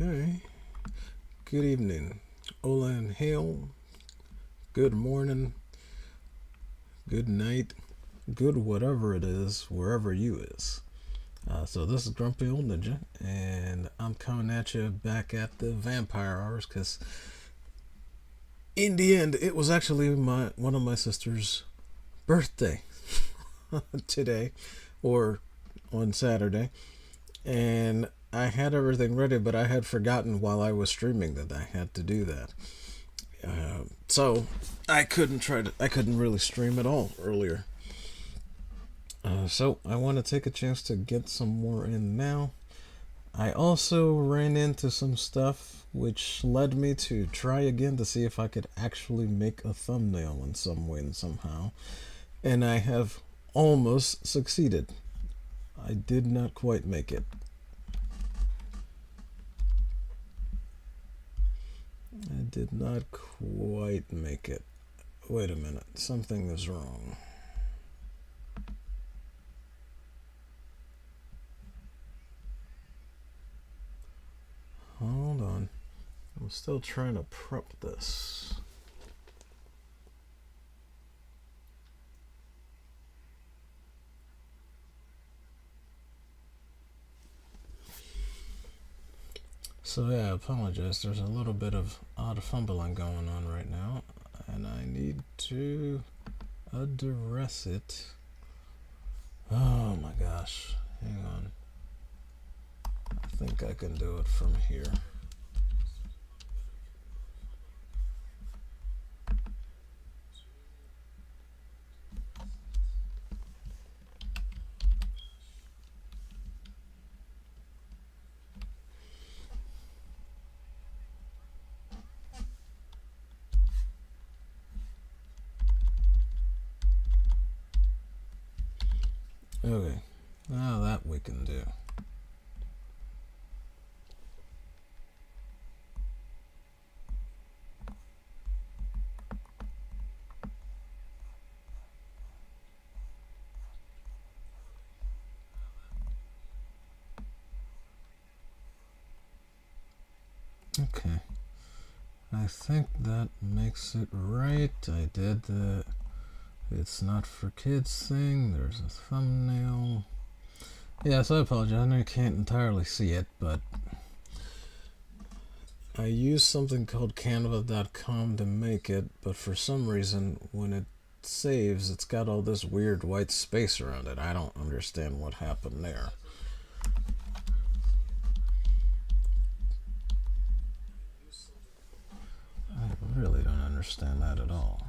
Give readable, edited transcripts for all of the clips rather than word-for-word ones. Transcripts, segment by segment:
Okay. Good evening. Hola Hail. Good morning. Good night. Good whatever it is, wherever you is. So this is Grumpy Old Ninja, and I'm coming at you back at the vampire hours because in the end, it was actually one of my sister's birthday today, or on Saturday, and I had everything ready, but I had forgotten while I was streaming that I had to do that. So I couldn't really stream at all earlier. So I want to take a chance to get some more in now. I also ran into some stuff which led me to try again to see if I could actually make a thumbnail in some way and somehow. And I have almost succeeded. I did not quite make it. I did not quite make it. Wait a minute, something is wrong. Hold on. I'm still trying to prep this. So yeah, I apologize. There's a little bit of odd fumbling going on right now, and I need to address it. Oh my gosh. Hang on. I think I can do it from here. Okay, now that we can do. Okay, I think that makes it right. I did the it's not for kids thing. There's a thumbnail. Yes, I apologize. I know you can't entirely see it, but I used something called canva.com to make it, but for some reason, when it saves, it's got all this weird white space around it. I don't understand what happened there. I really don't understand that at all.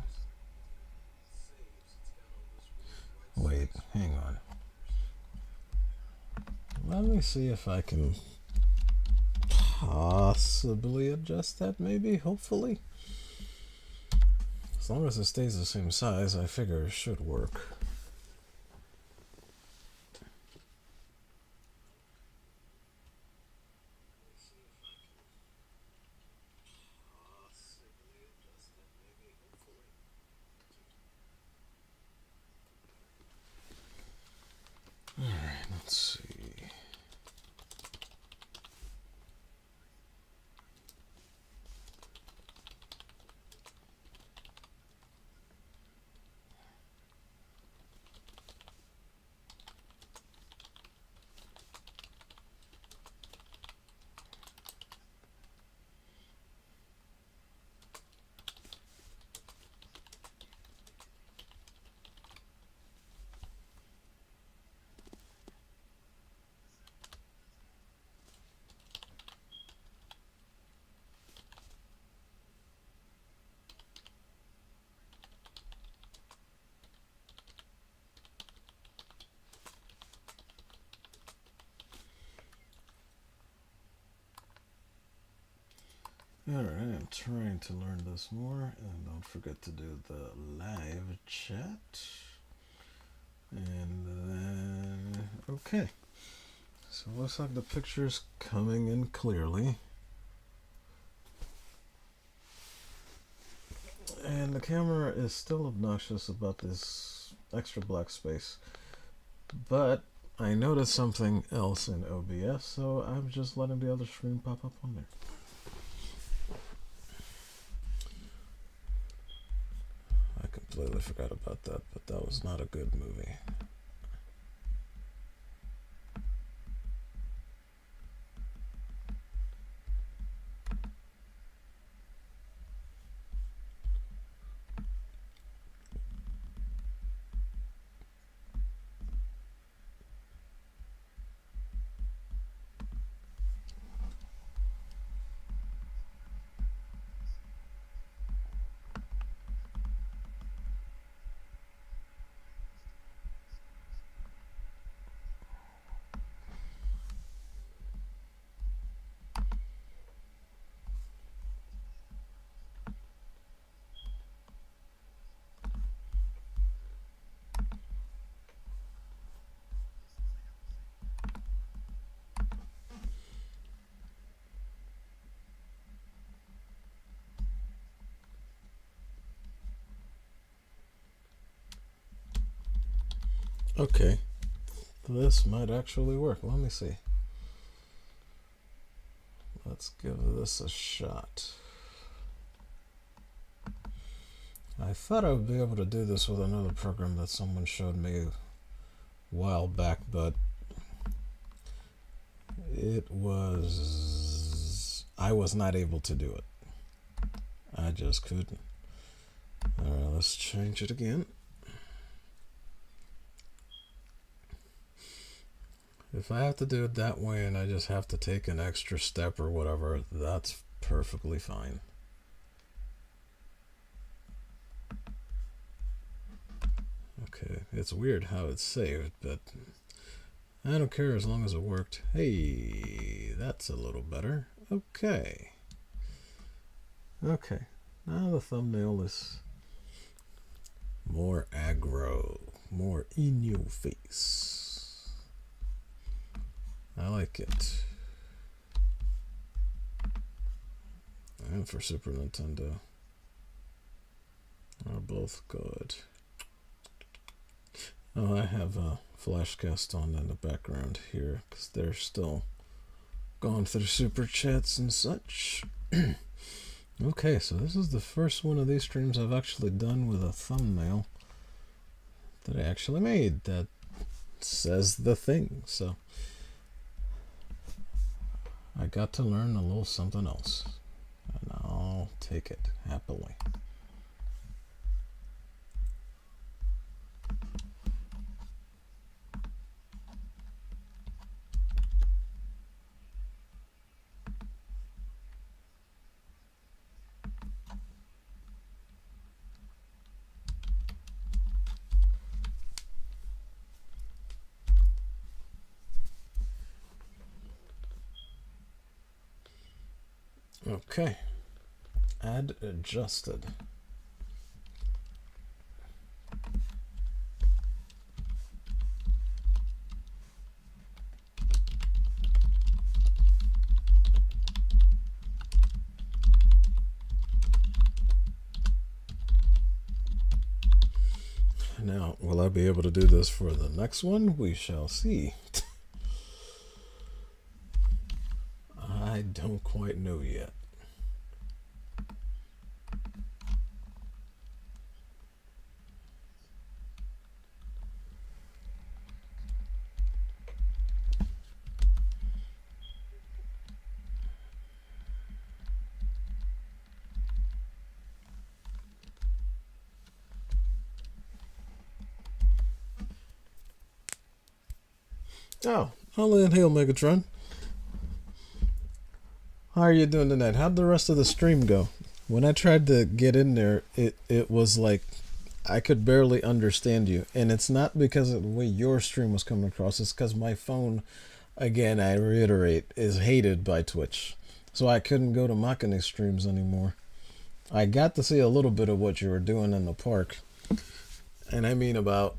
Wait, hang on. Let me see if I can possibly adjust that, maybe, hopefully. As long as it stays the same size, I figure it should work. Alright, let's see. Alright, I'm trying to learn this more, and don't forget to do the live chat. And then, okay. So it looks like the picture's coming in clearly. And the camera is still obnoxious about this extra black space. But I noticed something else in OBS, so I'm just letting the other screen pop up on there. I completely forgot about that, but that was not a good movie. Okay, this might actually work. Let me see. Let's give this a shot. I thought I would be able to do this with another program that someone showed me a while back, but I was not able to do it. I just couldn't. Alright, let's change it again. If I have to do it that way and I just have to take an extra step or whatever, that's perfectly fine. Okay, it's weird how it's saved, but I don't care as long as it worked. Hey, that's a little better. Okay. Okay, now the thumbnail is more aggro, more in your face. I like it. And for Super Nintendo are both good. Oh, I have a Flashcast on in the background here because they're still going through super chats and such. Okay, so this is the first one of these streams I've actually done with a thumbnail that I actually made that says the thing. So I got to learn a little something else, and I'll take it happily. Okay, add adjusted. Now, will I be able to do this for the next one? We shall see. I don't quite know yet. Oh, Hola Hail, Megatron. How are you doing tonight? How'd the rest of the stream go? When I tried to get in there, it was like I could barely understand you. And it's not because of the way your stream was coming across. It's because my phone, again, I reiterate, is hated by Twitch. So I couldn't go to Machine streams anymore. I got to see a little bit of what you were doing in the park. And I mean about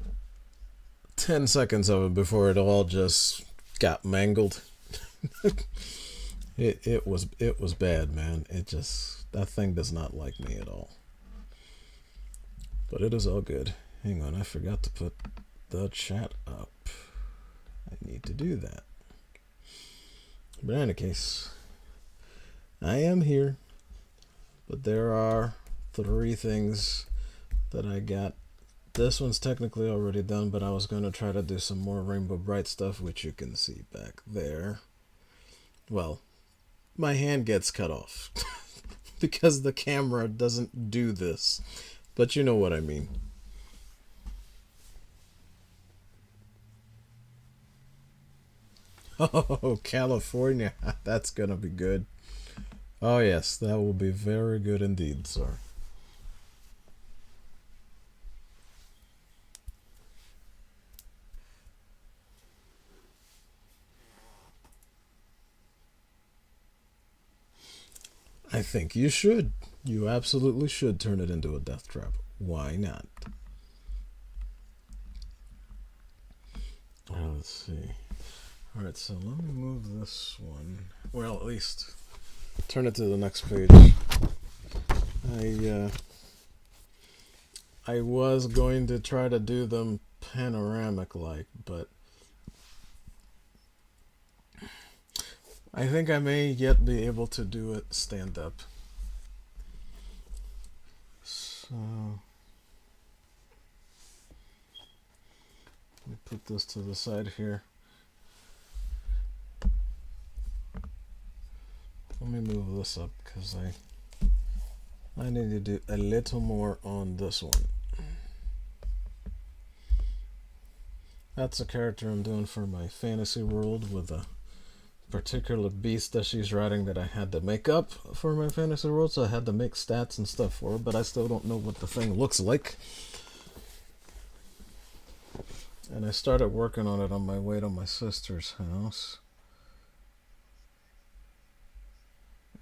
10 seconds of it before it all just got mangled. It was bad, man. That thing does not like me at all. But it is all good. Hang on, I forgot to put the chat up. I need to do that. But in any case, I am here, but there are 3 things that I got. This one's technically already done, but I was going to try to do some more Rainbow Bright stuff, which you can see back there. Well, my hand gets cut off because the camera doesn't do this, but you know what I mean. Oh, California. That's going to be good. Oh, yes, that will be very good indeed, sir. I think you should. You absolutely should turn it into a death trap. Why not? Let's see. Alright, so let me move this one. Well, at least turn it to the next page. I was going to try to do them panoramic like, but I think I may yet be able to do it stand up. So let me put this to the side here. Let me move this up because I need to do a little more on this one. That's a character I'm doing for my fantasy world with a particular beast that she's riding that I had to make up for my fantasy world, so I had to make stats and stuff for her, but I still don't know what the thing looks like. And I started working on it on my way to my sister's house.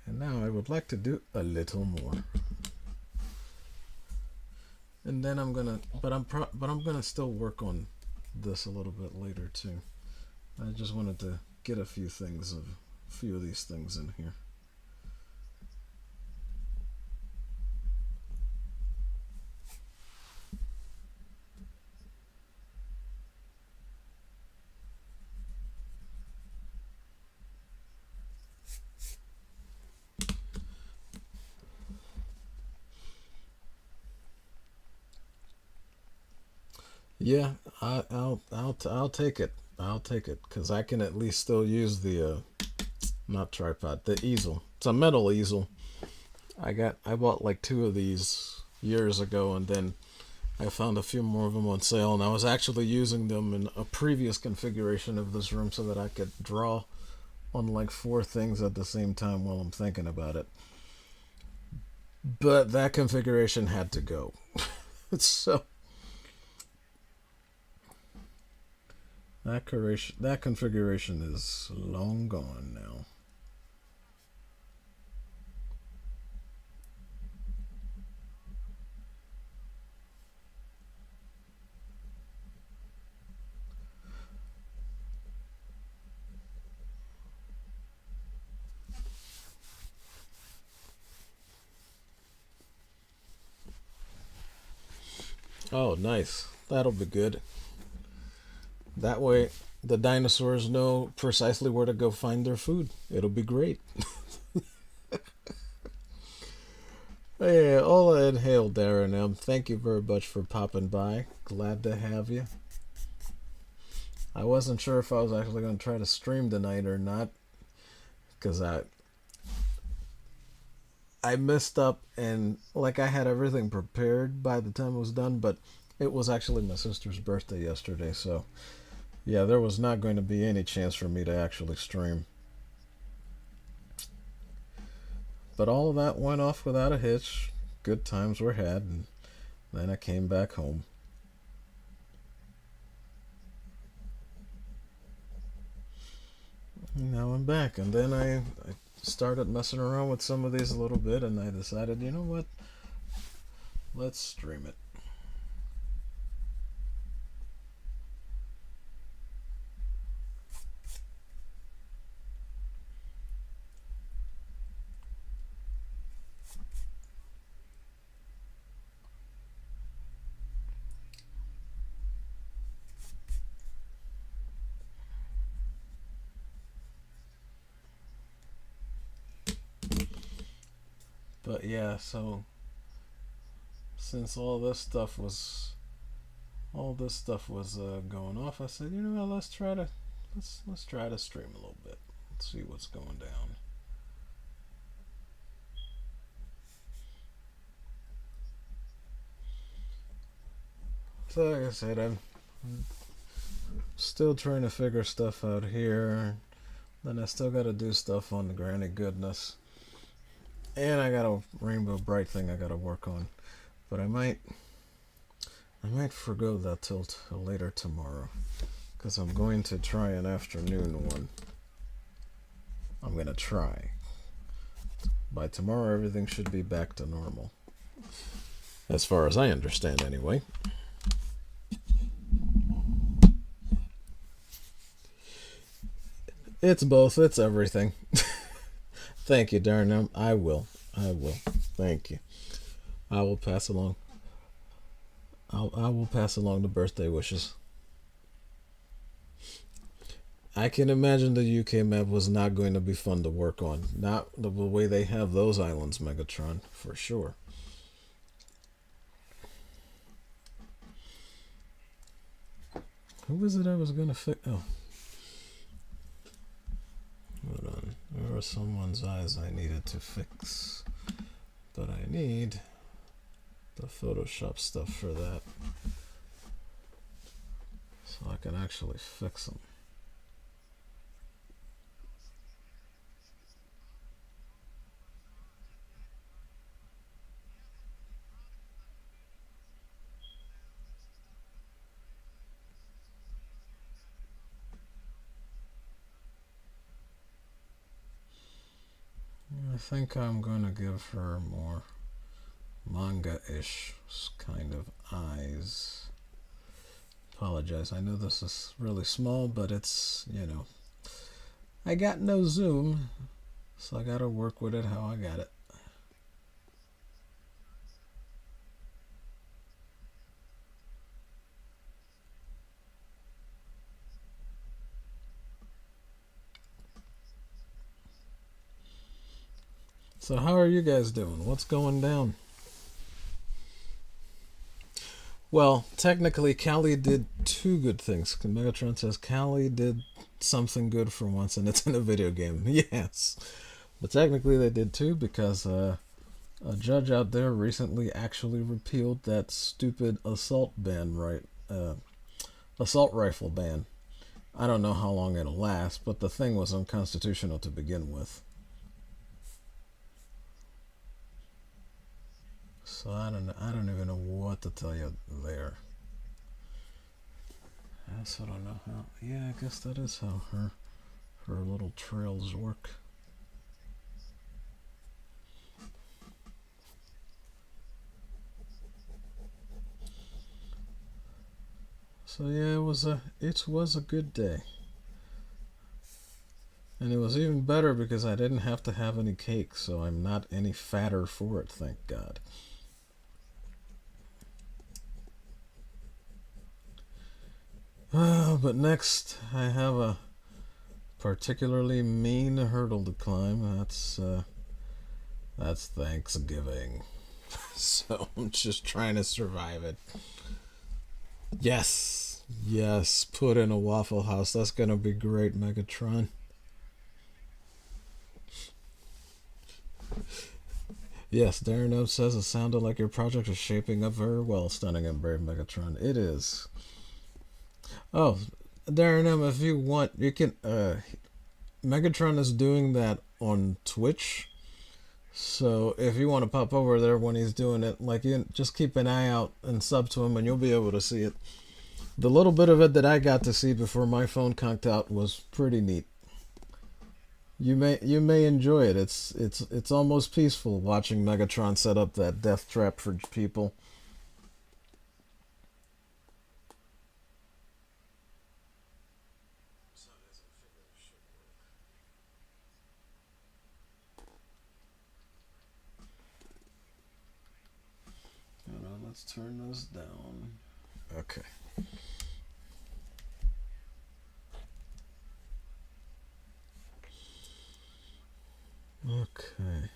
And now I would like to do a little more. And then I'm gonna, but I'm gonna still work on this a little bit later too. I just wanted to get a few of these things in here. Yeah, I'll take it. I'll take it because I can at least still use the not tripod, the easel. It's a metal easel. I bought like 2 of these years ago, and then I found a few more of them on sale, and I was actually using them in a previous configuration of this room so that I could draw on like 4 things at the same time while I'm thinking about it. But that configuration had to go. So that configuration is long gone now. Oh, nice. That'll be good. That way, the dinosaurs know precisely where to go find their food. It'll be great. Hey, Hola and Hail, Darren. Thank you very much for popping by. Glad to have you. I wasn't sure if I was actually going to try to stream tonight or not, because I messed up and like I had everything prepared by the time it was done, but it was actually my sister's birthday yesterday, so yeah, there was not going to be any chance for me to actually stream. But all of that went off without a hitch. Good times were had, and then I came back home. Now I'm back, and then I started messing around with some of these a little bit, and I decided, you know what? Let's stream it. But yeah, so since all this stuff was going off, I said, you know what, let's try to stream a little bit. Let's see what's going down. So like I said, I'm still trying to figure stuff out here. Then I still got to do stuff on the Granny Goodness, and I got a Rainbow Bright thing I got to work on. But I might forgo that till later tomorrow, because I'm going to try an afternoon one. I'm gonna try. By tomorrow, everything should be back to normal, as far as I understand, anyway. It's both. It's everything. Thank you, Darren. I will. Thank you. I will pass along. I will pass along the birthday wishes. I can imagine the UK map was not going to be fun to work on. Not the way they have those islands, Megatron, for sure. Who was it I was going to fix? Oh. Hold on. There were someone's eyes I needed to fix. But I need the Photoshop stuff for that, so I can actually fix them. I think I'm going to give her more manga-ish kind of eyes. Apologize, I know this is really small, but it's, I got no zoom, so I gotta work with it how I got it. So how are you guys doing? What's going down? Well, technically, Callie did two good things. Megatron says Callie did something good for once, and it's in a video game. Yes. But technically, they did two, because a judge out there recently actually repealed that stupid assault rifle ban. I don't know how long it'll last, but the thing was unconstitutional to begin with. So I don't even know what to tell you there. I also don't know how. Yeah, I guess that is how her little trails work. So yeah, it was a good day. And it was even better because I didn't have to have any cake, so I'm not any fatter for it, thank God. But next, I have a particularly mean hurdle to climb. That's Thanksgiving. So I'm just trying to survive it. Yes, put in a Waffle House. That's gonna be great, Megatron. Yes, Darren O says it sounded like your project is shaping up very well, Stunning and Brave Megatron. It is. Oh, Darren M, if you want, you can. Megatron is doing that on Twitch. So if you want to pop over there when he's doing it, you just keep an eye out and sub to him, and you'll be able to see it. The little bit of it that I got to see before my phone conked out was pretty neat. You may enjoy it. It's almost peaceful watching Megatron set up that death trap for people. Hold on, let's turn those down. Okay. Okay.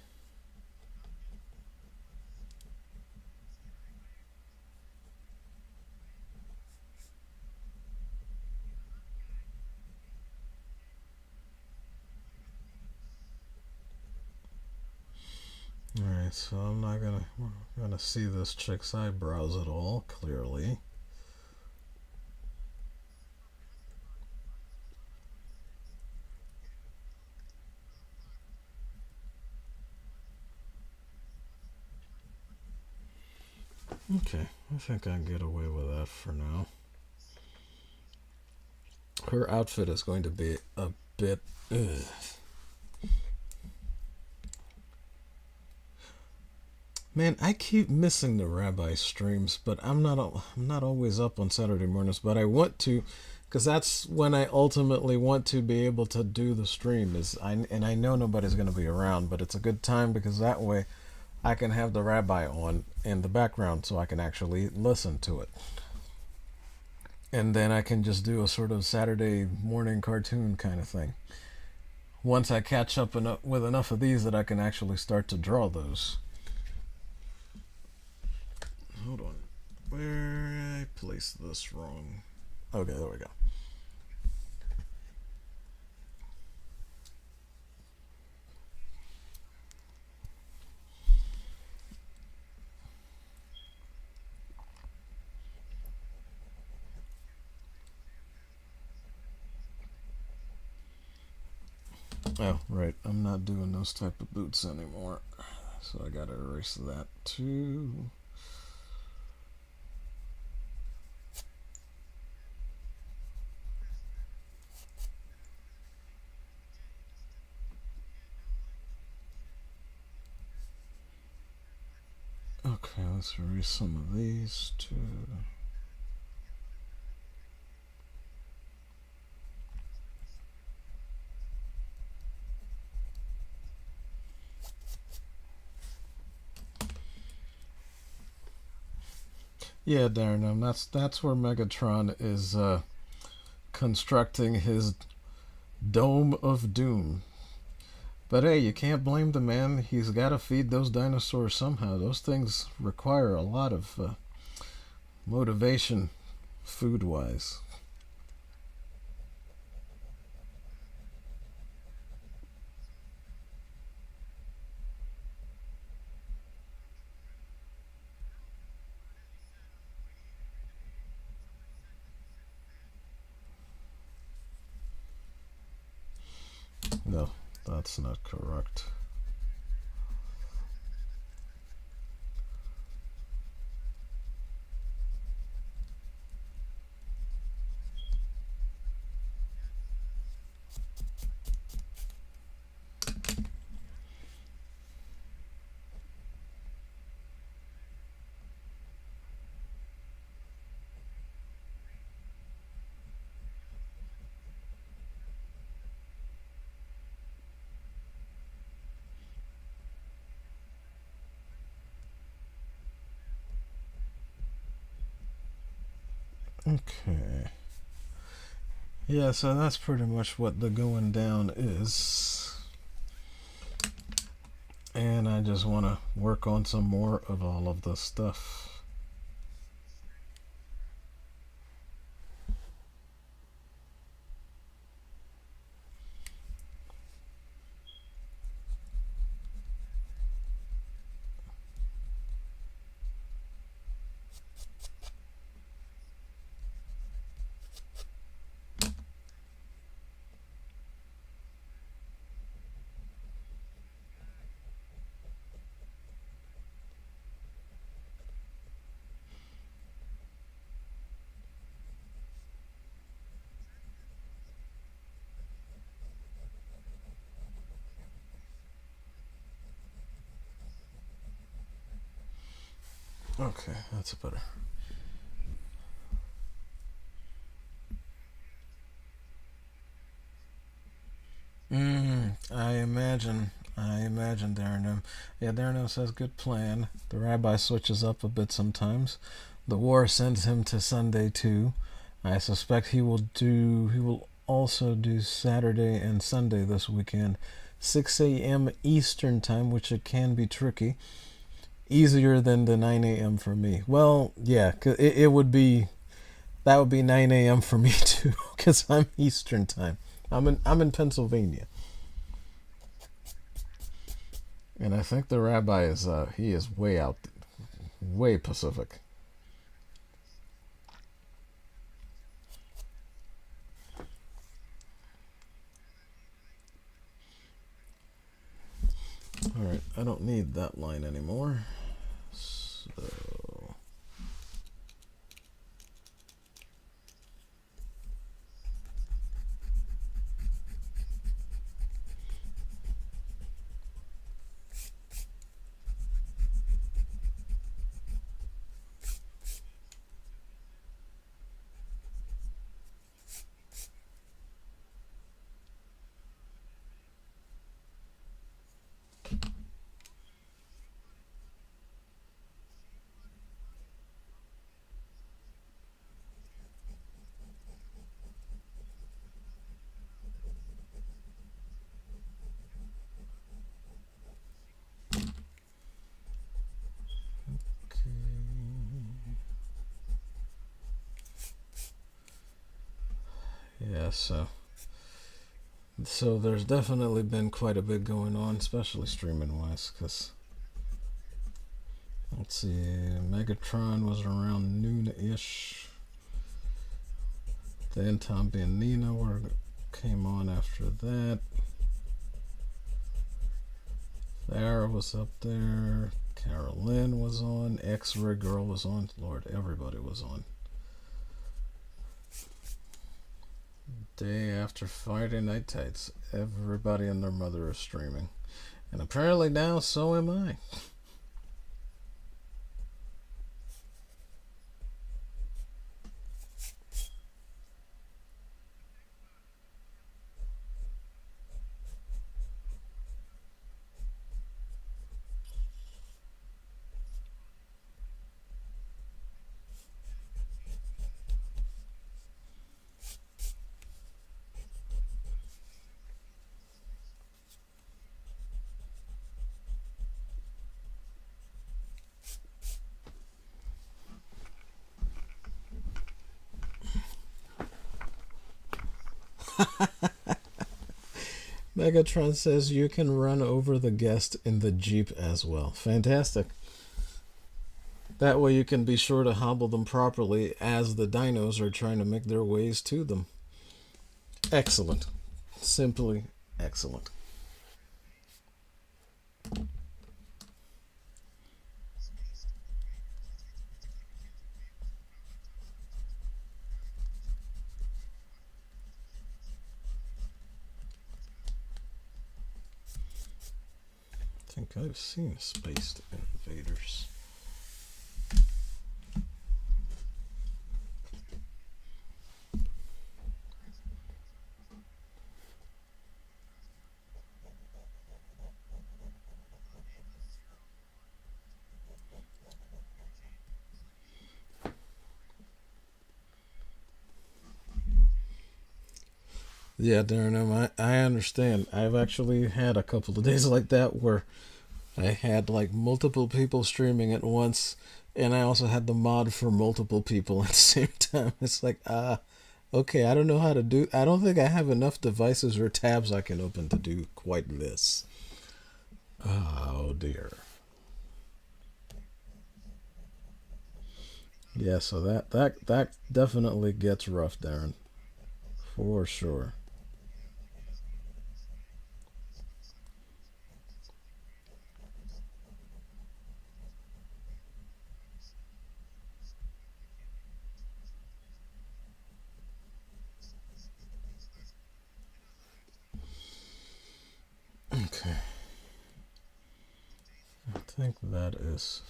so I'm not gonna see this chick's eyebrows at all, clearly. Okay, I think I can get away with that for now. Her outfit is going to be a bit... Ugh. Man, I keep missing the rabbi streams, but I'm not always up on Saturday mornings, but I want to, because that's when I ultimately want to be able to do the stream. And I know nobody's going to be around, but it's a good time because that way I can have the rabbi on in the background so I can actually listen to it. And then I can just do a sort of Saturday morning cartoon kind of thing. Once I catch up with enough of these that I can actually start to draw those. Hold on. Where I placed this wrong. Okay, there we go. Oh, right. I'm not doing those type of boots anymore. So I gotta erase that too. Okay, let's erase some of these too. Yeah, Darren, that's where Megatron is constructing his Dome of Doom. But hey, you can't blame the man. He's got to feed those dinosaurs somehow. Those things require a lot of motivation, food-wise. No, that's not correct. Okay. Yeah, so that's pretty much what the going down is. And I just want to work on some more of all of the stuff. Okay, that's better. I imagine, Darren. Yeah, Darren says good plan. The rabbi switches up a bit sometimes. The war sends him to Sunday too. I suspect he will also do Saturday and Sunday this weekend. 6 a.m. Eastern time, which it can be tricky. Easier than the 9 a.m. for me. Well, yeah, it would be, that would be 9 a.m. for me too, because I'm Eastern time. I'm in Pennsylvania. And I think the rabbi is he is way out, way Pacific. All right, I don't need that line anymore. So yeah, so there's definitely been quite a bit going on, especially streaming wise, because let's see, Megatron was around noon-ish. Then Tomby and Nina came on after that. Farrah was up there. Carolyn was on. X-Ray Girl was on. Lord, everybody was on. Day after Friday Night Tights, everybody and their mother are streaming. And apparently now so am I. Megatron says you can run over the guest in the Jeep as well. Fantastic. That way you can be sure to hobble them properly as the dinos are trying to make their ways to them. Excellent. Simply excellent. I think I've seen Spaced Invaders. Yeah, Darren, I understand. I've actually had a couple of days like that where I had like multiple people streaming at once, and I also had the mod for multiple people at the same time. It's like, okay, I don't know how to do. I don't think I have enough devices or tabs I can open to do quite this. Oh dear. Yeah, so that definitely gets rough, Darren, for sure. Okay, I think that is.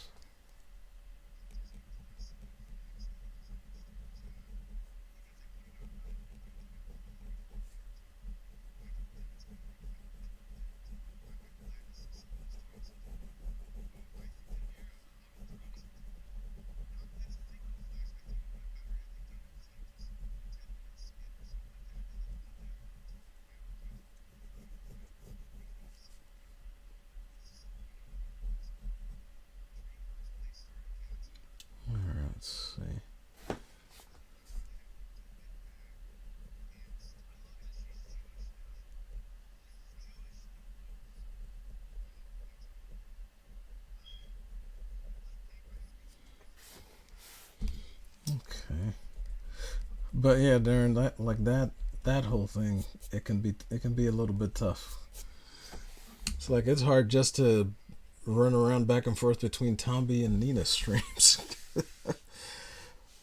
But yeah, Darren, that whole thing, it can be a little bit tough. It's like it's hard just to run around back and forth between Tombi and Nina streams.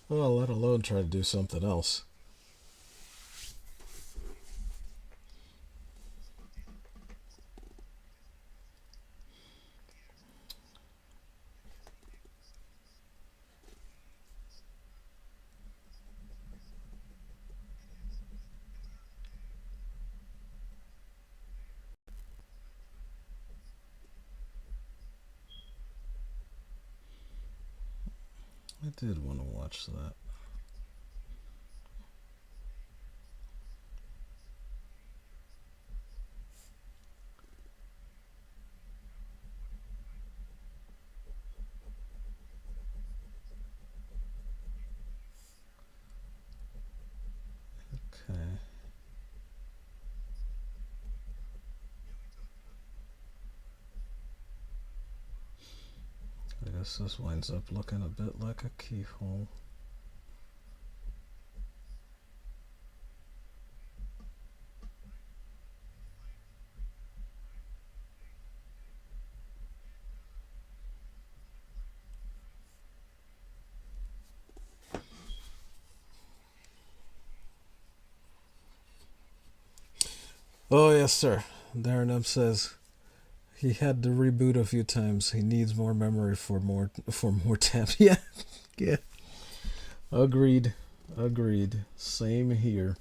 Well, let alone try to do something else. I did want to watch that. Okay. I guess this winds up looking a bit like a keyhole. Oh yes, sir. Darren M says he had to reboot a few times. He needs more memory for more tabs. Yeah, yeah. Agreed. Agreed. Same here.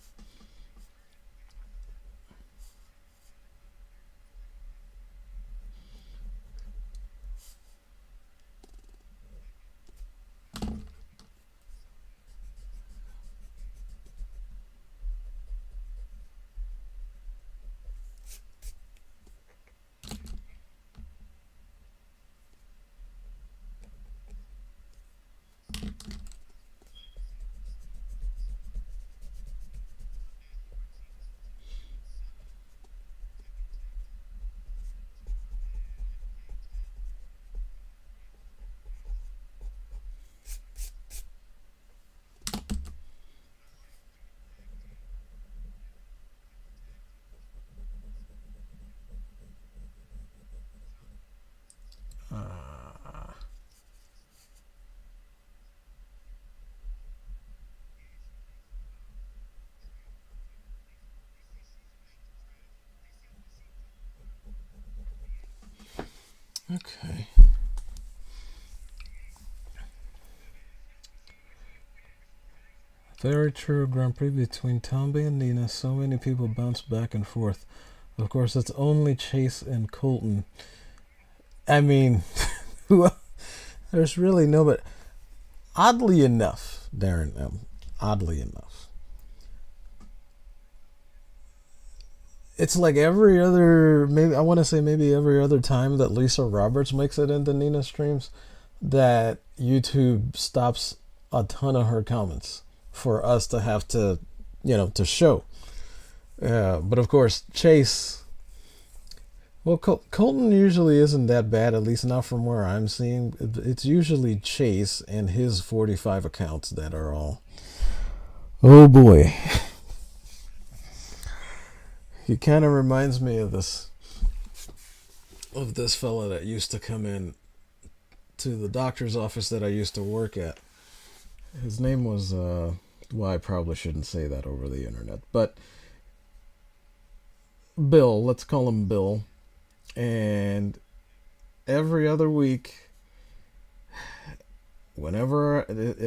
Ah. Okay. Very true. Grand Prix between Tombi and Nina. So many people bounce back and forth. Of course, it's only Chase and Colton. I mean, there's really no. But oddly enough, Darren M. Oddly enough, it's like every other. Maybe I want to say maybe every other time that Lisa Roberts makes it into Nina streams, that YouTube stops a ton of her comments for us to have to, to show. But of course, Chase. Well, Colton usually isn't that bad, at least not from where I'm seeing. It's usually Chase and his 45 accounts that are all. Oh boy. He kind of reminds me of this fella that used to come in to the doctor's office that I used to work at. His name was, well, I probably shouldn't say that over the internet, but Bill, let's call him Bill. And every other week, whenever,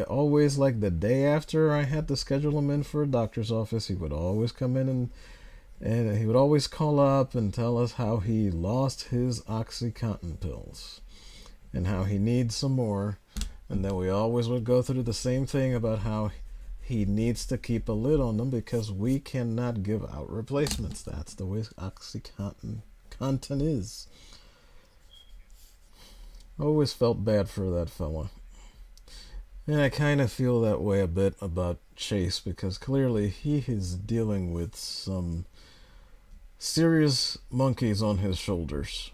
always like the day after I had to schedule him in for a doctor's office, he would always come in and he would always call up and tell us how he lost his OxyContin pills and how he needs some more. And then we always would go through the same thing about how he needs to keep a lid on them because we cannot give out replacements. That's the way OxyContin is. Always felt bad for that fella. And I kind of feel that way a bit about Chase because clearly he is dealing with some serious monkeys on his shoulders.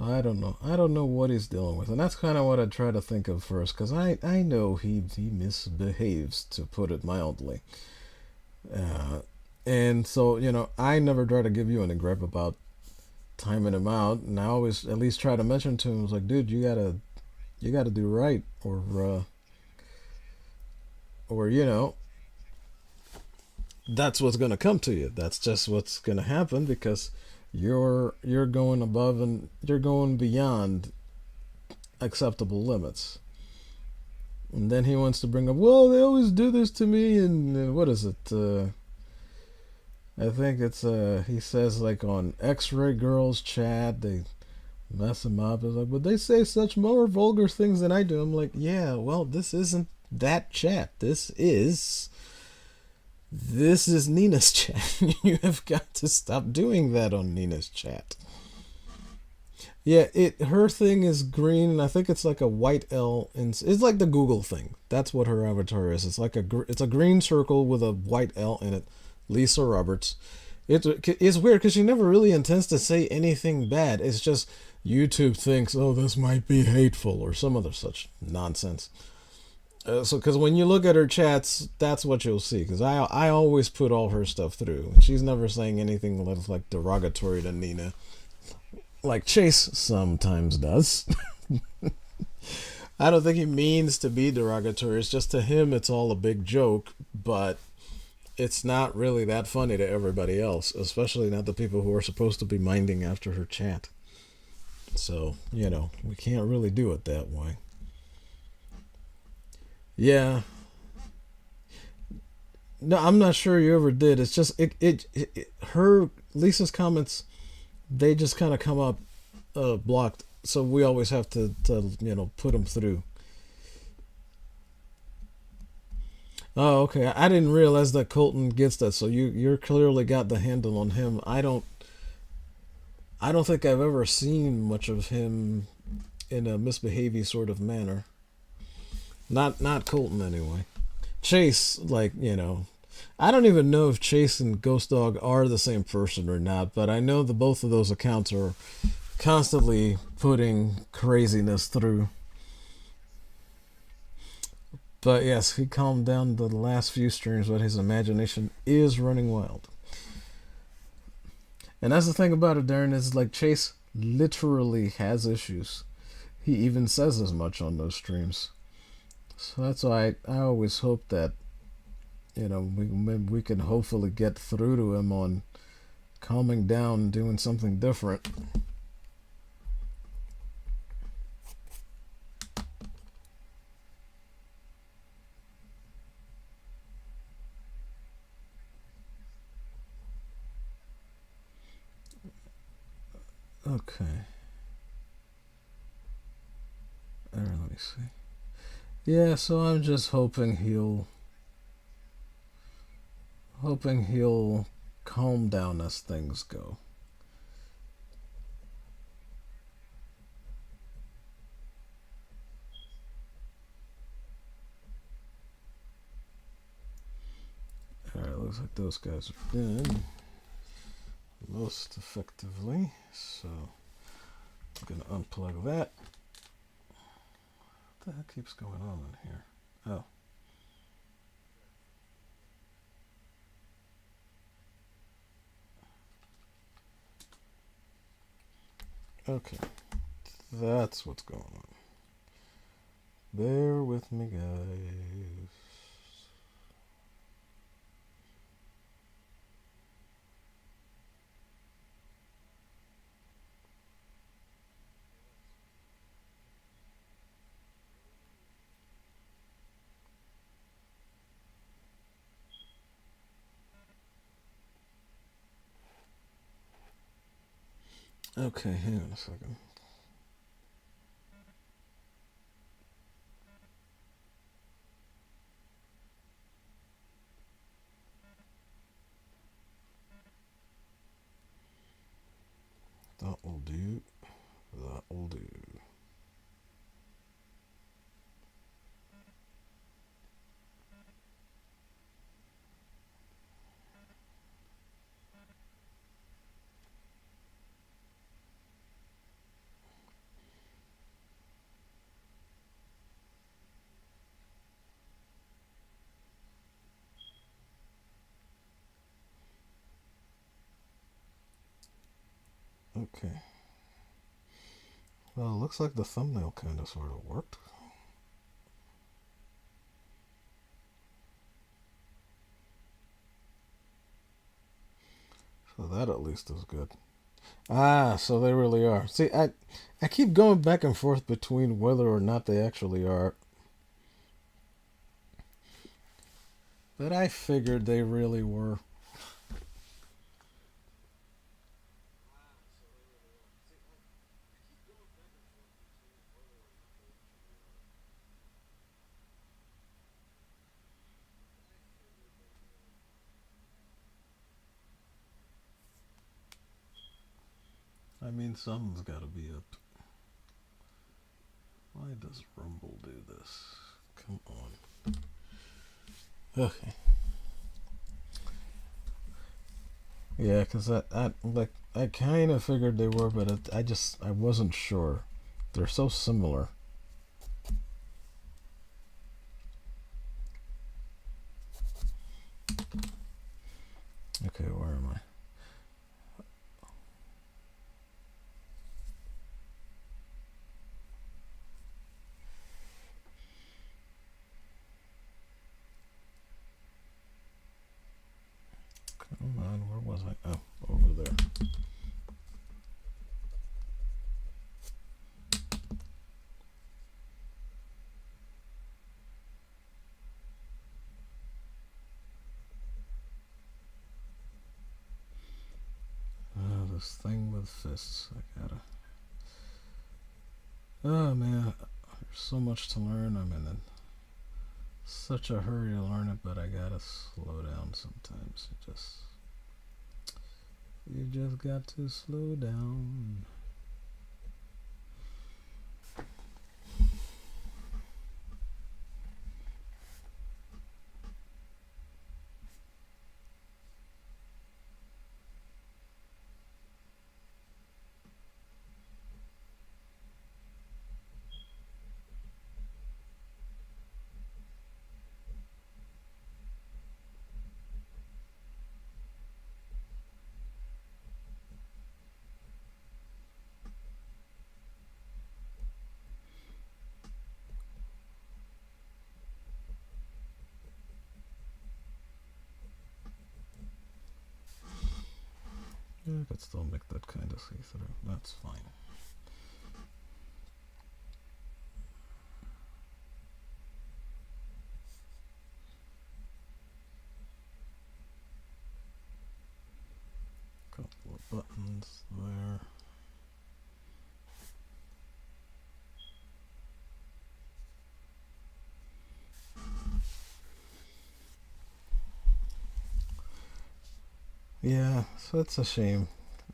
I don't know. I don't know what he's dealing with, and that's kind of what I try to think of first, because I know he misbehaves, to put it mildly. Uh, and so I never try to give you any grip about timing him out, and I always at least try to mention to him, I was like, dude, you gotta do right, or that's what's gonna come to you. That's just what's gonna happen because you're going above and you're going beyond acceptable limits. And then he wants to bring up, well, they always do this to me, and what is it? I think it's he says like on X-Ray Girls chat they mess him up. It's like, but they say such more vulgar things than I do. I'm like, yeah, well, this isn't that chat. This is Nina's chat. You have got to stop doing that on Nina's chat. Yeah, it her thing is green, and I think it's like a white L. It's like the Google thing. That's what her avatar is. It's a green circle with a white L in it. Lisa Roberts. It's weird because she never really intends to say anything bad. It's just YouTube thinks, oh, this might be hateful or some other such nonsense. So, because when you look at her chats, that's what you'll see. Because I always put all her stuff through. She's never saying anything that's like derogatory to Nina, like Chase sometimes does. I don't think he means to be derogatory. It's just to him, it's all a big joke, but it's not really that funny to everybody else, especially not the people who are supposed to be minding after her chat. So, we can't really do it that way. Yeah. No, I'm not sure you ever did. It's just her Lisa's comments, they just kind of come up blocked, so we always have to put them through. Oh, okay. I didn't realize that Colton gets that. So you're clearly got the handle on him. I don't think I've ever seen much of him in a misbehaving sort of manner. Not Colton anyway. Chase, like, I don't even know if Chase and Ghost Dog are the same person or not, but I know that both of those accounts are constantly putting craziness through. But yes, he calmed down the last few streams, but his imagination is running wild. And that's the thing about it, Darren, is like Chase literally has issues. He even says as much on those streams. So that's why I always hope that we can hopefully get through to him on calming down and doing something different. Okay. Alright, let me see. Yeah, so I'm just hoping he'll calm down as things go. Alright, looks like those guys are dead most effectively. So I'm gonna unplug that. What the heck keeps going on in here? Oh. Okay. That's what's going on. Bear with me, guys. Okay, hang on a second. That will do. That will do. Okay. Well, it looks like the thumbnail kind of sort of worked. So that at least is good. Ah, so they really are. See, I keep going back and forth between whether or not they actually are, but I figured they really were. I mean, something's got to be up. Why does Rumble do this? Come on. Okay. Yeah, because I kind of figured they were, but I wasn't sure. They're so similar. Okay, where am I? Come on, where was I? Oh, over there. This thing with fists. I gotta. Oh man, there's so much to learn. I'm in such a hurry to learn it, but I gotta slow down sometimes. You just got to slow down. Yeah, I could still make that kind of see-through. That's fine. Couple of buttons there. Yeah, so it's a shame.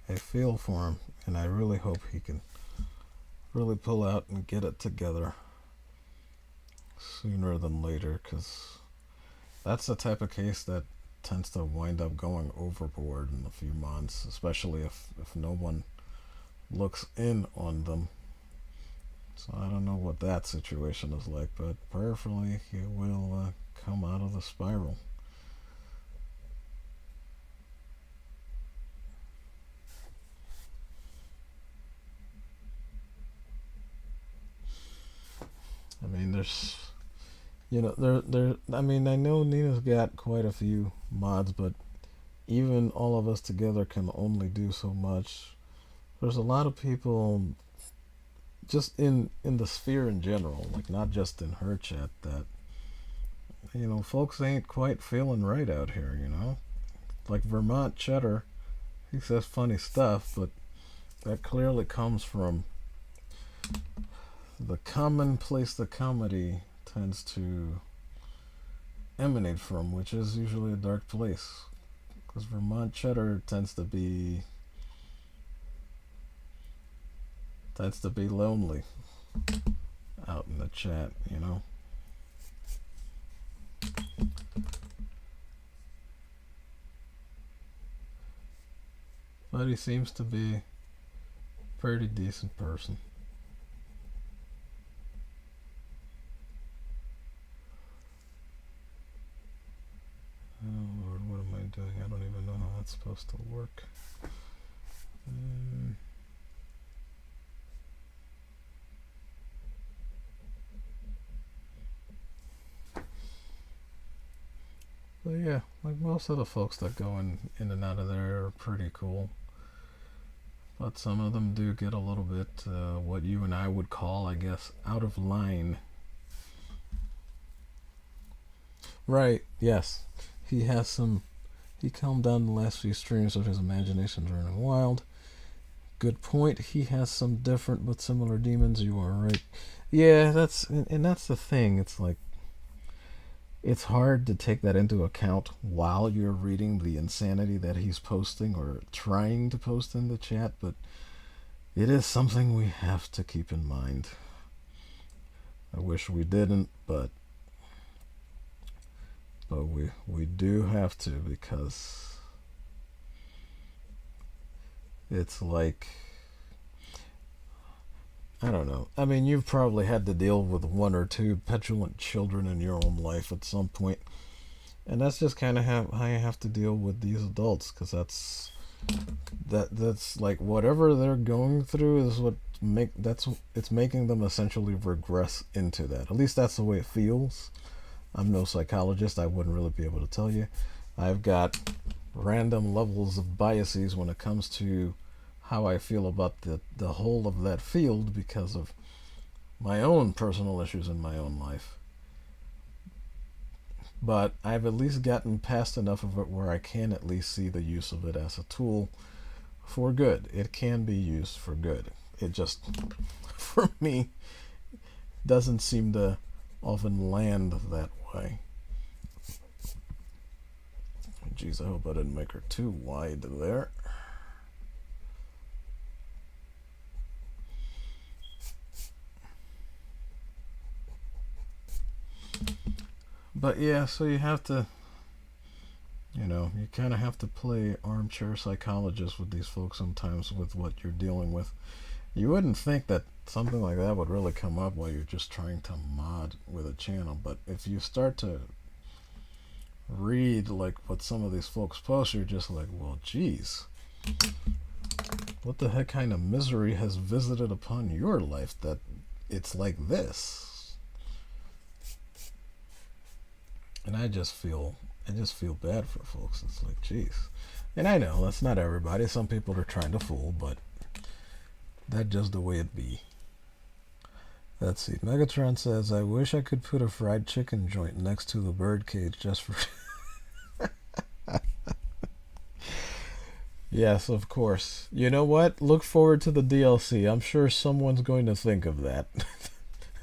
I feel for him, and I really hope he can really pull out and get it together sooner than later, because that's the type of case that tends to wind up going overboard in a few months, especially if no one looks in on them. So I don't know what that situation is like, but prayerfully he will come out of the spiral. I mean, I mean, I know Nina's got quite a few mods, but even all of us together can only do so much. There's a lot of people just in the sphere in general, like not just in her chat, that folks ain't quite feeling right out here. Like Vermont Cheddar, he says funny stuff, but that clearly comes from the common place the comedy tends to emanate from, which is usually a dark place. Because Vermont Cheddar tends to be lonely out in the chat. But he seems to be a pretty decent person. Oh Lord, what am I doing? I don't even know how that's supposed to work. So yeah, like most of the folks that go in and out of there are pretty cool. But some of them do get a little bit what you and I would call, I guess, out of line. Right, yes. He has some. He calmed down the last few streams of his imaginations running wild. Good point. He has some different but similar demons. You are right. Yeah, and that's the thing. It's like it's hard to take that into account while you're reading the insanity that he's posting or trying to post in the chat, but it is something we have to keep in mind. I wish we didn't, but we do have to, because it's like, I don't know. I mean, you've probably had to deal with one or two petulant children in your own life at some point, and that's just kind of how you have to deal with these adults, because that's like whatever they're going through is what it's making them essentially regress into that. At least that's the way it feels. I'm no psychologist. I wouldn't really be able to tell you. I've got random levels of biases when it comes to how I feel about the whole of that field because of my own personal issues in my own life. But I've at least gotten past enough of it where I can at least see the use of it as a tool for good. It can be used for good. It just, for me, doesn't seem to often land that way. Geez, I hope I didn't make her too wide there. But yeah, so you have to, you kind of have to play armchair psychologist with these folks sometimes with what you're dealing with. You wouldn't think that something like that would really come up while you're just trying to mod with a channel, but if you start to read like what some of these folks post, you're just like, well, geez, what the heck kind of misery has visited upon your life that it's like this? And I just feel bad for folks. It's like, geez. And I know that's not everybody. Some people are trying to fool, but that's just the way it be. Let's see. Megatron says, I wish I could put a fried chicken joint next to the birdcage just for... Yes, of course. You know what? Look forward to the DLC. I'm sure someone's going to think of that.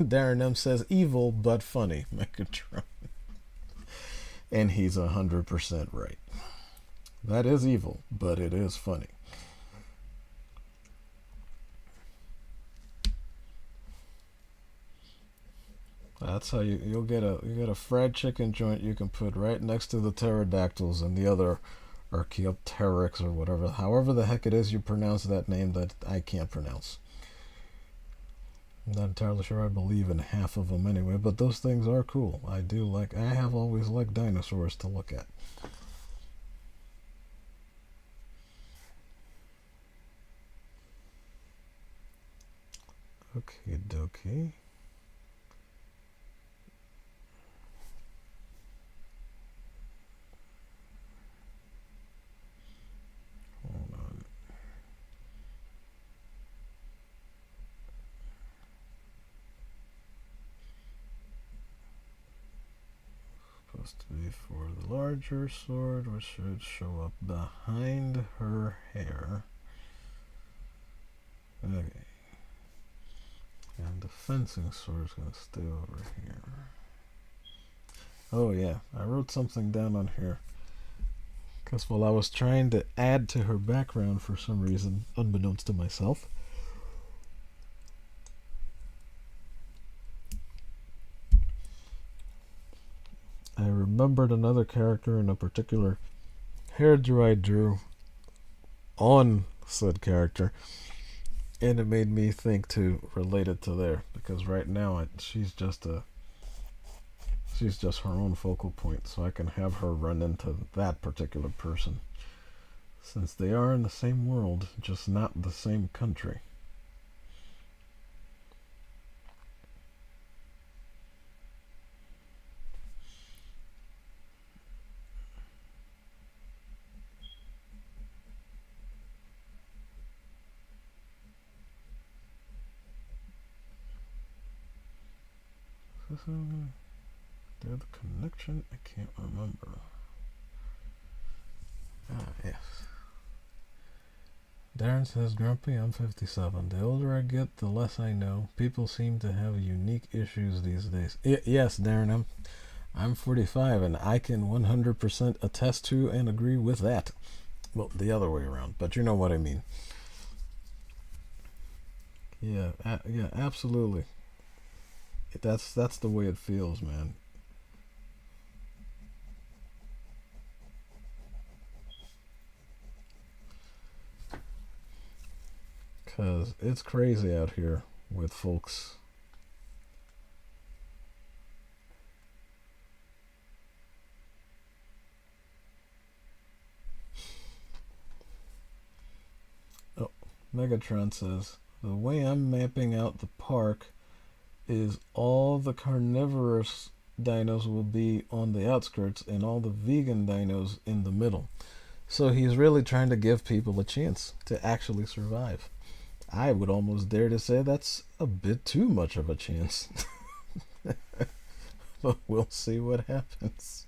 Darren M says, evil but funny, Megatron. And he's 100% right. That is evil, but it is funny. That's how you'll get a fried chicken joint you can put right next to the pterodactyls and the other Archaeopteryx or whatever, however the heck it is you pronounce that name that I can't pronounce. I'm not entirely sure I believe in half of them anyway, but those things are cool. I have always liked dinosaurs to look at. Okay, dokie. Hold on. Supposed to be for the larger sword, which should show up behind her hair. Okay. And the fencing sword is going to stay over here. Oh yeah, I wrote something down on here. Because while I was trying to add to her background for some reason, unbeknownst to myself, I remembered another character in a particular hairdo I drew on said character, and it made me think to relate it to there, because right now she's just her own focal point, so I can have her run into that particular person, since they are in the same world, just not the same country. The connection, I can't remember. Ah, yes. Darren says, Grumpy, I'm 57. The older I get, the less I know. People seem to have unique issues these days. Yes, Darren, I'm 45, and I can 100% attest to and agree with that. Well, the other way around, but you know what I mean. Yeah, yeah, absolutely. That's the way it feels, man. Cause it's crazy out here with folks. Oh, Megatron says, the way I'm mapping out the park is all the carnivorous dinos will be on the outskirts and all the vegan dinos in the middle. So he's really trying to give people a chance to actually survive. I would almost dare to say that's a bit too much of a chance. But we'll see what happens.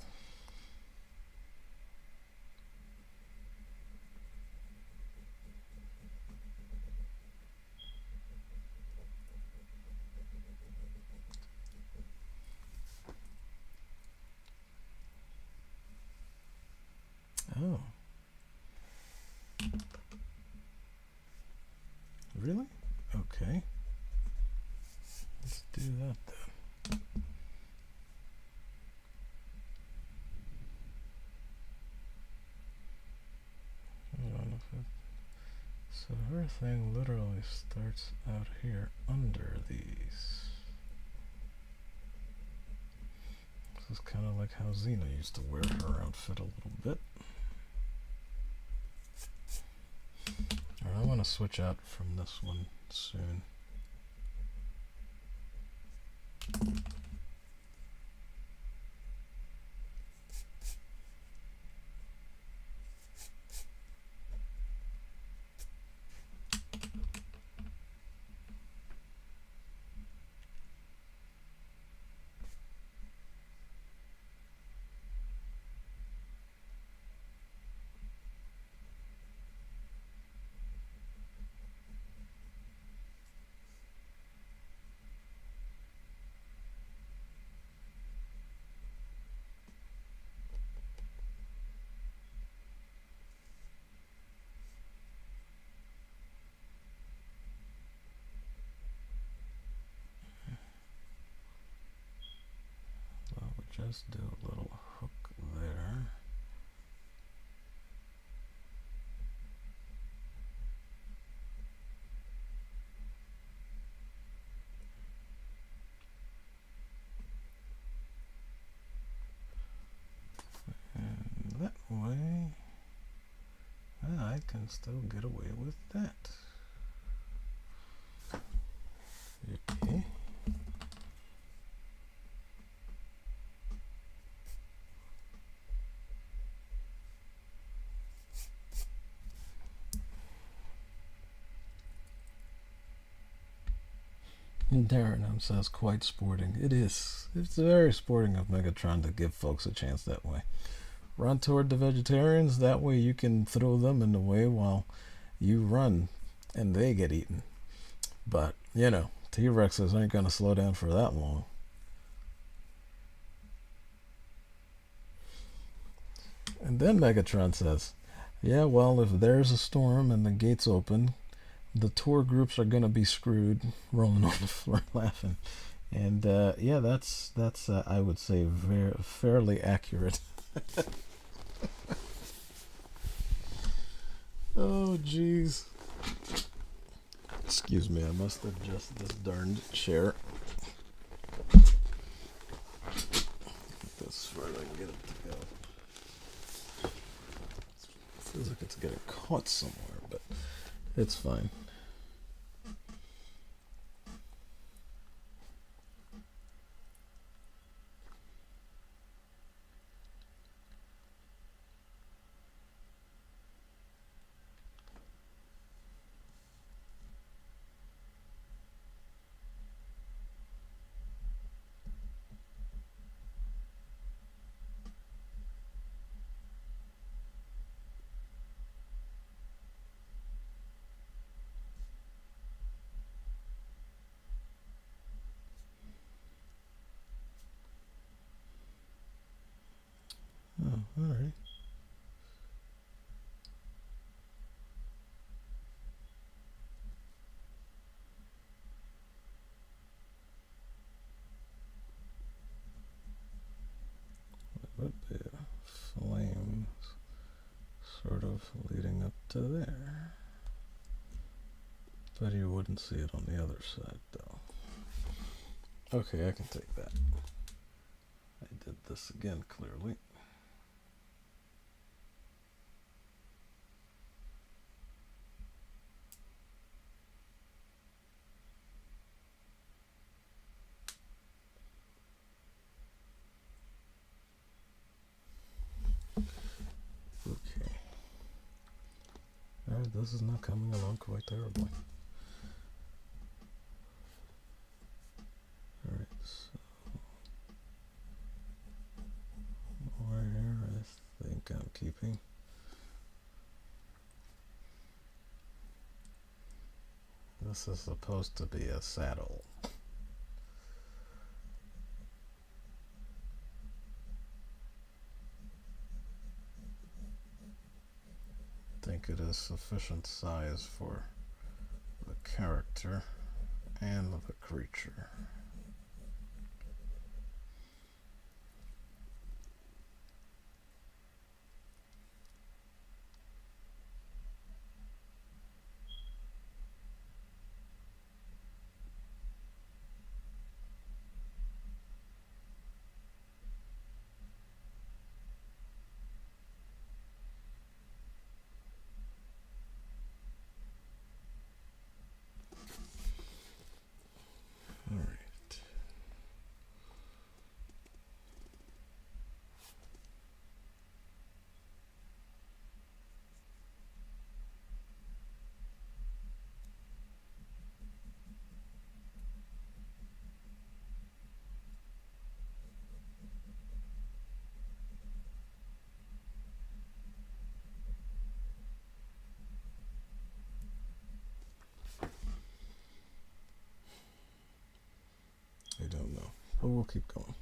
Oh. Really? Okay. Let's do that then. So her thing literally starts out here under these. This is kind of like how Xena used to wear her outfit a little bit. Alright, I want to switch out from this one soon. Just do a little hook there. And that way, I can still get away with that. Okay. Darren says quite sporting. It is. It's very sporting of Megatron to give folks a chance that way. Run toward the vegetarians, that way you can throw them in the way while you run and they get eaten. But, you know, T-Rexes ain't going to slow down for that long. And then Megatron says, yeah, well, if there's a storm and the gates open, the tour groups are going to be screwed, rolling on the floor laughing. And yeah, that's I would say fairly accurate. Oh jeez. Excuse me, I must adjust this darned chair. This far I can get it to go. It feels like it's getting caught somewhere, but it's fine. Oh, alright. Would be flames sort of leading up to there. But you wouldn't see it on the other side though. Okay, I can take that. I did this again clearly. Okay. Alright, this is not coming along quite terribly. Alright, so where I think I'm keeping. This is supposed to be a saddle. I think it is sufficient size for the character and the creature. I don't know, but we'll keep going.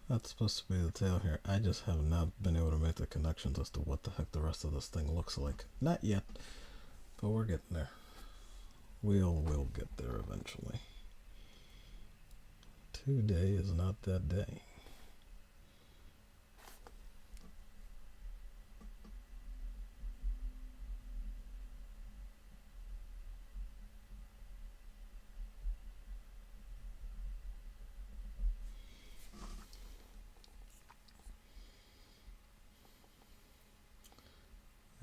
That's supposed to be the tail here. I just have not been able to make the connections as to what the heck the rest of this thing looks like. Not yet, but we're getting there. We'll get there eventually. Today is not that day.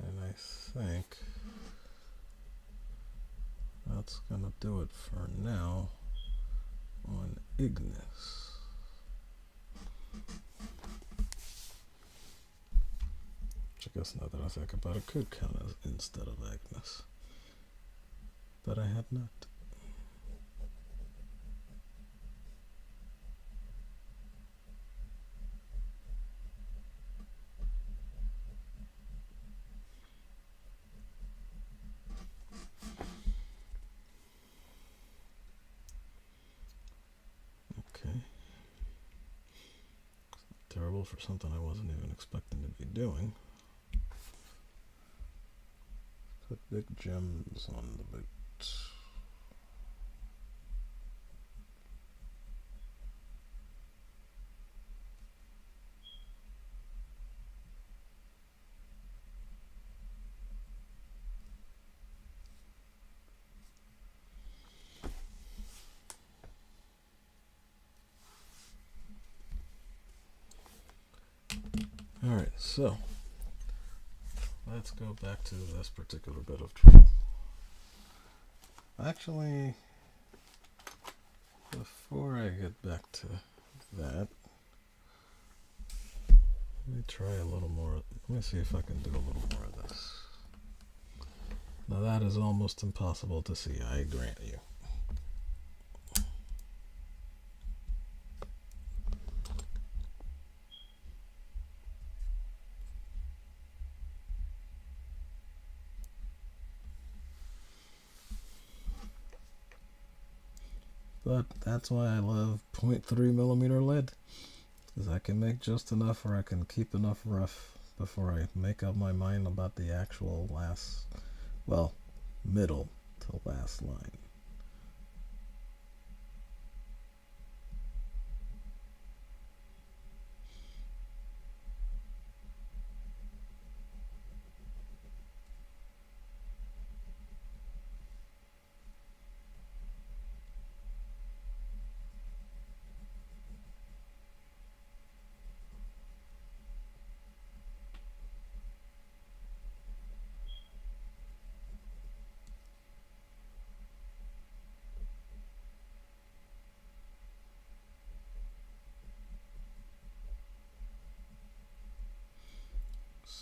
And I think that's gonna do it for now on Ignis. Which I guess now that I think about it could count as instead of Agnes. But I had not. Okay. Terrible for something I wasn't even expecting to be doing. Put big gems on the boot. Alright, so let's go back to this particular bit of trouble. Actually, before I get back to that, let me try a little more. Let me see if I can do a little more of this. Now that is almost impossible to see, I grant you. But that's why I love 0.3 millimeter lead. Because I can make just enough, or I can keep enough rough before I make up my mind about the actual last, well, middle to last line.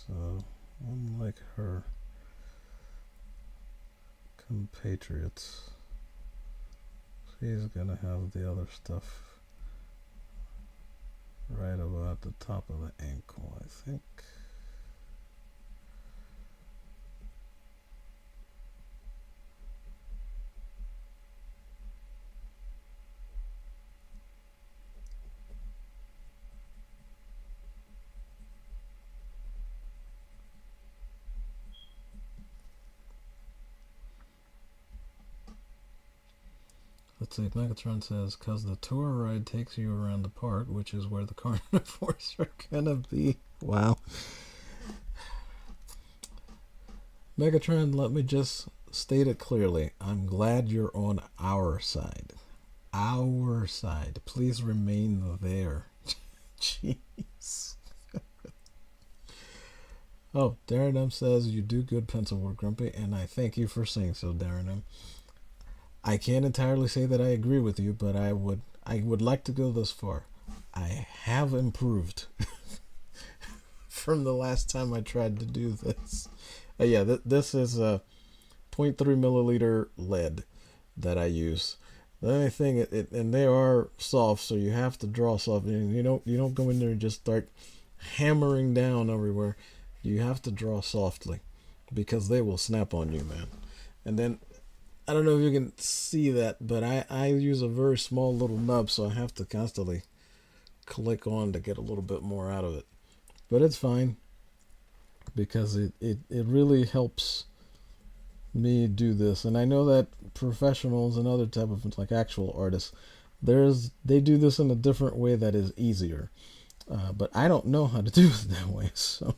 So, unlike her compatriots, she's gonna have the other stuff right about the top of the ankle, I think. Let's see, Megatron says, because the tour ride takes you around the park, which is where the carnivores are gonna be. Wow. Megatron, let me just state it clearly. I'm glad you're on our side. Our side. Please remain there. Jeez. Oh, Darren M says, you do good pencil work, Grumpy, and I thank you for saying so, Darren M. I can't entirely say that I agree with you, but I would like to go this far. I have improved from the last time I tried to do this. Yeah, this is a 0.3 milliliter lead that I use. The only thing, and they are soft, so you have to draw soft. You don't go in there and just start hammering down everywhere. You have to draw softly because they will snap on you, man. And then I don't know if you can see that, but I use a very small little nub, so I have to constantly click on to get a little bit more out of it. But it's fine because it really helps me do this. And I know that professionals and other type of like actual artists, they do this in a different way that is easier. But I don't know how to do it that way, so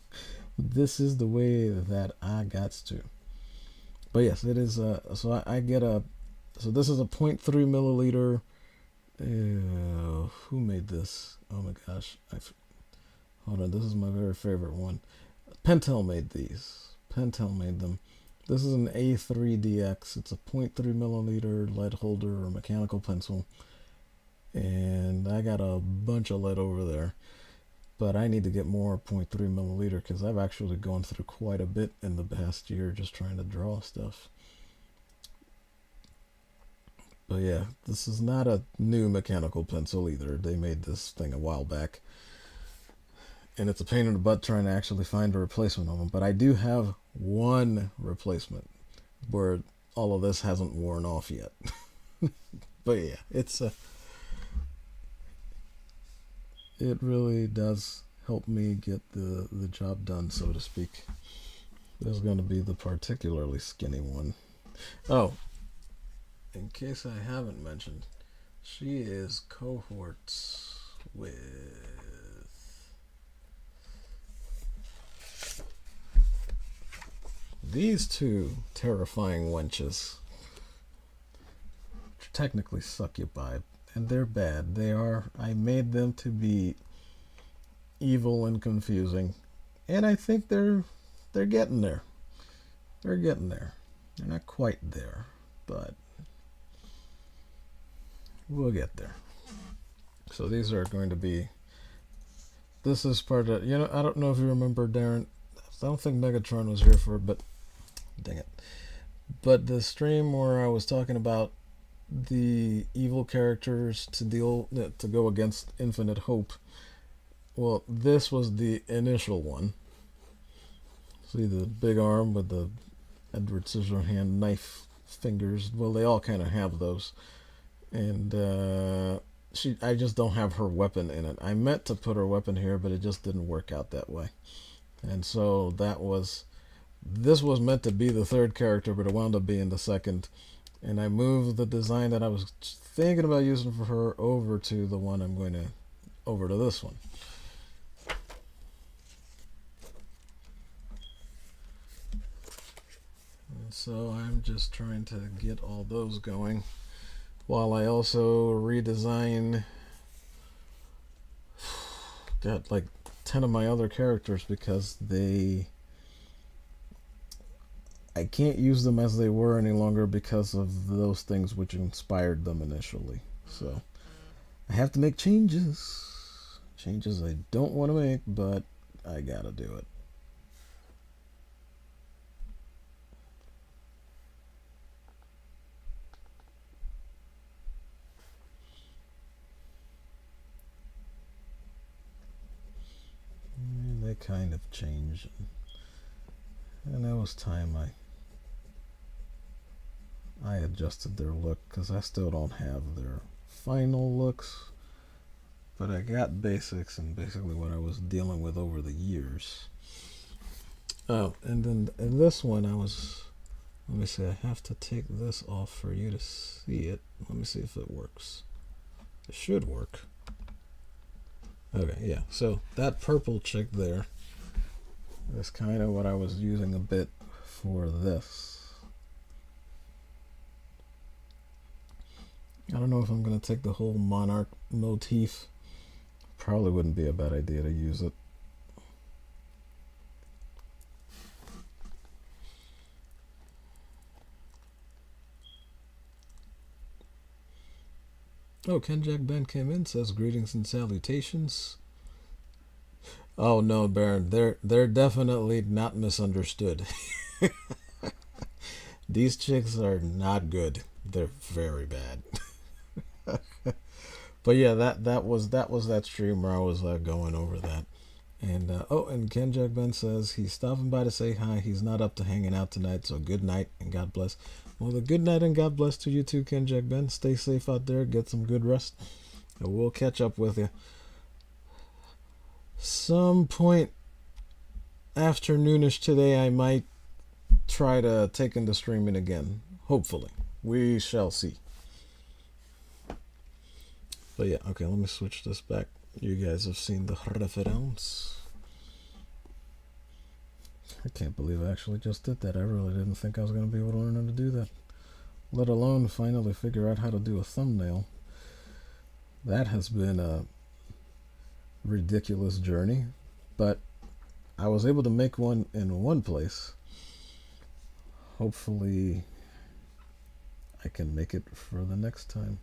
this is the way that I got to. But yes, it is. So I get so this is a 0.3 milliliter. Who made this? Oh my gosh! Hold on. This is my very favorite one. Pentel made these. Pentel made them. This is an A3DX. It's a 0.3 milliliter lead holder or mechanical pencil, and I got a bunch of lead over there. But I need to get more 0.3 milliliter because I've actually gone through quite a bit in the past year just trying to draw stuff. But yeah, this is not a new mechanical pencil either. They made this thing a while back. And it's a pain in the butt trying to actually find a replacement of them. But I do have one replacement where all of this hasn't worn off yet. But yeah, it really does help me get the job done, so to speak. There's going to be the particularly skinny one. Oh, in case I haven't mentioned, she is cohorts with these two terrifying wenches. Technically succubi, and they're bad. I made them to be evil and confusing, and I think they're getting there. They're getting there. They're not quite there, but we'll get there. So these are going to be. This is part of. I don't know if you remember, Darren. I don't think Megatron was here for it, but dang it. But the stream where I was talking about the evil characters to go against Infinite Hope. Well, this was the initial one. See the big arm with the Edward Scissorhand knife fingers. Well, they all kind of have those. And I just don't have her weapon in it. I meant to put her weapon here, but it just didn't work out that way. And so this was meant to be the third character, but it wound up being the second. And I moved the design that I was thinking about using for her over to the one over to this one. And so I'm just trying to get all those going, while I also redesign, got like 10 of my other characters, because I can't use them as they were any longer because of those things which inspired them initially. So I have to make changes. Changes I don't want to make, but I gotta do it. And they kind of change. And it was time I adjusted their look, because I still don't have their final looks, but I got basics and basically what I was dealing with over the years. Oh, and then in this one let me see, I have to take this off for you to see it. Let me see if it works. It should work. Okay, yeah, so that purple chick there is kind of what I was using a bit for this. I don't know if I'm going to take the whole monarch motif. Probably wouldn't be a bad idea to use it. Oh, Ken Jack Ben came in, says greetings and salutations. Oh no, Baron, they're definitely not misunderstood. These chicks are not good. They're very bad. But yeah, that was that stream where I was going over that. And and Ken Jack Ben says he's stopping by to say hi. He's not up to hanging out tonight, so good night and God bless. Well, the good night and God bless to you too, Ken Jack Ben. Stay safe out there. Get some good rest. And we'll catch up with you some point afternoonish today. I might try to take into streaming again. Hopefully. We shall see. But yeah, okay, let me switch this back. You guys have seen the reference. I can't believe I actually just did that. I really didn't think I was going to be able to learn how to do that. Let alone finally figure out how to do a thumbnail. That has been a ridiculous journey. But I was able to make one in one place. Hopefully I can make it for the next time.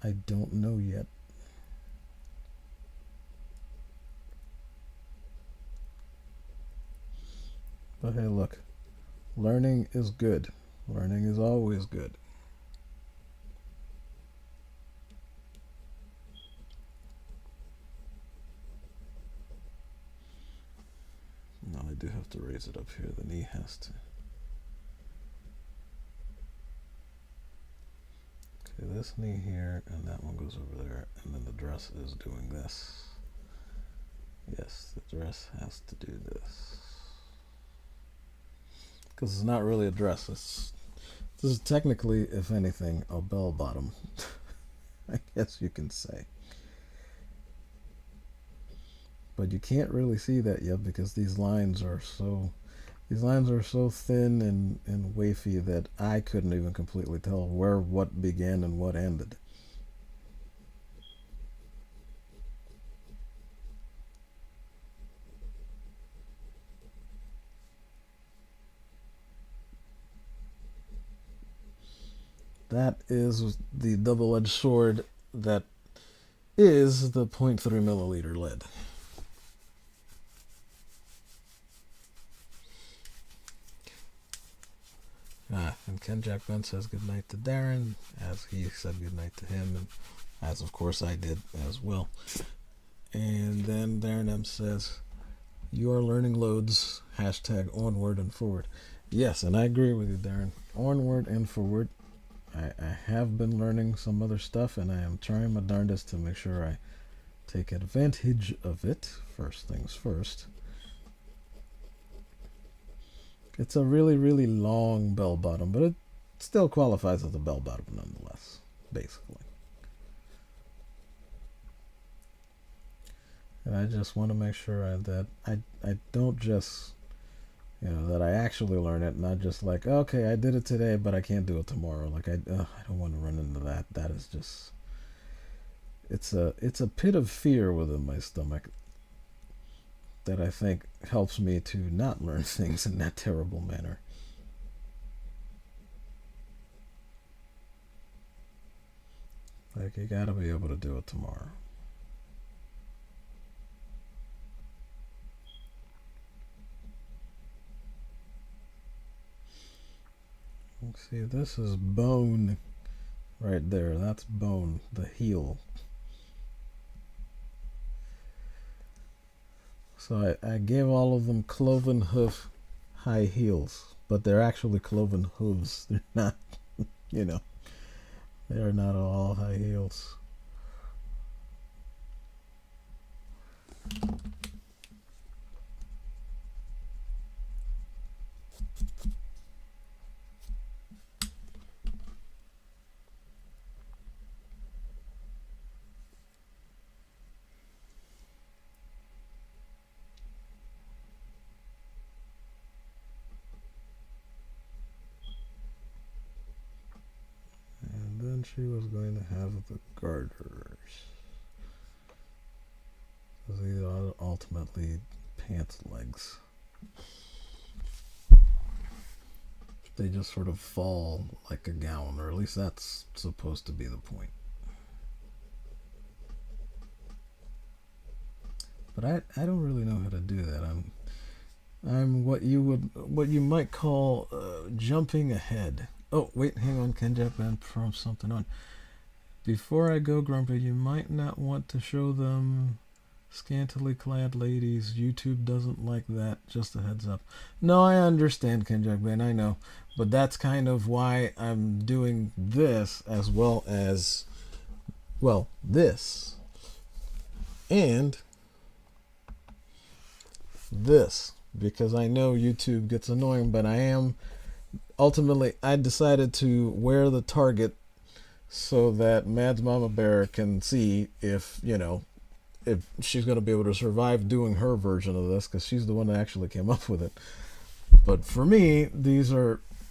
I don't know yet. But hey, look, learning is good. Learning is always good. Now I do have to raise it up here. The knee has to. Okay, this knee here, and that one goes over there, and then the dress is doing this. Yes, the dress has to do this. Because it's not really a dress. This is technically, if anything, a bell bottom. I guess you can say. But you can't really see that yet because these lines are so thin and wafy that I couldn't even completely tell where what began and what ended. That is the double-edged sword that is the 0.3 milliliter lead. And Ken Jack Ben says goodnight to Darren, as he said goodnight to him, and as of course I did as well. And then Darren M says, you are learning loads, hashtag onward and forward. Yes, and I agree with you, Darren. Onward and forward. I have been learning some other stuff, and I am trying my darndest to make sure I take advantage of it. First things first. It's a really, really long bell bottom, but it still qualifies as a bell bottom nonetheless, basically. And I just want to make sure that I don't just, that I actually learn it, not just like, okay, I did it today, but I can't do it tomorrow. Like, I don't want to run into that. That is just, it's a pit of fear within my stomach that I think helps me to not learn things in that terrible manner. Like, you gotta be able to do it tomorrow. Let's see, this is bone right there. That's bone, the heel. So I gave all of them cloven hoof high heels, but they're actually cloven hooves. They're not, they are not all high heels. She was going to have the garters. These are ultimately pants legs. They just sort of fall like a gown, or at least that's supposed to be the point. But I don't really know how to do that. I'm what you might call jumping ahead. Oh, wait, hang on, Kenjack, Ben, from something on. Before I go, Grumpy, you might not want to show them scantily clad ladies. YouTube doesn't like that. Just a heads up. No, I understand, Kenjack, Ben, I know. But that's kind of why I'm doing this as well as, well, this. And this. Because I know YouTube gets annoying, but ultimately, I decided to wear the target so that Mad's Mama Bear can see if she's going to be able to survive doing her version of this, because she's the one that actually came up with it. But for me, this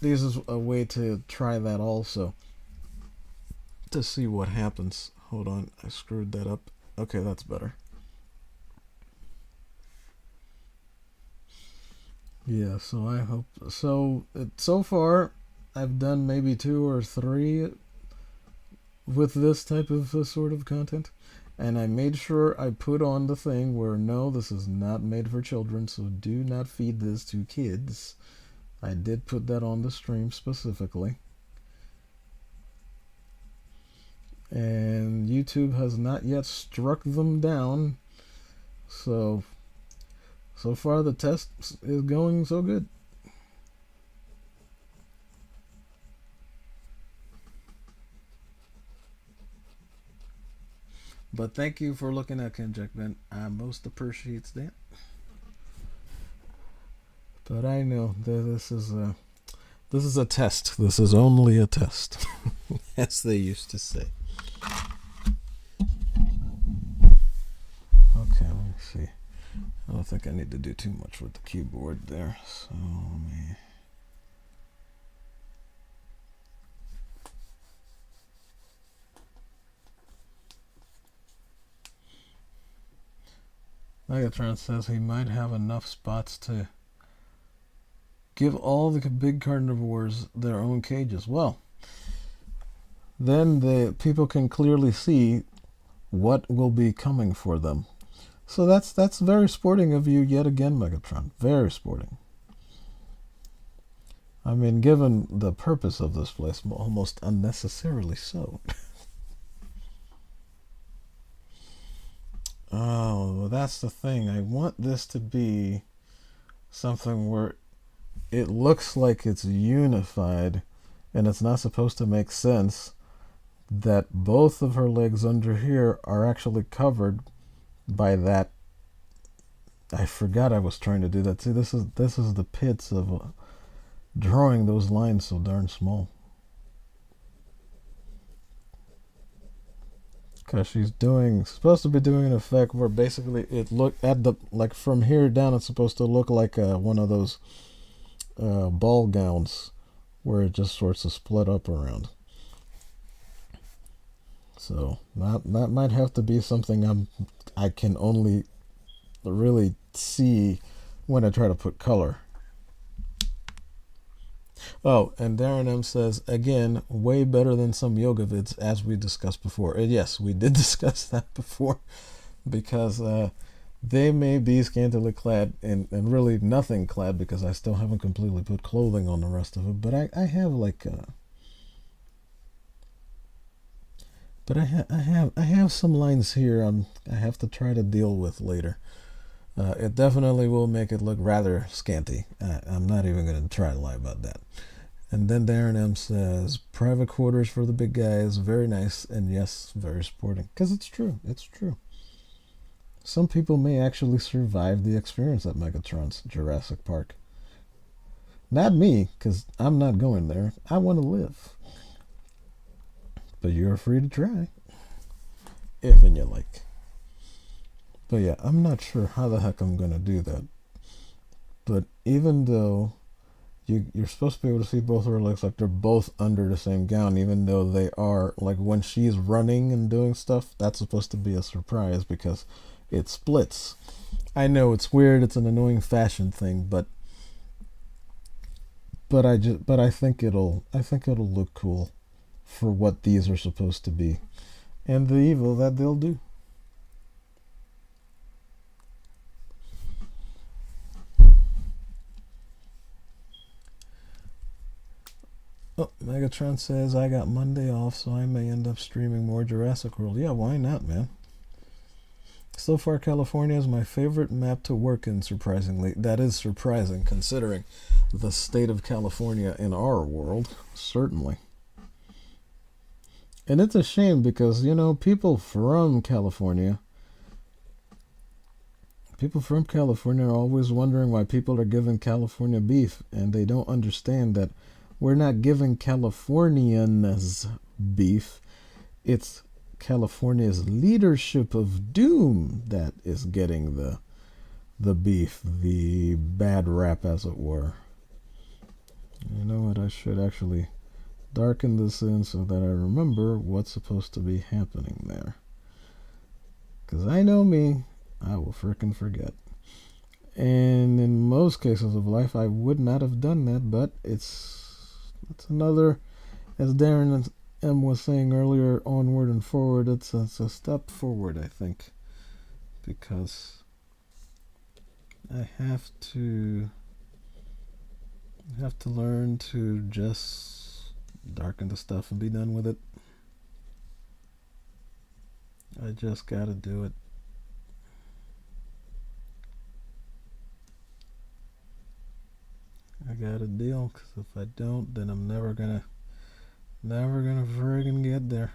is a way to try that also, to see what happens. Hold on, I screwed that up. Okay, that's better. Yeah, so I hope so. So far, I've done maybe 2 or 3 with this type of sort of content, and I made sure I put on the thing where no, this is not made for children, so do not feed this to kids. I did put that on the stream specifically, and YouTube has not yet struck them down, so far the test is going so good. But thank you for looking at Kenjack, Ben. I most appreciates that. But I know that this is a test. This is only a test, as they used to say. Okay, let me see. I don't think I need to do too much with the keyboard there, so let me... Megatron says he might have enough spots to give all the big carnivores their own cages. Well, then the people can clearly see what will be coming for them. So that's very sporting of you yet again, Megatron. Very sporting. I mean, given the purpose of this place, almost unnecessarily so. Oh, well, that's the thing. I want this to be something where it looks like it's unified, And it's not supposed to make sense that both of her legs under here are actually covered by that. I forgot I was trying to do that. See, this is the pits of drawing those lines so darn small. Because she's supposed to be doing an effect where basically it look at the, like from here down, it's supposed to look like one of those ball gowns where it just sorts of split up around. So that might have to be something I can only really see when I try to put color. Oh, and Darren M says, again, way better than some yoga vids, as we discussed before. And yes, we did discuss that before, because they may be scantily clad and really nothing clad, because I still haven't completely put clothing on the rest of it. But I have like, but I have some lines here I have to try to deal with later. It definitely will make it look rather scanty. I'm not even going to try to lie about that. And then Darren M says, private quarters for the big guys, very nice, and yes, very sporting. Because it's true. It's true. Some people may actually survive the experience at Megatron's Jurassic Park. Not me, because I'm not going there. I want to live. But you're free to try. If and you like. But yeah, I'm not sure how the heck I'm going to do that. But even though you're supposed to be able to see both of her legs like they're both under the same gown, even though they are, like when she's running and doing stuff, that's supposed to be a surprise because it splits. I know it's weird, it's an annoying fashion thing, but I think it'll look cool for what these are supposed to be and the evil that they'll do. Oh, Megatron says, I got Monday off, so I may end up streaming more Jurassic World. Yeah, why not, man? So far, California is my favorite map to work in, surprisingly. That is surprising, considering the state of California in our world, certainly. And it's a shame because, people from California are always wondering why people are giving California beef, and they don't understand that we're not giving Californians beef. It's California's leadership of doom that is getting the beef, the bad rap, as it were. You know what? I should actually darken this in so that I remember what's supposed to be happening there. Because I know me, I will frickin' forget. And in most cases of life, I would not have done that, but it's another, as Darren M was saying earlier, onward and forward. It's a step forward, I think, because I have to learn to just darken the stuff and be done with it. I just gotta do it. I gotta deal, because if I don't, then I'm never gonna friggin' get there.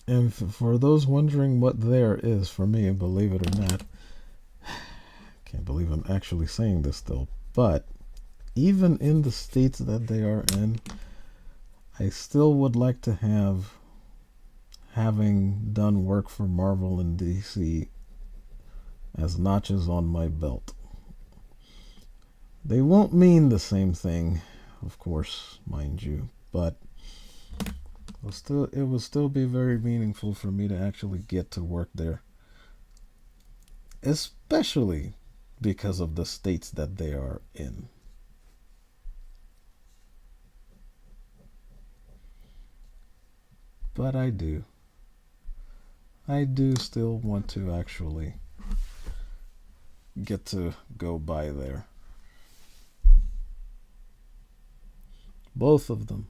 And for those wondering what there is for me, believe it or not, can't believe I'm actually saying this though, but even in the states that they are in, I still would like to have, having done work for Marvel and DC, as notches on my belt. They won't mean the same thing, of course, mind you, but it will still be very meaningful for me to actually get to work there, especially because of the states that they are in. But I do still want to actually get to go by there. Both of them.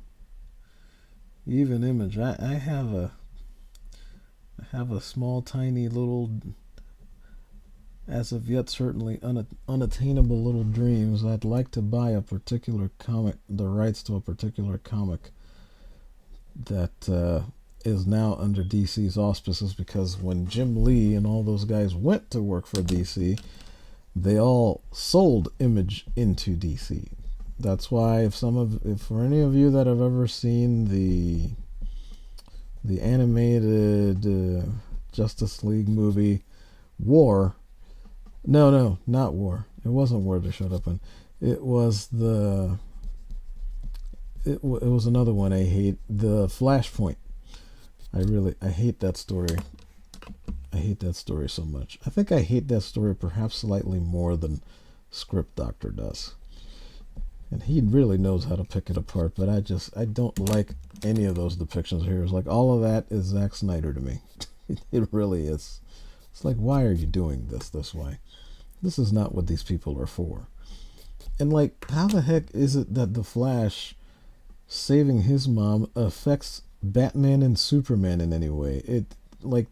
Even Image. I have a small, tiny little, as of yet certainly unattainable little dreams. I'd like to buy a particular comic, the rights to a particular comic that is now under DC's auspices, because when Jim Lee and all those guys went to work for DC, they all sold Image into DC. That's why if for any of you that have ever seen the animated Justice League movie War, no, not War. It wasn't War they showed up in. It was it was another one I hate, the Flashpoint. I hate that story. I hate that story so much. I think I hate that story perhaps slightly more than Script Doctor does. And he really knows how to pick it apart, but I don't like any of those depictions here. It's like all of that is Zack Snyder to me. It really is. It's like, why are you doing this way? This is not what these people are for. And like, how the heck is it that the Flash saving his mom affects Batman and Superman in any way? It, like,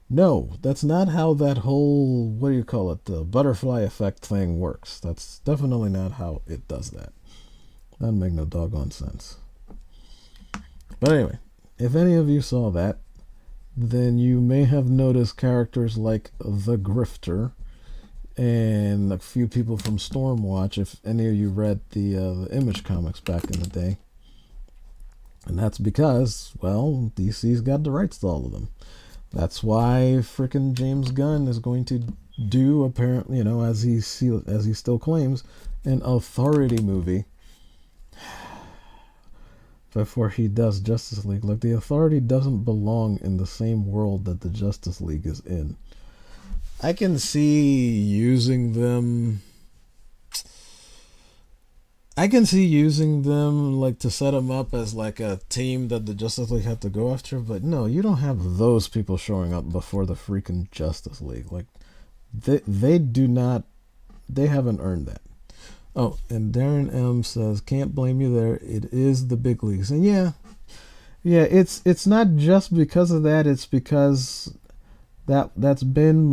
no, that's not how that whole, what do you call it, the butterfly effect thing works. That's definitely not how it does that. Doesn't make no doggone sense. But anyway, if any of you saw that, then you may have noticed characters like the Grifter and a few people from Stormwatch, if any of you read the Image comics back in the day. And that's because, well, DC's got the rights to all of them. That's why frickin' James Gunn is going to do, apparently, you know, as he still claims, an Authority movie before he does Justice League. Look, the Authority doesn't belong in the same world that the Justice League is in. I can see using them. I can see using them like to set them up as like a team that the Justice League have to go after, but no, you don't have those people showing up before the freaking Justice League. Like they do not, they haven't earned that. Oh, and Darren M says, can't blame you there. It is the big leagues. And yeah, it's not just because of that, it's because that's been,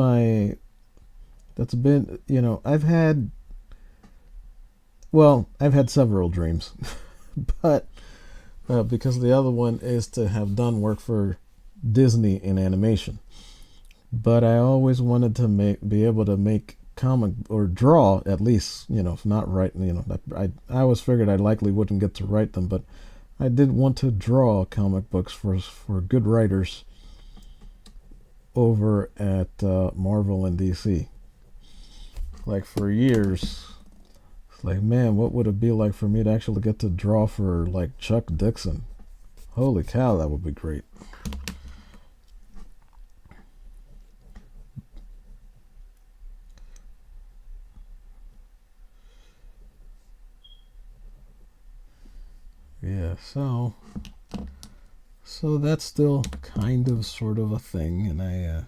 you know, I've had several dreams, but because the other one is to have done work for Disney in animation. But I always wanted to be able to make comic or draw, at least, you know, if not write, you know, I always figured I likely wouldn't get to write them, but I did want to draw comic books for good writers over at Marvel and DC. Like for years. Like, man, what would it be like for me to actually get to draw for, like, Chuck Dixon? Holy cow, that would be great. Yeah, so that's still kind of sort of a thing, and I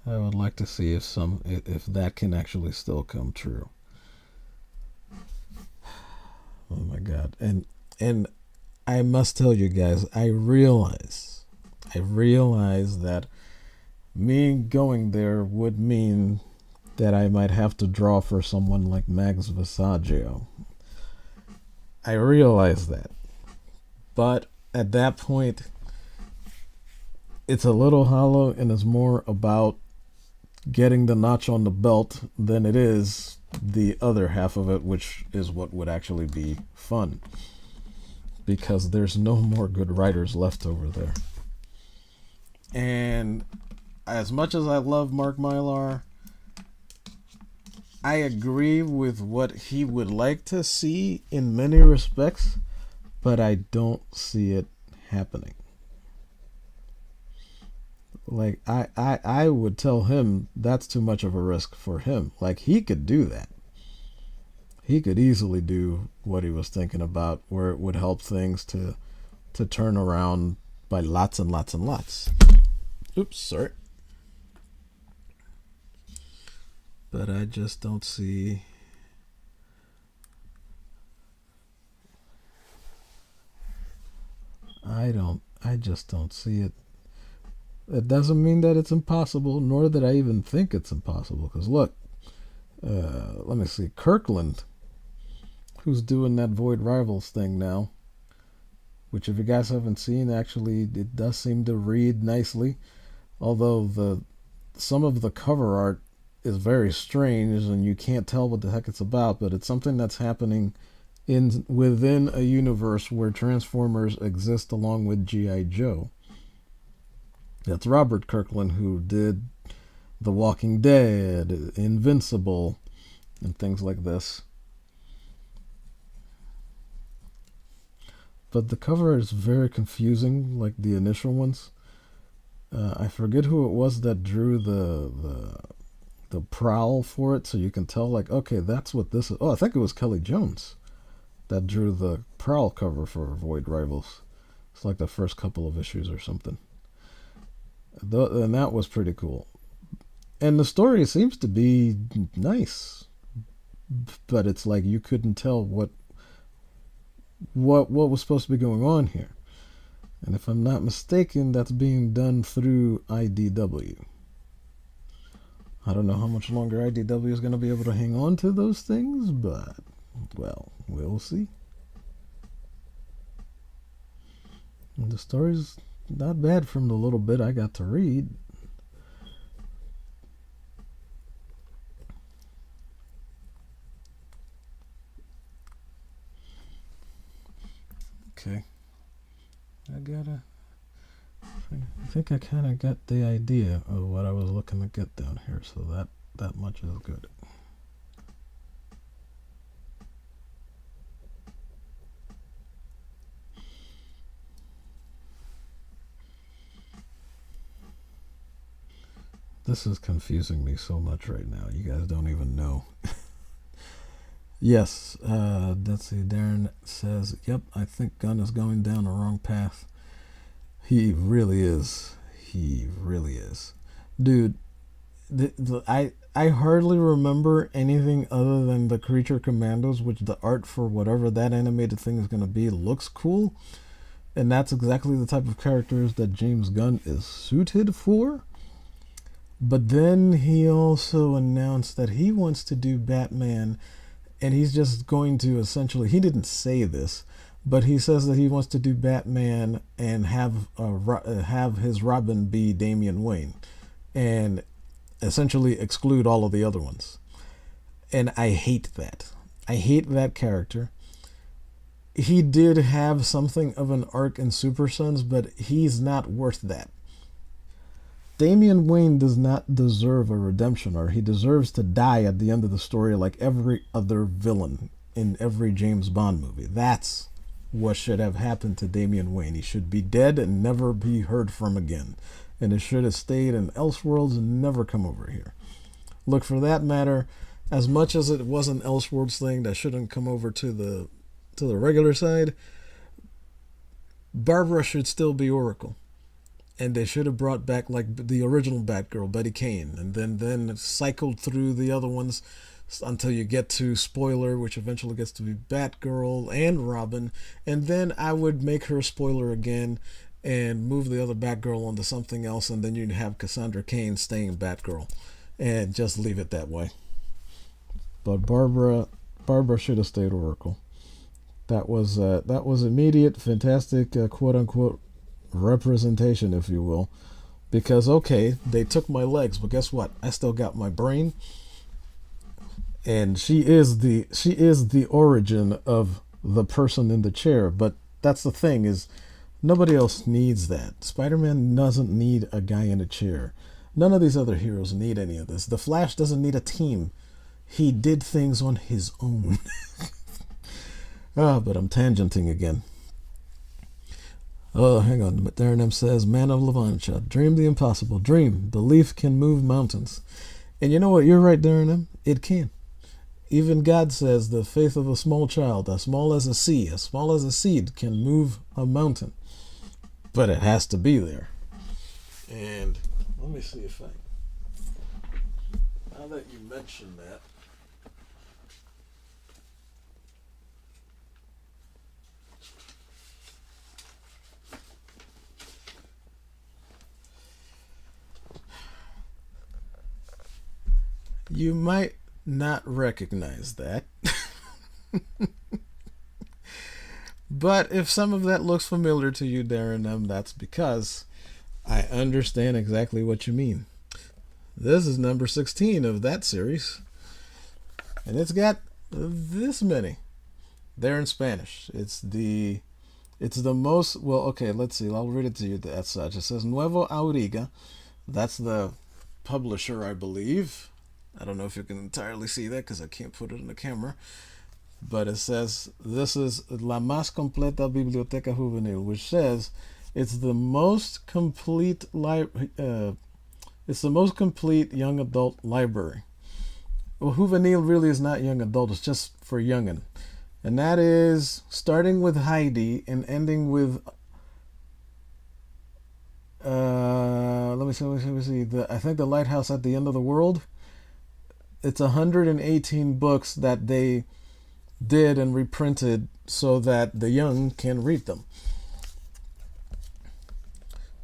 would like to see if that can actually still come true. Oh my God. And I must tell you guys, I realize that me going there would mean that I might have to draw for someone like Max Visaggio. I realize that. But at that point, it's a little hollow, and it's more about getting the notch on the belt than it is the other half of it, which is what would actually be fun, because there's no more good writers left over there. And as much as I love Mark Millar, I agree with what he would like to see in many respects, but I don't see it happening. Like, I would tell him that's too much of a risk for him. Like, he could do that. He could easily do what he was thinking about, where it would help things to turn around by lots and lots and lots. Oops, sorry. But I just don't see I just don't see it. It doesn't mean that it's impossible, nor that I even think it's impossible. Because look, let me see, Kirkland, who's doing that Void Rivals thing now, which if you guys haven't seen, actually it does seem to read nicely, although some of the cover art is very strange and you can't tell what the heck it's about, but it's something that's happening within a universe where Transformers exist along with G.I. Joe. That's Robert Kirkland, who did The Walking Dead, Invincible, and things like this. But the cover is very confusing, like the initial ones. I forget who it was that drew the prowl for it, so you can tell, like, okay, that's what this is. Oh, I think it was Kelly Jones that drew the prowl cover for Void Rivals. It's like the first couple of issues or something. And that was pretty cool. And the story seems to be nice, but it's like you couldn't tell what was supposed to be going on here. And if I'm not mistaken, that's being done through IDW. I don't know how much longer IDW is going to be able to hang on to those things, but, well, we'll see. And the story's not bad from the little bit I got to read. Okay. I think I kind of got the idea of what I was looking to get down here, so that much is good. This is confusing me so much right now. You guys don't even know. Yes, let's see. Darren says, yep, I think Gunn is going down the wrong path. He really is. He really is. Dude, I hardly remember anything other than the Creature Commandos, which the art for whatever that animated thing is going to be looks cool. And that's exactly the type of characters that James Gunn is suited for. But then he also announced that he wants to do Batman, and he's just going to essentially, he didn't say this, but he says that he wants to do Batman and have his Robin be Damian Wayne, and essentially exclude all of the other ones. And I hate that. I hate that character. He did have something of an arc in Super Sons, but he's not worth that. Damian Wayne does not deserve a redemption arc. He deserves to die at the end of the story like every other villain in every James Bond movie. That's what should have happened to Damian Wayne. He should be dead and never be heard from again. And it should have stayed in Elseworlds and never come over here. Look, for that matter, as much as it was an Elseworlds thing that shouldn't come over to the regular side, Barbara should still be Oracle. And they should have brought back like the original Batgirl, Betty Kane, and then cycled through the other ones until you get to Spoiler, which eventually gets to be Batgirl and Robin. And then I would make her Spoiler again and move the other Batgirl onto something else, and then you'd have Cassandra Cain staying Batgirl and just leave it that way. But Barbara should have stayed Oracle. That was immediate, fantastic, quote unquote, representation, if you will, because okay, they took my legs, but guess what? I still got my brain, and she is the origin of the person in the chair. But that's the thing, is nobody else needs that. Spider-Man doesn't need a guy in a chair. None of these other heroes need any of this. The Flash doesn't need a team. He did things on his own. But I'm tangenting again. Oh, hang on. Darren M says, Man of Lavancha, dream the impossible. Dream. Belief can move mountains. And you know what? You're right, Darren M. It can. Even God says the faith of a small child, as small as a sea, as small as a seed, can move a mountain. But it has to be there. And let me see if now that you mentioned that, You might not recognize that. But if some of that looks familiar to you, Darren, that's because I understand exactly what you mean. This is number 16 of that series, and it's got this many. They're in Spanish. It's the most, well, okay, let's see. I'll read it to you as such. It says Nuevo Auriga. That's the publisher, I believe. I don't know if you can entirely see that because I can't put it in the camera. But it says this is La Más Completa Biblioteca Juvenil, which says it's the most complete it's the most complete young adult library. Well, juvenil really is not young adult; it's just for youngin', and that is starting with Heidi and ending with. Let me see. I think the Lighthouse at the End of the World. It's 118 books that they did and reprinted so that the young can read them.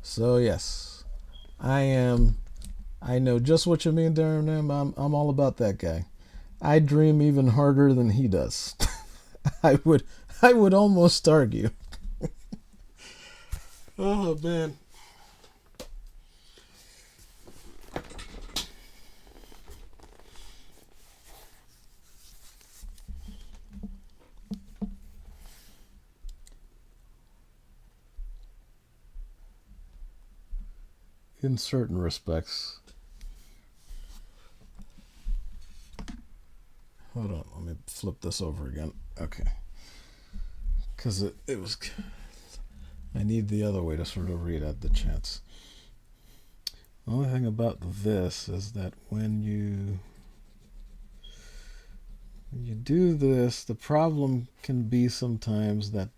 So yes, I know just what you mean, Darren. I'm all about that guy. I dream even harder than he does. I would almost argue. Oh man. In certain respects. Hold on, let me flip this over again. Okay. Because it was. I need the other way to sort of read at the chance. The only thing about this is that when you do this, the problem can be sometimes that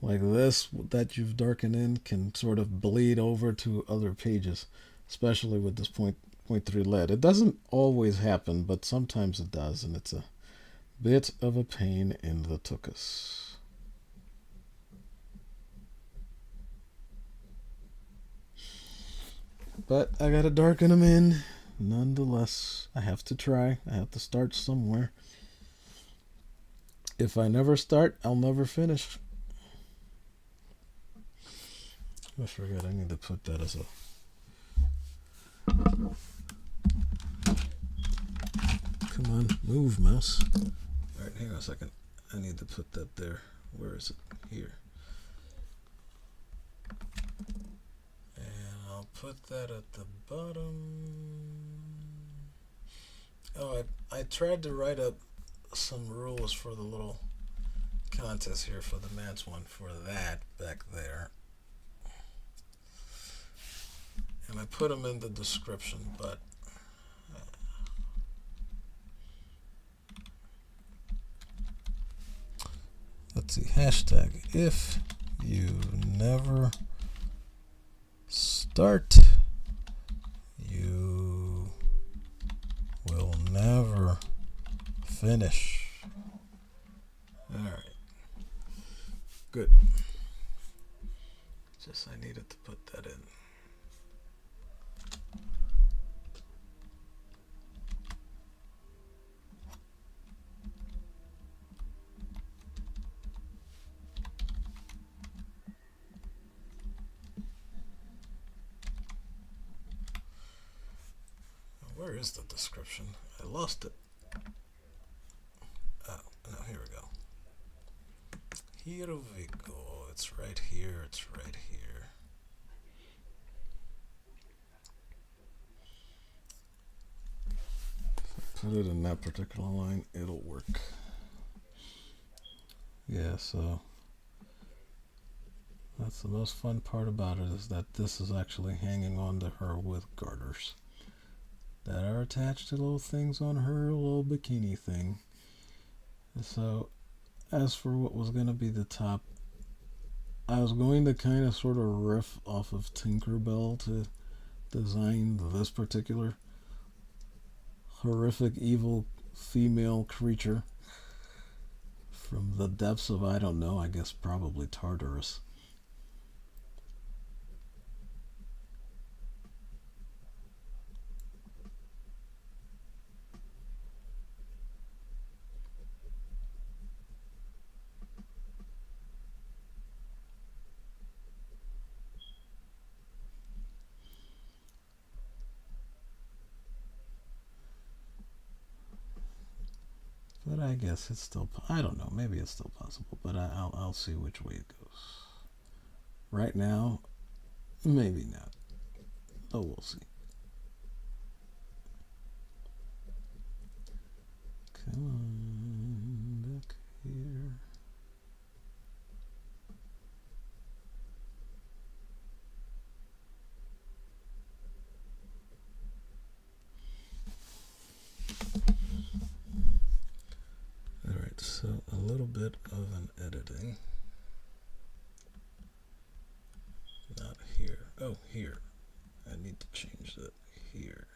like this that you've darkened in can sort of bleed over to other pages, especially with this 0.3 lead. It doesn't always happen, but sometimes it does, and it's a bit of a pain in the tuchus. But I gotta darken them in. Nonetheless, I have to try. I have to start somewhere. If I never start, I'll never finish. I forgot, I need to put that as a... Come on, move, mouse. Alright, hang on a second. I need to put that there. Where is it? Here. And I'll put that at the bottom. Oh, I tried to write up some rules for the little contest here for the Mats one for that back there. And I put them in the description, but let's see, hashtag if you never start, you will never finish. All right, good. Just I needed to put that in. Where is the description? I lost it. Oh, no, here we go. Here we go. It's right here. It's right here. If I put it in that particular line, it'll work. Yeah, so that's the most fun part about it, is that this is actually hanging on to her with garters that are attached to little things on her little bikini thing. So as for what was going to be the top, I was going to kind of sort of riff off of Tinkerbell to design this particular horrific evil female creature from the depths of, I don't know, I guess probably Tartarus. I guess it's still. I don't know. Maybe it's still possible, but I'll see which way it goes. Right now, maybe not. Oh, we'll see. Come on, back here. Alright, so a little bit of an editing. Not here. Oh, here. I need to change that here.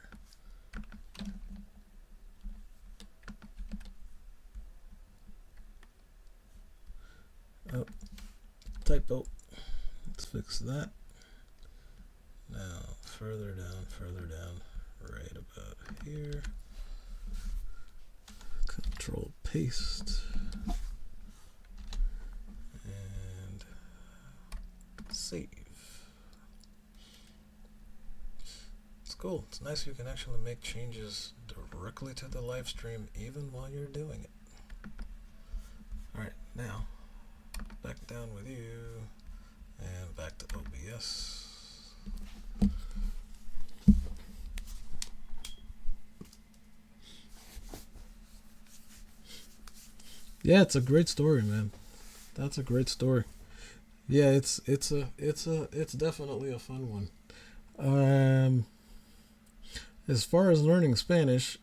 Oh, typo. Let's fix that. Now, further down, right about here. Control paste. And save. It's cool. It's nice you can actually make changes directly to the live stream even while you're doing it. Alright, now back down with you and back to OBS. Yeah, it's a great story, man. That's a great story. Yeah, it's definitely a fun one. As far as learning Spanish,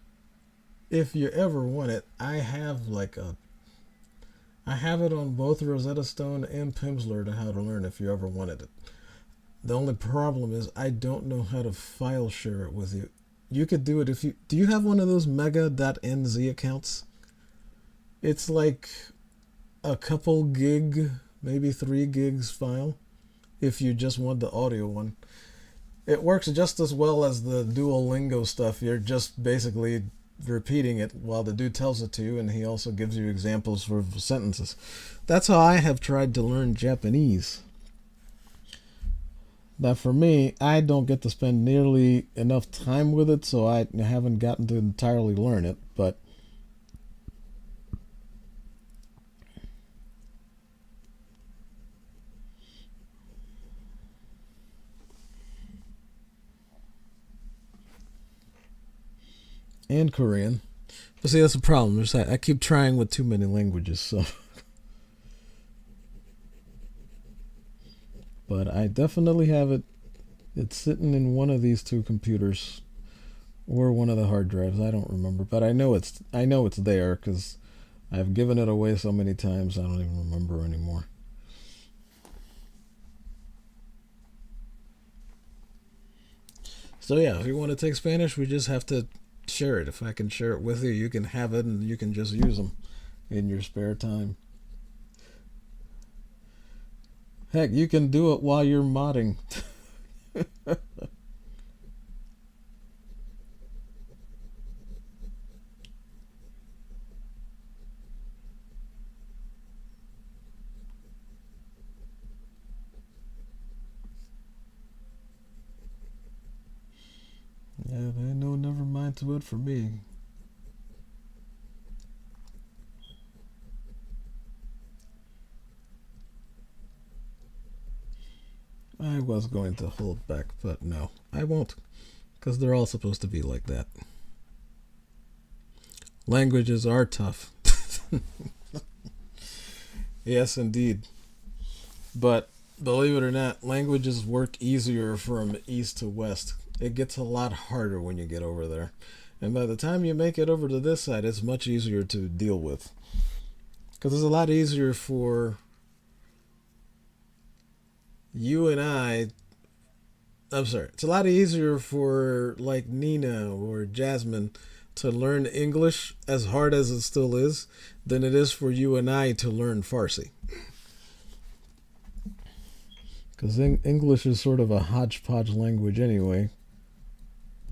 if you ever want it, I have it on both Rosetta Stone and Pimsleur to how to learn if you ever wanted it. The only problem is I don't know how to file share it with you. You could do it if you... Do you have one of those mega.nz accounts? It's like a couple gig, maybe 3 gigs file, if you just want the audio one. It works just as well as the Duolingo stuff. You're just basically repeating it while the dude tells it to you, and he also gives you examples for sentences. That's how I have tried to learn Japanese. Now for me, I don't get to spend nearly enough time with it, so I haven't gotten to entirely learn it, but and Korean. But see, that's the problem. I keep trying with too many languages, so. But I definitely have it. It's sitting in one of these 2 computers, or one of the hard drives. I don't remember, but I know it's there because I've given it away so many times. I don't even remember anymore. So yeah, if you want to take Spanish, we just have to share it. If I can share it with you, you can have it and you can just use them in your spare time. Heck, you can do it while you're modding. Yeah, they know never mind to it for me. I was going to hold back, but no, I won't, because they're all supposed to be like that. Languages are tough. Yes, indeed. But believe it or not, languages work easier from east to west. It gets a lot harder when you get over there. And by the time you make it over to this side, it's much easier to deal with. Because it's a lot easier for you and I'm sorry, it's a lot easier for like Nina or Jasmine to learn English, as hard as it still is, than it is for you and I to learn Farsi. Because English is sort of a hodgepodge language anyway,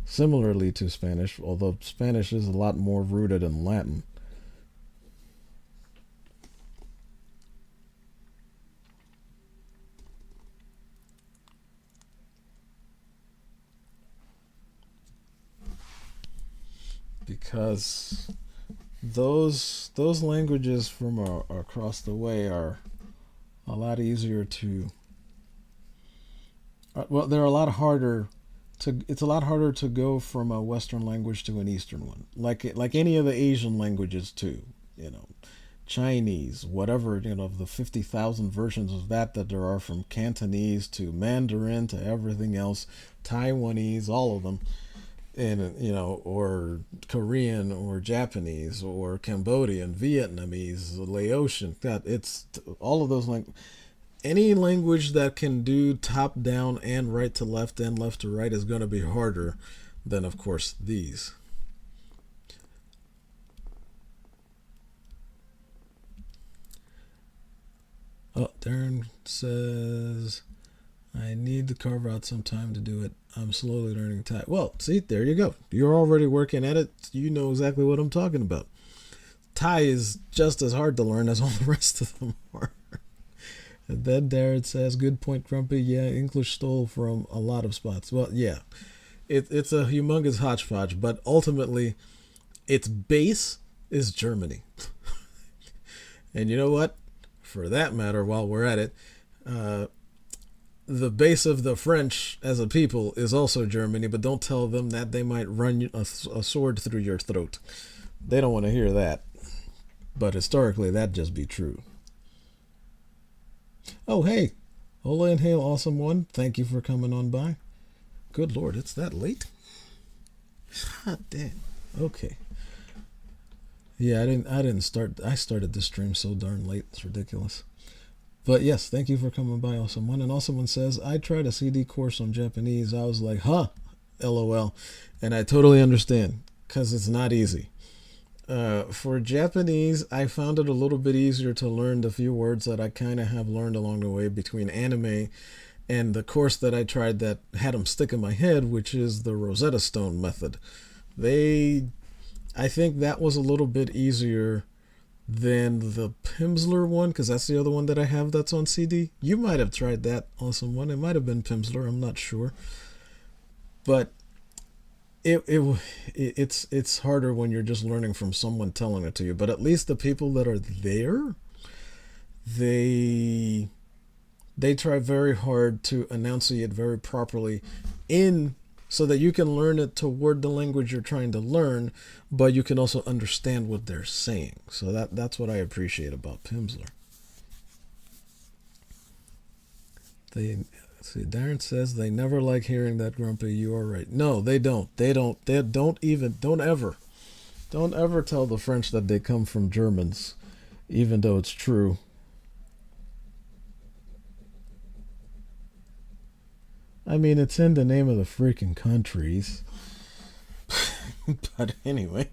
similarly to Spanish, although Spanish is a lot more rooted in Latin. Because those languages from across the way are a lot easier to. Well, they're a lot harder to. It's a lot harder to go from a Western language to an Eastern one, like any of the Asian languages too. You know, Chinese, whatever, of the 50,000 versions of that there are, from Cantonese to Mandarin to everything else, Taiwanese, all of them, and or Korean or Japanese or Cambodian, Vietnamese, Laotian. God, it's all of those any language that can do top down and right to left and left to right is going to be harder than, of course, these. Oh, Darren says, I need to carve out some time to do it. I'm slowly learning Thai. Well, see, there you go. You're already working at it. You know exactly what I'm talking about. Thai is just as hard to learn as all the rest of them are. And then Darren says, good point, Grumpy. Yeah, English stole from a lot of spots. Well, yeah, it's a humongous hodgepodge, but ultimately, its base is Germany. And you know what? For that matter, while we're at it, the base of the French as a people is also Germany, but don't tell them that. They might run a sword through your throat. They don't want to hear that. But historically, that'd just be true. Oh, hey. Hola Hail, awesome one. Thank you for coming on by. Good Lord, it's that late? God damn. Okay. Yeah, I started this stream so darn late. It's ridiculous. But yes, thank you for coming by, awesome one. And awesome one says, I tried a CD course on Japanese. I was like, huh, LOL. And I totally understand, because it's not easy. For Japanese, I found it a little bit easier to learn the few words that I kind of have learned along the way between anime and the course that I tried that had them stick in my head, which is the Rosetta Stone method. I think that was a little bit easier than the Pimsleur one, because that's the other one that I have that's on CD. You might have tried that awesome one. It might have been Pimsleur. I'm not sure. But it's harder when you're just learning from someone telling it to you. But at least the people that are there, they try very hard to enunciate very properly so that you can learn it toward the language you're trying to learn, but you can also understand what they're saying. So that's what I appreciate about Pimsleur. Darren says they never like hearing that, Grumpy. You are right. No, they don't. They don't ever tell the French that they come from Germans, even though it's true. I mean, it's in the name of the freaking countries. But anyway,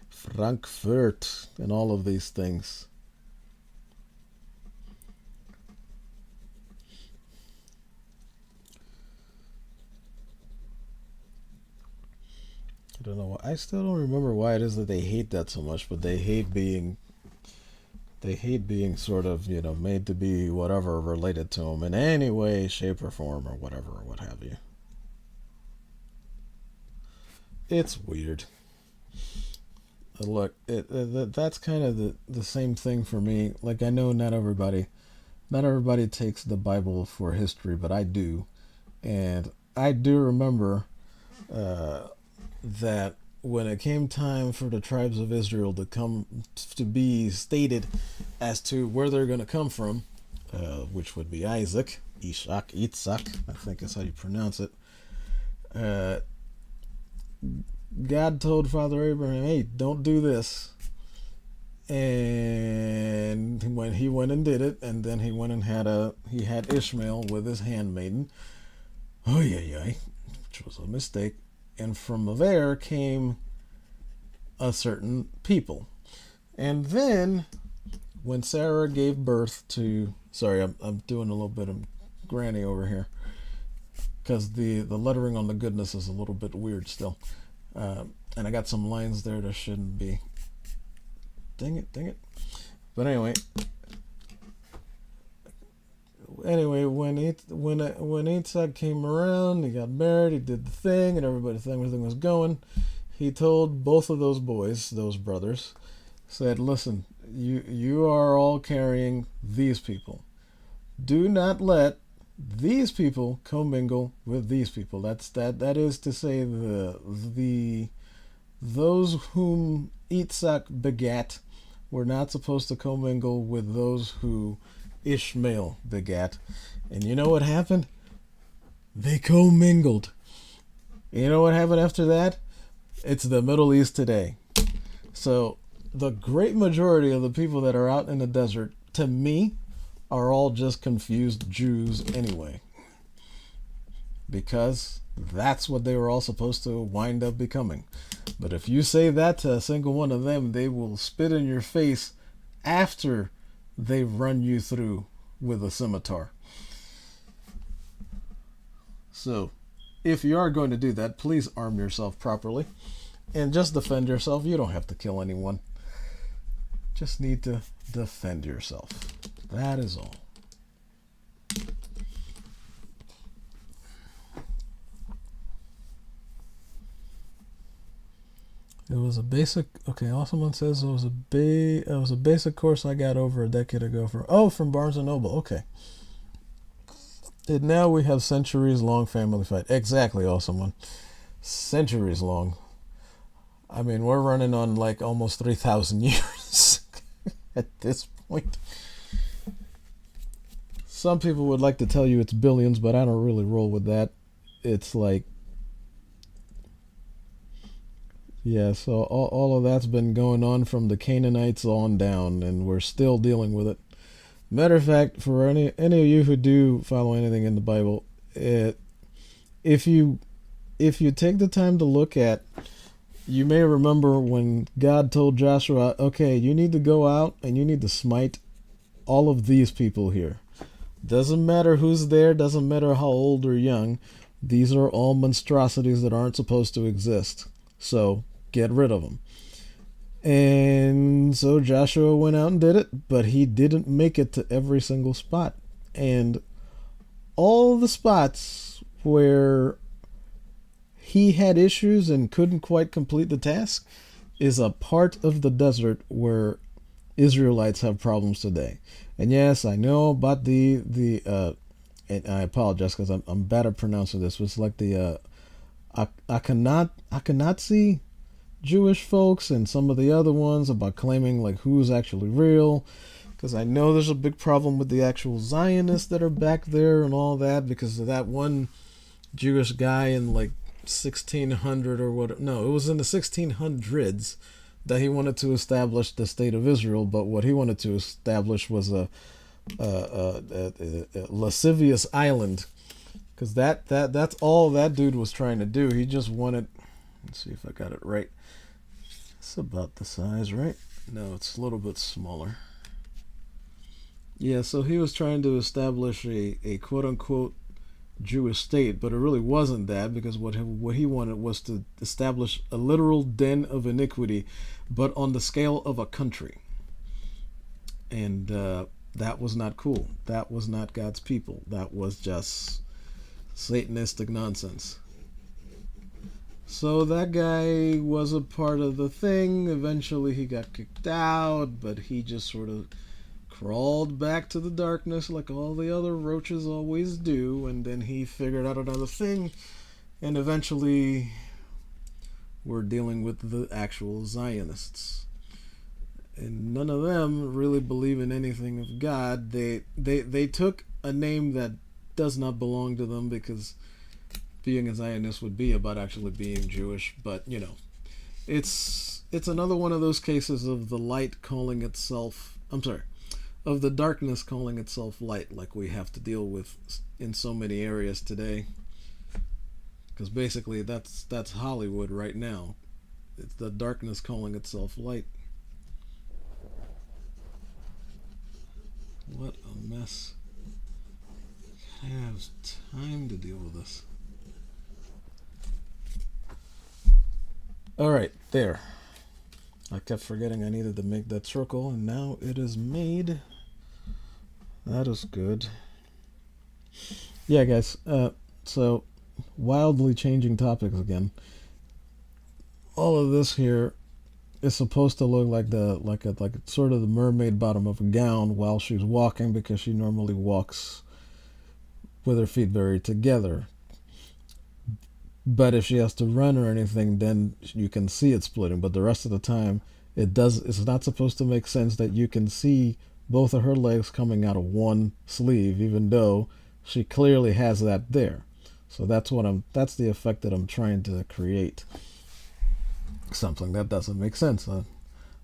Frankfurt and all of these things. I don't know. I still don't remember why it is that they hate that so much, but they hate being sort of, made to be whatever related to them in any way, shape, or form, or whatever, or what have you. It's weird. Look, that's kind of the same thing for me. Like, I know not everybody takes the Bible for history, but I do. And I do remember that when it came time for the tribes of Israel to be stated as to where they're going to come from, which would be Isaac, Itzhak, I think is how you pronounce it. God told Father Abraham, hey, don't do this. And when he went and did it, and then he went and had Ishmael with his handmaiden, which was a mistake. And from there came a certain people. And then when Sarah gave birth to, sorry, I'm doing a little bit of granny over here, because the lettering on the goodness is a little bit weird still. And I got some lines there that shouldn't be. Dang it. But anyway, when Yitzhak came around, he got married, he did the thing, and everything was going. he told both of those boys, those brothers, said, listen, you are all carrying these people. Do not let these people commingle with these people. That is to say, the those whom Isaac begat were not supposed to commingle with those who Ishmael begat. And you know what happened? They commingled. You know what happened after that? It's the Middle East today. So the great majority of the people that are out in the desert, to me, are all just confused Jews anyway. Because that's what they were all supposed to wind up becoming. But if you say that to a single one of them, they will spit in your face after they run you through with a scimitar. So, if you are going to do that, please arm yourself properly and just defend yourself. You don't have to kill anyone. Just need to defend yourself. That is all. It was a basic. Okay, someone says it was a basic course I got over a decade ago from Barnes and Noble. Okay. And now we have centuries long family fight. Exactly, awesome one. Centuries long. I mean, we're running on like almost 3,000 years at this point. Some people would like to tell you it's billions, but I don't really roll with that. It's like, yeah, so all of that's been going on from the Canaanites on down, and we're still dealing with it. Matter of fact, for any of you who do follow anything in the Bible, if you take the time to look at, you may remember when God told Joshua, okay, you need to go out and you need to smite all of these people here. Doesn't matter who's there, doesn't matter how old or young, these are all monstrosities that aren't supposed to exist. So get rid of them. And so Joshua went out and did it, but he didn't make it to every single spot. And all the spots where he had issues and couldn't quite complete the task is a part of the desert where Israelites have problems today. And yes, I know about and I apologize because I'm bad at pronouncing this. It's like the Akhenazi Jewish folks and some of the other ones about claiming like who's actually real, because I know there's a big problem with the actual Zionists that are back there and all that, because of that one Jewish guy in like 1600 or what, no, it was in the 1600s that he wanted to establish the state of Israel, but what he wanted to establish was a lascivious island, because that's all that dude was trying to do. He just wanted, let's see if I got it right. It's about the size, right? No, it's a little bit smaller. Yeah, so he was trying to establish a quote-unquote Jewish state, but it really wasn't that, because what he wanted was to establish a literal den of iniquity, but on the scale of a country. And that was not cool. That was not God's people. That was just Satanistic nonsense. So that guy was a part of the thing. Eventually he got kicked out, but he just sort of crawled back to the darkness like all the other roaches always do, and then he figured out another thing, and eventually we're dealing with the actual Zionists. And none of them really believe in anything of God. They took a name that does not belong to them, because being a Zionist would be about actually being Jewish, but you know, it's another one of those cases of the light calling itself, of the darkness calling itself light, like we have to deal with in so many areas today. Because basically that's Hollywood right now. It's the darkness calling itself light. What a mess. I have time to deal with this. Alright, there. I kept forgetting I needed to make that circle, and now it is made. That is good. Yeah, guys, so wildly changing topics again. all of this here is supposed to look like like sort of the mermaid bottom of a gown while she's walking, because she normally walks with her feet very together. But if she has to run or anything, then you can see it splitting. But the rest of the time, it's not supposed to make sense that you can see both of her legs coming out of one sleeve, even though she clearly has that there. So that's the effect that I'm trying to create. Something that doesn't make sense. A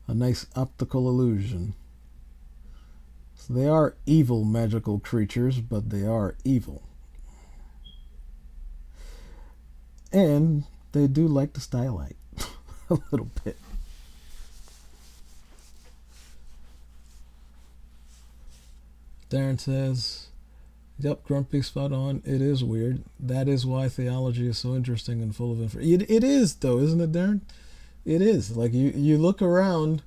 nice optical illusion. So they are evil magical creatures, but they are evil. And they do like to stylize a little bit. Darren says, yep, Grumpy, spot on. It is weird. That is why theology is so interesting and full of information. It is, though, isn't it, Darren? It is. Like, you look around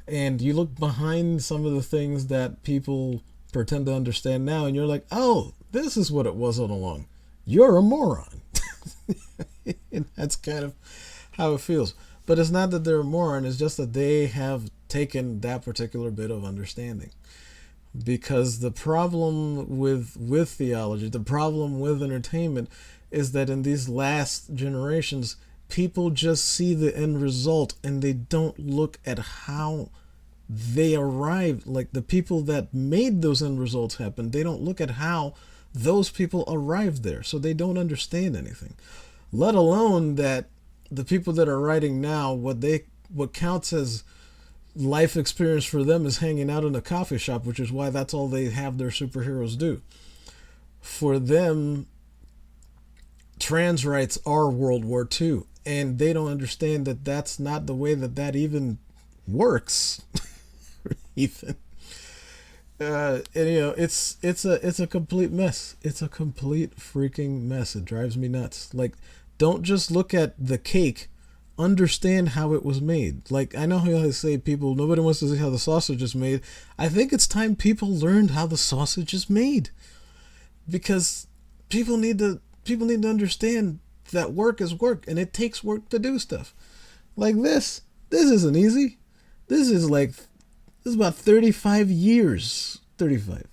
and you look behind some of the things that people pretend to understand now, and you're like, oh, this is what it was all along. You're a moron. And that's kind of how it feels. But it's not that they're a moron, it's just that they have taken that particular bit of understanding. Because the problem with theology, the problem with entertainment, is that in these last generations, people just see the end result and they don't look at how they arrived. Like, the people that made those end results happen, they don't look at how those people arrived there. So they don't understand anything. Let alone that the people that are writing now, what counts as life experience for them is hanging out in a coffee shop, which is why that's all they have their superheroes do. For them, trans rights are World War II, and they don't understand that that's not the way that even works. Even. And it's a complete mess. It's a complete freaking mess. It drives me nuts. Like, don't just look at the cake. Understand how it was made. Like, I know how I say nobody wants to see how the sausage is made. I think it's time people learned how the sausage is made, because people need to understand that work is work, and it takes work to do stuff. Like this isn't easy. This is about 35 years. 35?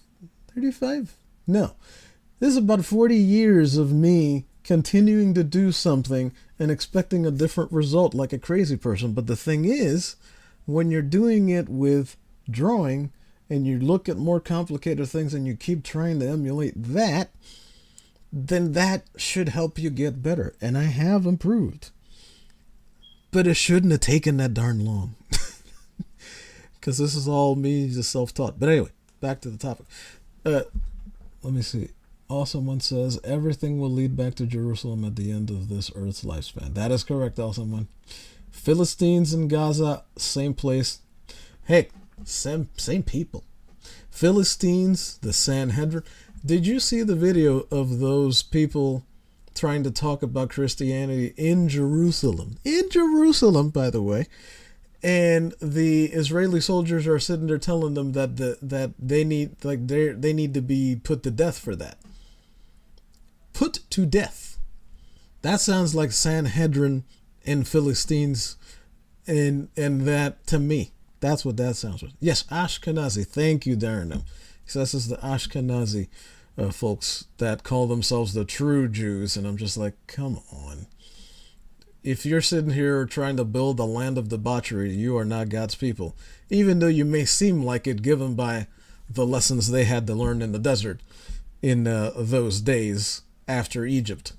No. This is about 40 years of me continuing to do something and expecting a different result like a crazy person. But the thing is, when you're doing it with drawing and you look at more complicated things and you keep trying to emulate that, then that should help you get better. And I have improved. But it shouldn't have taken that darn long. Because this is all me just self-taught. But anyway, back to the topic. Let me see. Awesome One says, everything will lead back to Jerusalem at the end of this earth's lifespan. That is correct, Awesome One. Philistines in Gaza, same place. Hey, same people. Philistines, the Sanhedrin. Did you see the video of those people trying to talk about Christianity in Jerusalem? In Jerusalem, by the way. And the Israeli soldiers are sitting there telling them that they need to be put to death for that. Put to death. That sounds like Sanhedrin and Philistines, and that to me, that's what that sounds like. Yes, Ashkenazi. Thank you, Darren. So this is the Ashkenazi folks that call themselves the true Jews, and I'm just like, come on. If you're sitting here trying to build a land of debauchery, you are not God's people. Even though you may seem like it, given by the lessons they had to learn in the desert in those days after Egypt.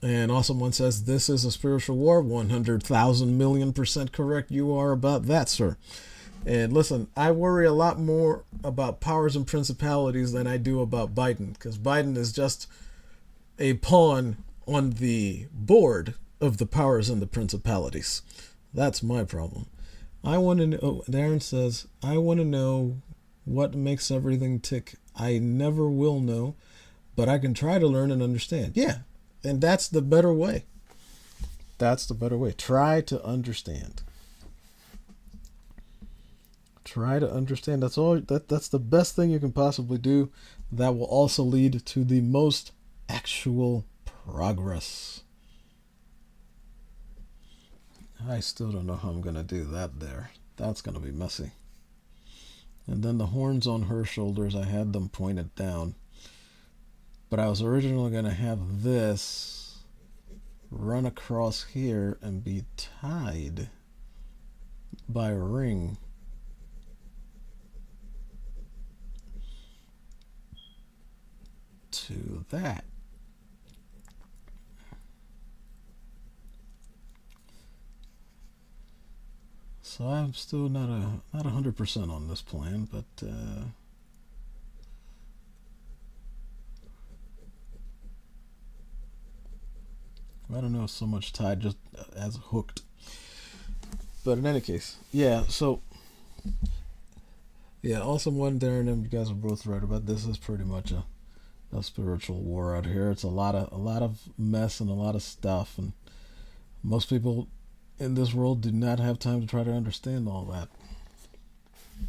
And Awesome One says, this is a spiritual war. 100,000 million% correct you are about that, sir. And listen, I worry a lot more about powers and principalities than I do about Biden, because Biden is just a pawn on the board of the powers and the principalities. That's my problem. I want to know, Darren says, I want to know what makes everything tick. I never will know, but I can try to learn and understand. Yeah, and that's the better way. That's the better way. Try to understand. Try to understand. That's all. That's the best thing you can possibly do. That will also lead to the most actual progress. I still don't know how I'm going to do that there. That's going to be messy. And then the horns on her shoulders, I had them pointed down. But I was originally going to have this run across here and be tied by a ring. To that. So I'm still not 100% on this plan, but I don't know, so much tied just as hooked. But in any case, yeah. So yeah, awesome one, Darren. And you guys are both right about this. Is pretty much a spiritual war out here. It's a lot of mess and a lot of stuff, and most people in this world do not have time to try to understand all that.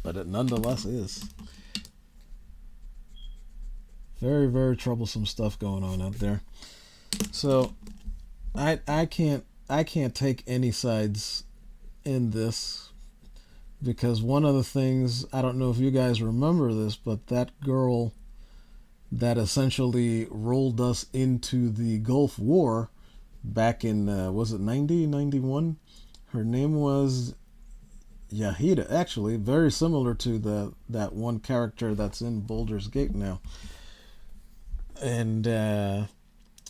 But it nonetheless is very, very troublesome stuff going on out there. So I can't take any sides in this, because one of the things, I don't know if you guys remember this, but that girl that essentially rolled us into the Gulf War back in, was it 90, 91? Her name was Yahida, actually, very similar to that one character that's in Baldur's Gate now. And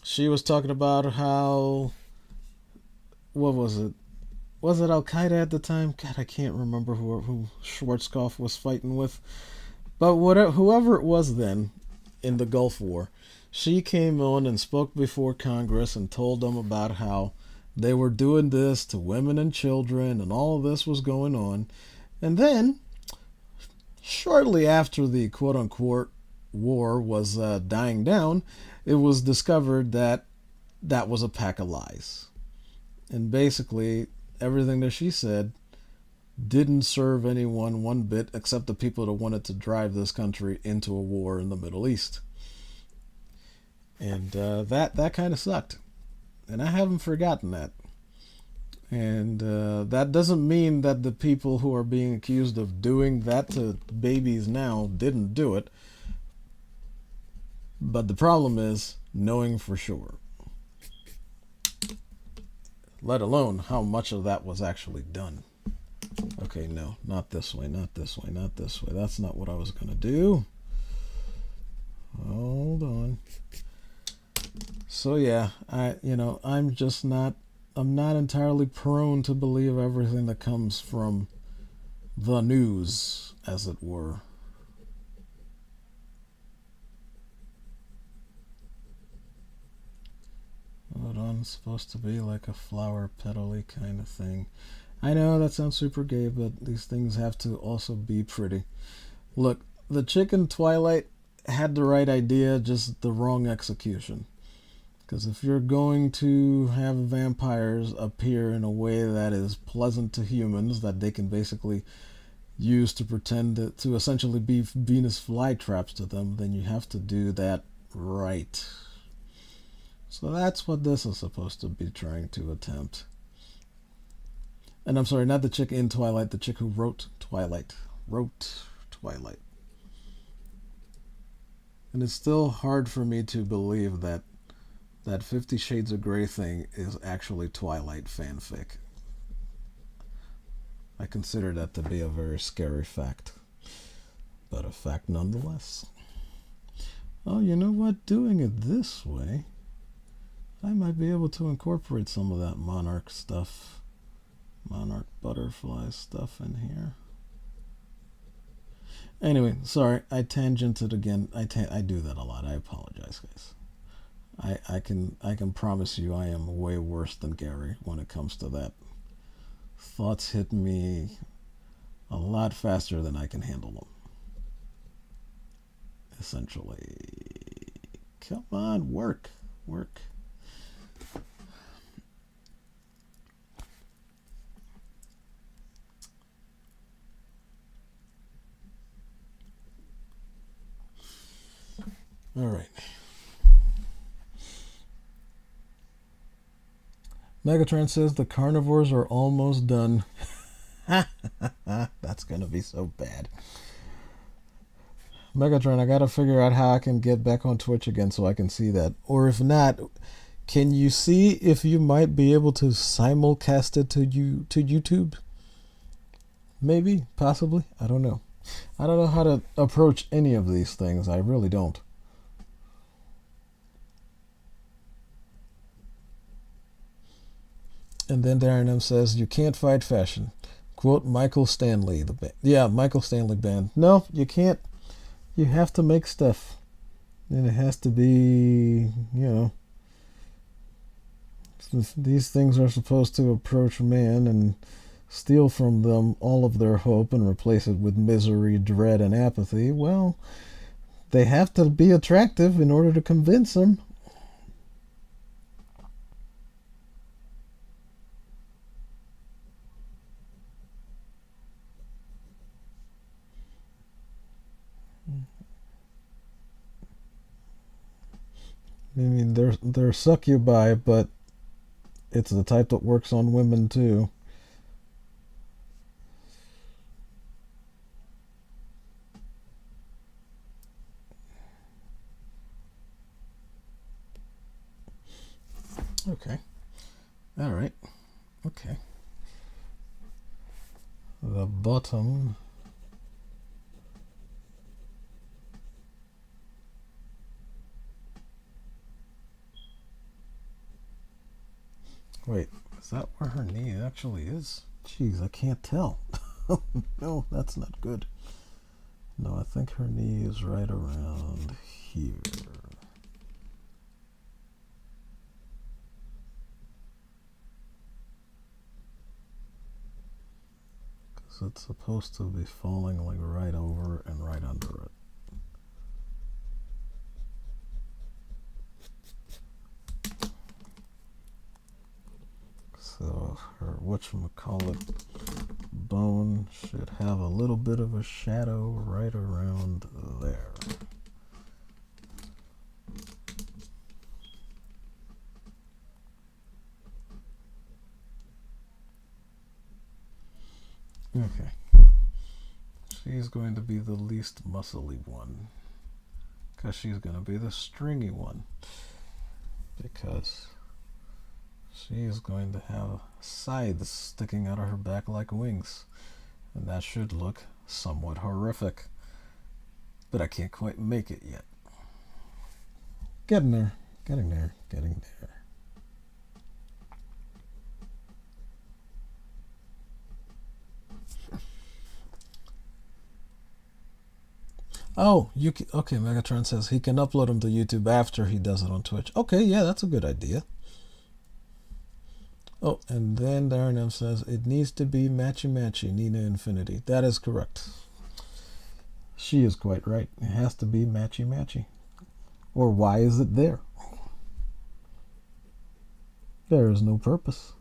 she was talking about how, what was it? Was it Al Qaeda at the time? God, I can't remember who Schwarzkopf was fighting with. But whoever it was then, in the Gulf War, she came on and spoke before Congress and told them about how they were doing this to women and children, and all of this was going on. And then, shortly after the quote-unquote war was dying down, it was discovered that that was a pack of lies. And basically, everything that she said didn't serve anyone one bit except the people that wanted to drive this country into a war in the Middle East. And that kind of sucked. And I haven't forgotten that. And that doesn't mean that the people who are being accused of doing that to babies now didn't do it. But the problem is knowing for sure. Let alone how much of that was actually done. Okay, no, not this way, not this way, not this way. That's not what I was going to do. Hold on. So yeah, I'm not entirely prone to believe everything that comes from the news, as it were. Hold on, it's supposed to be like a flower petal-y kind of thing. I know that sounds super gay, but these things have to also be pretty. Look, the chick in Twilight had the right idea, just the wrong execution. Because if you're going to have vampires appear in a way that is pleasant to humans, that they can basically use to pretend to essentially be Venus flytraps to them, then you have to do that right. So that's what this is supposed to be trying to attempt. And I'm sorry, not the chick in Twilight, the chick who wrote Twilight. And it's still hard for me to believe that 50 Shades of Grey thing is actually Twilight fanfic. I consider that to be a very scary fact. But a fact nonetheless. Oh, you know what? Doing it this way, I might be able to incorporate some of that monarch stuff. Monarch butterfly stuff in here. Anyway, sorry, I tangented again. I do that a lot. I apologize, guys. I can promise you I am way worse than Gary when it comes to that. Thoughts hit me a lot faster than I can handle them. Essentially. Come on, work. All right. Megatron says the carnivores are almost done. That's gonna be so bad. Megatron, I gotta figure out how I can get back on Twitch again so I can see that. Or if not, can you see if you might be able to simulcast it to YouTube? Maybe, possibly. I don't know. I don't know how to approach any of these things. I really don't. And then Darren M says, you can't fight fashion. Quote Michael Stanley, the band. Yeah, Michael Stanley band. No, you can't. You have to make stuff. And it has to be, these things are supposed to approach man and steal from them all of their hope and replace it with misery, dread, and apathy. Well, they have to be attractive in order to convince them. I mean, they're succubi, but it's the type that works on women too. Okay. All right. Okay. The bottom. Wait, is that where her knee actually is? Jeez, I can't tell. No, that's not good. No, I think her knee is right around here. Because it's supposed to be falling like right over and right under it. So her whatchamacallit bone should have a little bit of a shadow right around there. Okay. She's going to be the least muscly one. Because she's going to be the stringy one. Because she is going to have scythes sticking out of her back like wings. And that should look somewhat horrific. But I can't quite make it yet. Getting there. Getting there. Getting there. Oh, you can, okay, Megatron says he can upload them to YouTube after he does it on Twitch. Okay, yeah, that's a good idea. Oh, and then Darren M says it needs to be matchy-matchy, Nina Infinity. That is correct. She is quite right. It has to be matchy-matchy. Or why is it there? There is no purpose.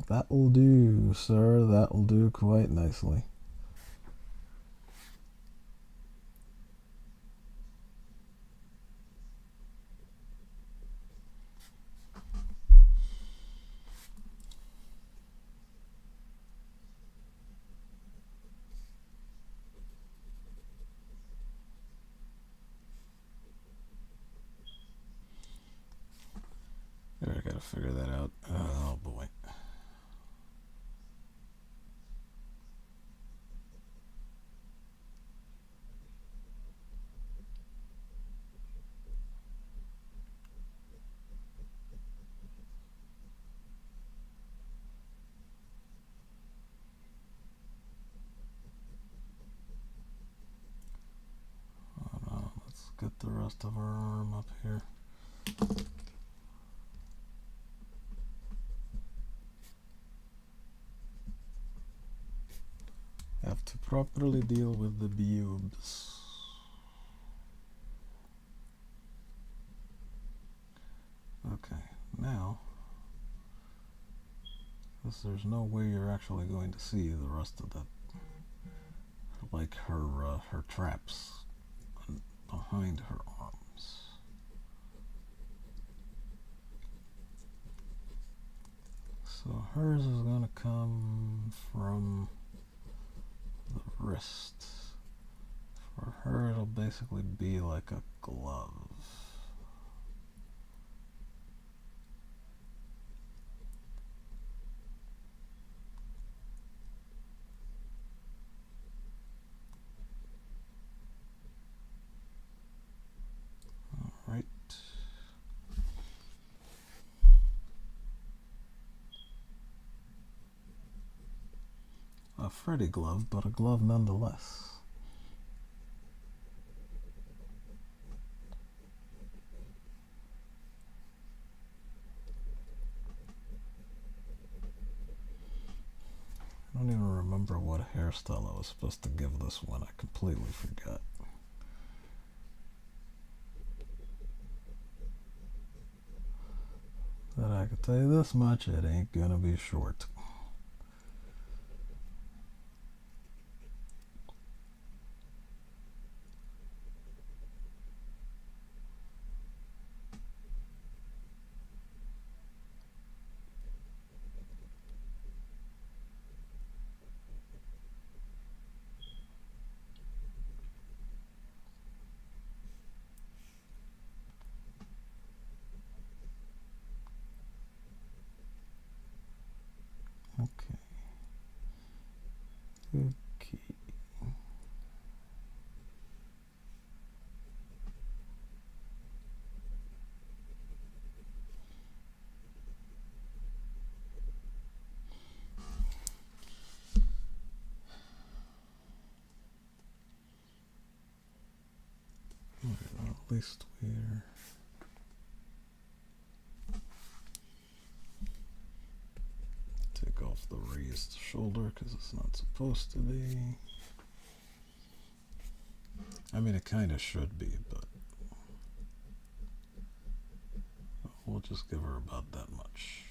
That will do, sir. That will do quite nicely. I gotta figure that out. Oh boy. Let's get the rest of our arm up here. Have to properly deal with the pubes. Okay, now, because there's no way you're actually going to see the rest of that, like her traps behind her arms. So hers is going to come from the wrist. For her, it'll basically be like a glove. All right. A Freddy glove, but a glove nonetheless. I don't even remember what hairstyle I was supposed to give this one. I completely forgot. But I can tell you this much, it ain't gonna be short. Okay. Okay. Well, at least we're take off the raised shoulder because it's not supposed to be. I mean, it kind of should be, but we'll just give her about that much.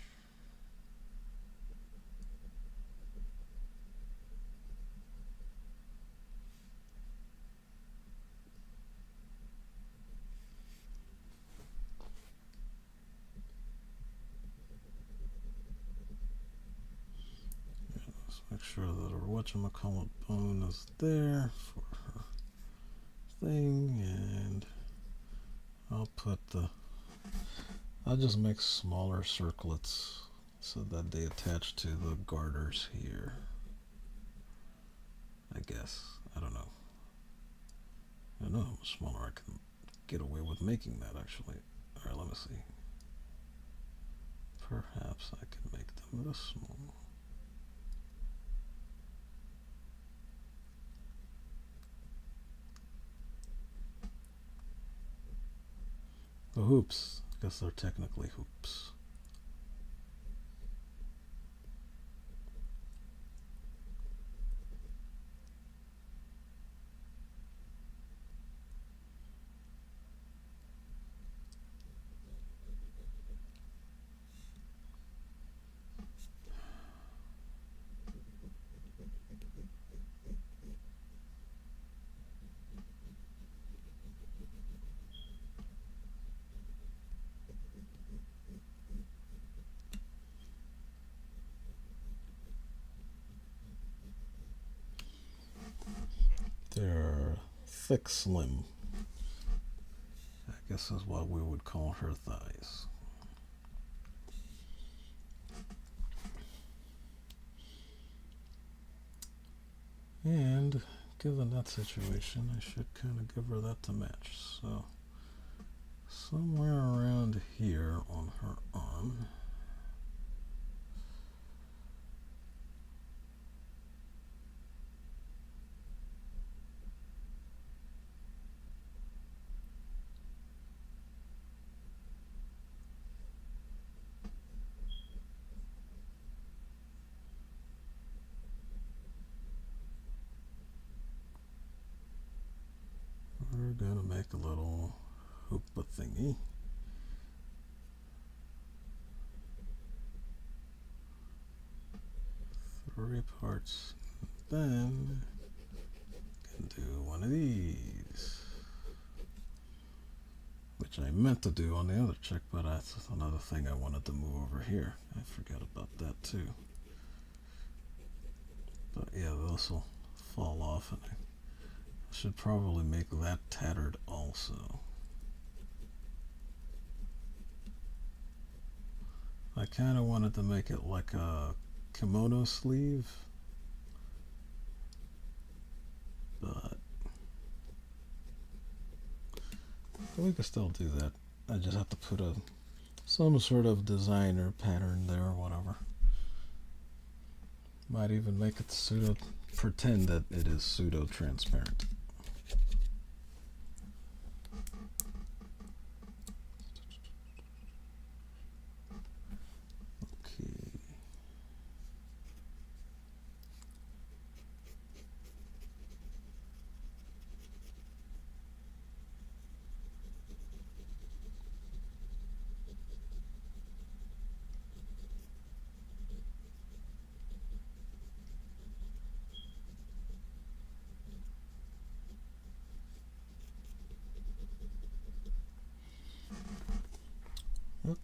Yeah, let's make sure that our whatchamacallit bone is there for her thing, and I'll just make smaller circlets so that they attach to the garters here. I guess. I don't know. I don't know how much smaller I can get away with making that, actually. Alright, let me see. Perhaps I can make them this small. The hoops. I guess they're technically hoops. They're thick, slim. I guess is what we would call her thighs. And given that situation, I should kind of give her that to match. So somewhere around here on her arm. We're going to make a little hoopa thingy. Three parts. Then can do one of these. which I meant to do on the other chick, but that's another thing I wanted to move over here. I forgot about that too. But yeah, this will fall off, and I should probably make that tattered also. I kind of wanted to make it like a kimono sleeve, but we can still do that. I just have to put some sort of design or pattern there or whatever. Might even make it pretend that it is pseudo transparent.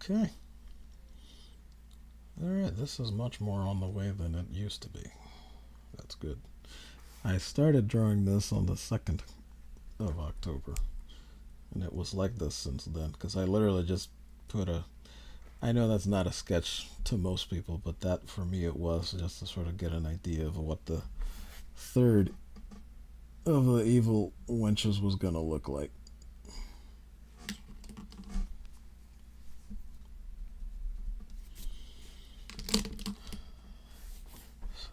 Okay. Alright, this is much more on the way than it used to be. That's good. I started drawing this on the 2nd of October, and it was like this since then, because I literally just put I know that's not a sketch to most people, but that for me it was, just to sort of get an idea of what the third of the evil wenches was going to look like.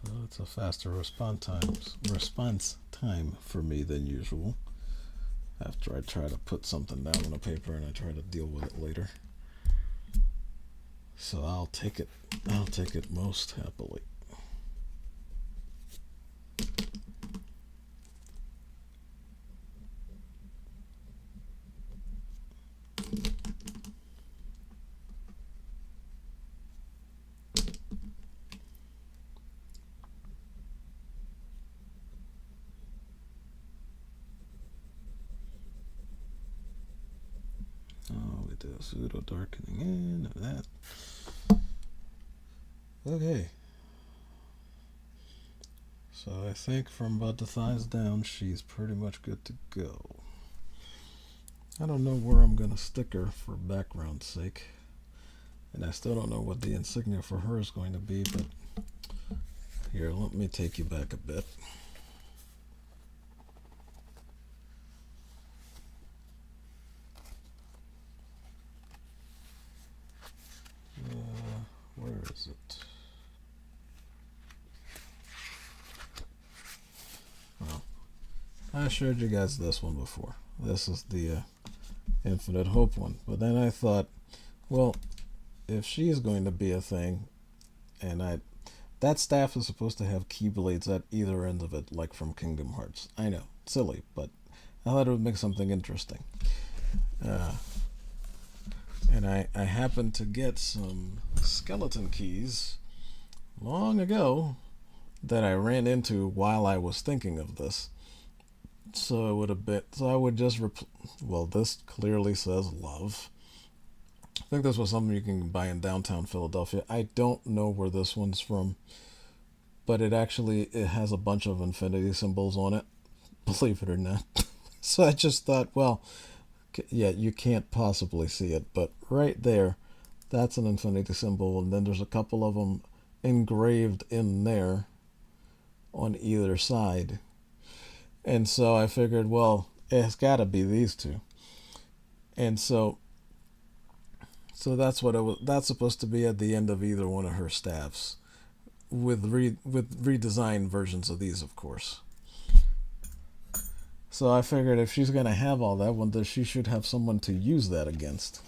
So it's a faster response time for me than usual, after I try to put something down on a paper and I try to deal with it later. So I'll take it most happily. We do pseudo darkening in of that. Okay. So I think from about the thighs down, she's pretty much good to go. I don't know where I'm going to stick her for background's sake. And I still don't know what the insignia for her is going to be, but here, let me take you back a bit. Where is it? Well, I showed you guys this one before. This is the Infinite Hope one. But then I thought, well, if she's going to be a thing, and that staff is supposed to have keyblades at either end of it, like from Kingdom Hearts. I know, silly, but I thought it would make something interesting. And I happened to get some skeleton keys long ago that I ran into while I was thinking of this. So it would have been, so I would just, well, this clearly says love. I think this was something you can buy in downtown Philadelphia. I don't know where this one's from, but it has a bunch of infinity symbols on it, believe it or not. So I just thought, well, yeah, you can't possibly see it, but right there, that's an infinity symbol, and then there's a couple of them engraved in there on either side. And so I figured, well, it's got to be these two. And so that's what it was. That's supposed to be at the end of either one of her staffs, with redesigned versions of these, of course. So I figured if she's going to have all that, well, she should have someone to use that against.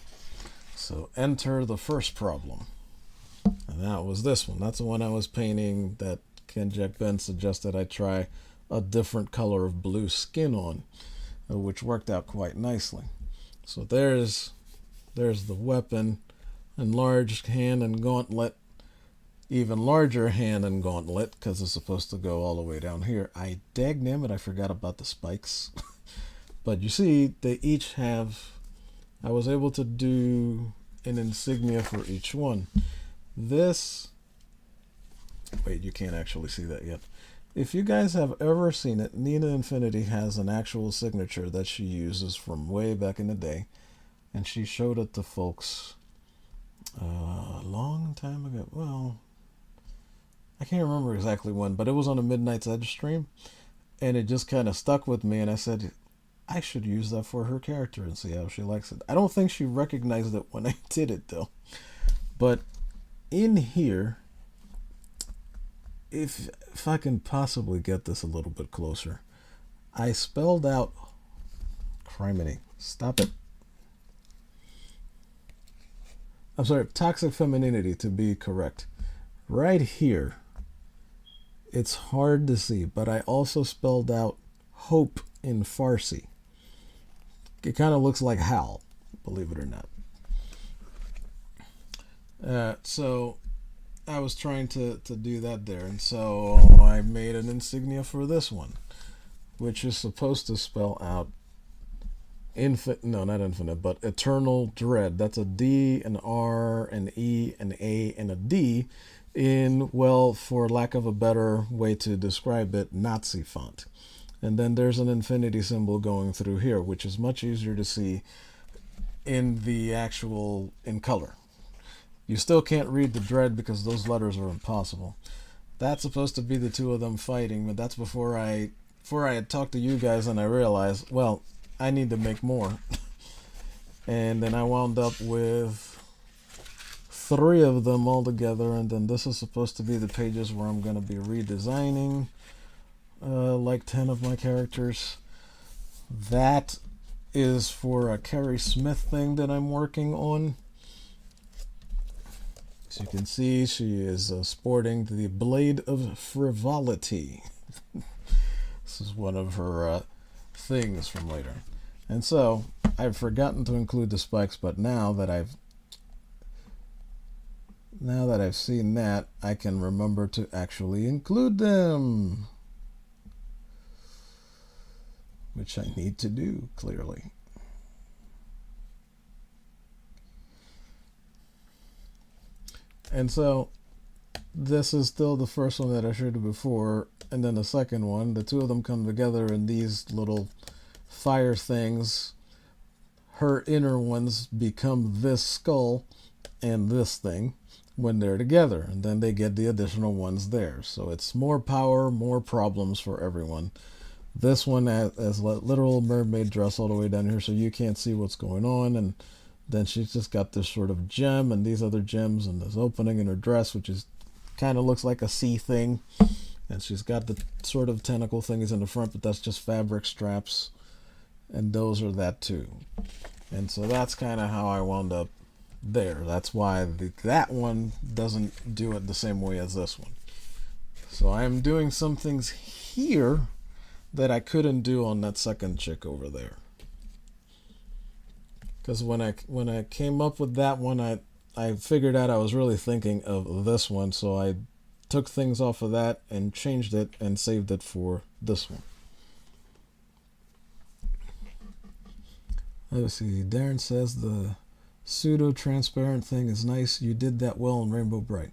So enter the first problem. And that was this one. That's the one I was painting that Ken Jack Ben suggested I try a different color of blue skin on, which worked out quite nicely. So there's the weapon, enlarged hand and gauntlet, even larger hand and gauntlet, because it's supposed to go all the way down here. Dagnammit, I forgot about the spikes. But you see, they each have I was able to do an insignia for each one. This, wait, you can't actually see that yet. If you guys have ever seen it, Nina Infinity has an actual signature that she uses from way back in the day, and she showed it to folks a long time ago. Well, I can't remember exactly when, but it was on a Midnight's Edge stream, and it just kind of stuck with me, and I said, I should use that for her character and see how she likes it. I don't think she recognized it when I did it, though. But in here, if I can possibly get this a little bit closer, I spelled out, criminy, stop it. I'm sorry, toxic femininity, to be correct. Right here, it's hard to see, but I also spelled out hope in Farsi. It kind of looks like Hal, believe it or not. So I was trying to do that there, and so I made an insignia for this one, which is supposed to spell out not infinite, but eternal dread. That's a D, an R, an E, an A, and a D in, well, for lack of a better way to describe it, Nazi font. And then there's an infinity symbol going through here, which is much easier to see in the actual, in color. You still can't read the dread because those letters are impossible. That's supposed to be the two of them fighting, but that's before I had talked to you guys and I realized, well, I need to make more. And then I wound up with 3 of them all together, and then this is supposed to be the pages where I'm going to be redesigning like 10 of my characters. That is for a Carrie Smith thing that I'm working on. As you can see, she is sporting the Blade of Frivolity. This is one of her things from later. And so I've forgotten to include the spikes, but now that I've seen that, I can remember to actually include them, which I need to do, clearly. And so this is still the first one that I showed you before, and then the second one. The two of them come together in these little fire things. Her inner ones become this skull and this thing when they're together, and then they get the additional ones there. So it's more power, more problems for everyone. This one has a literal mermaid dress all the way down here, so you can't see what's going on, and then she's just got this sort of gem and these other gems and this opening in her dress, which is kind of looks like a sea thing, and she's got the sort of tentacle things in the front, but that's just fabric straps, and those are that too. And so that's kind of how I wound up there. That's why that one doesn't do it the same way as this one. So I'm doing some things here that I couldn't do on that second chick over there. Because when I came up with that one, I figured out I was really thinking of this one, so I took things off of that and changed it and saved it for this one. Let's see, Darren says the pseudo-transparent thing is nice. You did that well in Rainbow Bright.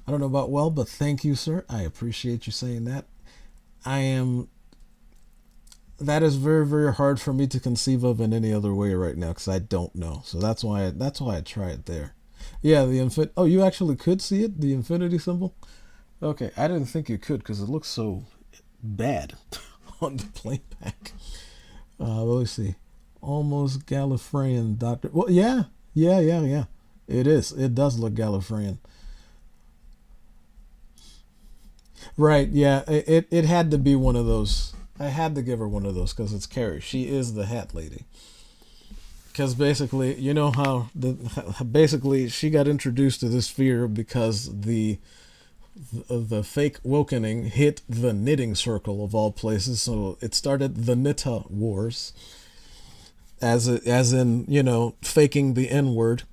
I don't know about well, but thank you, sir. I appreciate you saying that. That is very, very hard for me to conceive of in any other way right now, because I don't know. So that's why I try it there. Yeah, the oh, you actually could see it, the infinity symbol? Okay, I didn't think you could because it looks so bad on the playback. Let's see. Almost Gallifreyan, Doctor. Well, yeah. It is. It does look Gallifreyan. Right, yeah. It had to be one of those. I had to give her one of those because it's Carrie. She is the hat lady. Because basically, you know how basically she got introduced to this fear because the fake Wokening hit the knitting circle of all places. So it started the Knitta Wars, as in, you know, faking the N-word.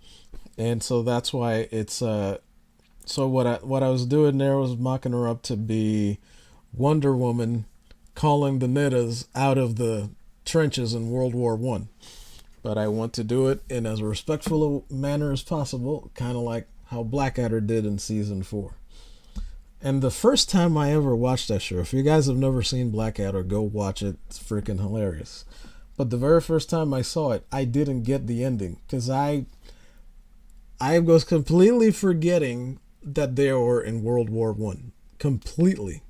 And so that's why it's so what I was doing there was mocking her up to be Wonder Woman calling the Knittas out of the trenches in World War I. but I want to do it in as respectful a manner as possible, kind of like how Blackadder did in season 4. And the first time I ever watched that show, if you guys have never seen Blackadder, go watch it. It's freaking hilarious. But the very first time I saw it, I didn't get the ending because I was completely forgetting that they were in World War One. Completely.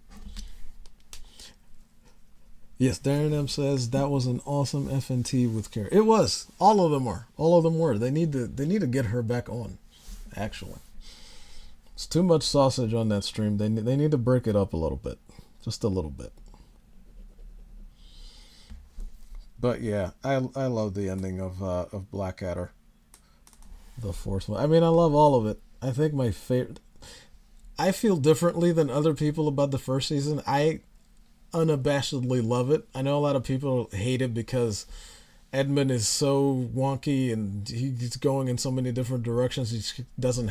Yes, Darren M says that was an awesome FNT with Carrie. It was. All of them are. All of them were. They need to get her back on. Actually, it's too much sausage on that stream. They need to break it up a little bit, just a little bit. But yeah, I love the ending of Blackadder, the fourth one. I mean, I love all of it. I think my favorite. I feel differently than other people about the first season. I unabashedly love it. I know a lot of people hate it because Edmund is so wonky and he's going in so many different directions. He doesn't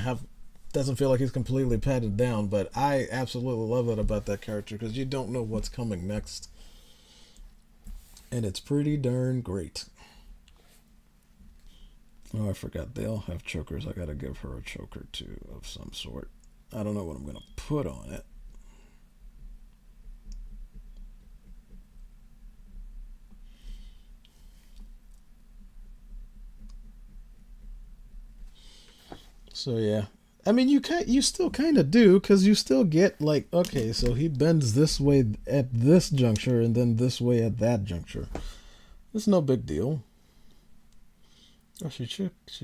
feel like he's completely padded down. But I absolutely love it about that character because you don't know what's coming next, and it's pretty darn great. Oh, I forgot. They all have chokers. I gotta give her a choker too of some sort. I don't know what I'm gonna put on it. So yeah, I mean you still kind of do because you still get like, okay, so he bends this way at this juncture and then this way at that juncture. It's no big deal. Or she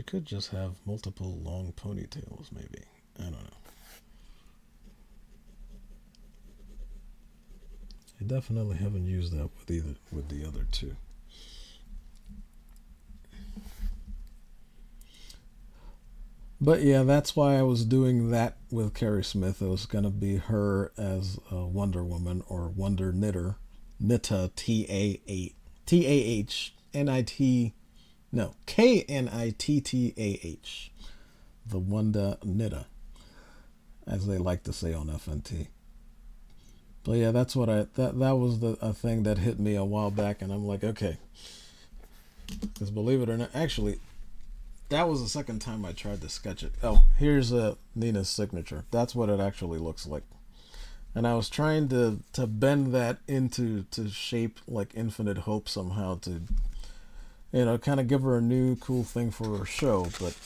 could just have multiple long ponytails, maybe. I don't know. I definitely haven't used that with the other two. But yeah, that's why I was doing that with Carrie Smith. It was gonna be her as a Wonder Woman or Wonder Knitter, Nitta Tahnit, no Knittah, the Wonder Knitter, as they like to say on FNT. But yeah, that's what that was a thing that hit me a while back, and I'm like, okay, because believe it or not, actually, that was the second time I tried to sketch it. Oh, here's Nina's signature. That's what it actually looks like. And I was trying to bend that into to shape like Infinite Hope somehow to, kind of give her a new cool thing for her show, but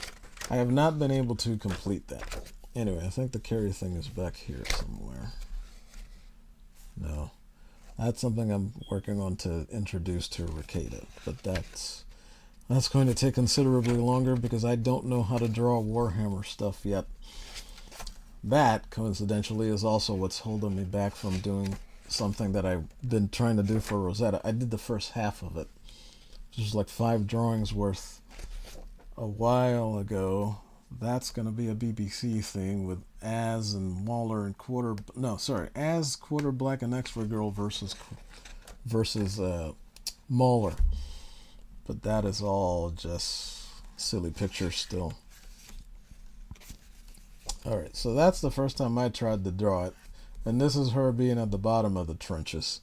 I have not been able to complete that. Anyway, I think the Carrie thing is back here somewhere. No. That's something I'm working on to introduce to Ricada, but that's going to take considerably longer because I don't know how to draw Warhammer stuff yet. That, coincidentally, is also what's holding me back from doing something that I've been trying to do for Rosetta. I did the first half of it, which is like 5 drawings worth a while ago. That's going to be a BBC thing with Az and Mauler and Az, Quarter Black, and X-Ray Girl versus Mauler. But that is all just silly pictures still. Alright, so that's the first time I tried to draw it. And this is her being at the bottom of the trenches.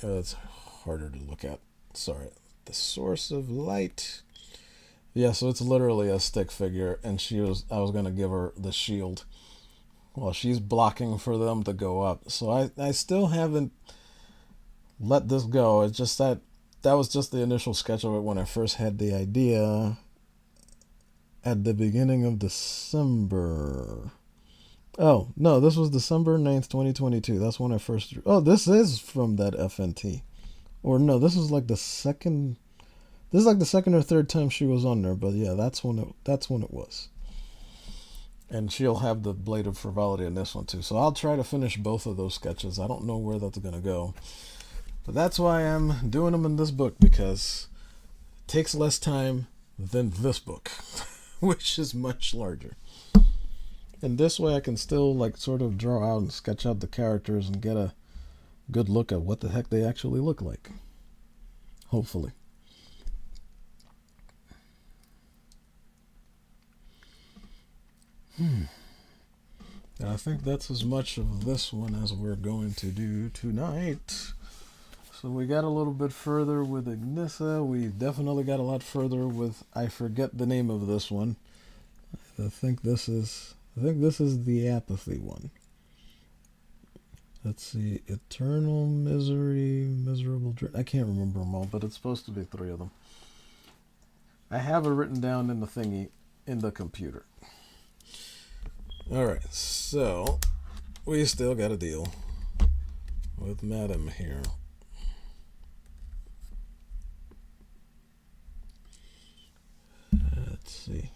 It's harder to look at. Sorry. The source of light. Yeah, so it's literally a stick figure, and I was going to give her the shield while she's blocking for them to go up. So I still haven't let this go. It's just that was just the initial sketch of it when I first had the idea at the beginning of December. Oh, no, this was December 9th, 2022. That's when I first drew. Oh, this is from that FNT. Or no, this is like the second or third time she was on there, but yeah, that's when it was. And she'll have the Blade of Frivolity in this one too. So I'll try to finish both of those sketches. I don't know where that's going to go. But that's why I'm doing them in this book, because it takes less time than this book, which is much larger. And this way I can still like sort of draw out and sketch out the characters and get a good look at what the heck they actually look like. Hopefully. And I think that's as much of this one as we're going to do tonight. So we got a little bit further with Ignissa. We definitely got a lot further with, I forget the name of this one. I think this is the apathy one. Let's see, eternal misery, miserable dread. I can't remember them all, but it's supposed to be 3 of them. I have it written down in the thingy in the computer. All right, so we still got to deal with Madam here. Let's see.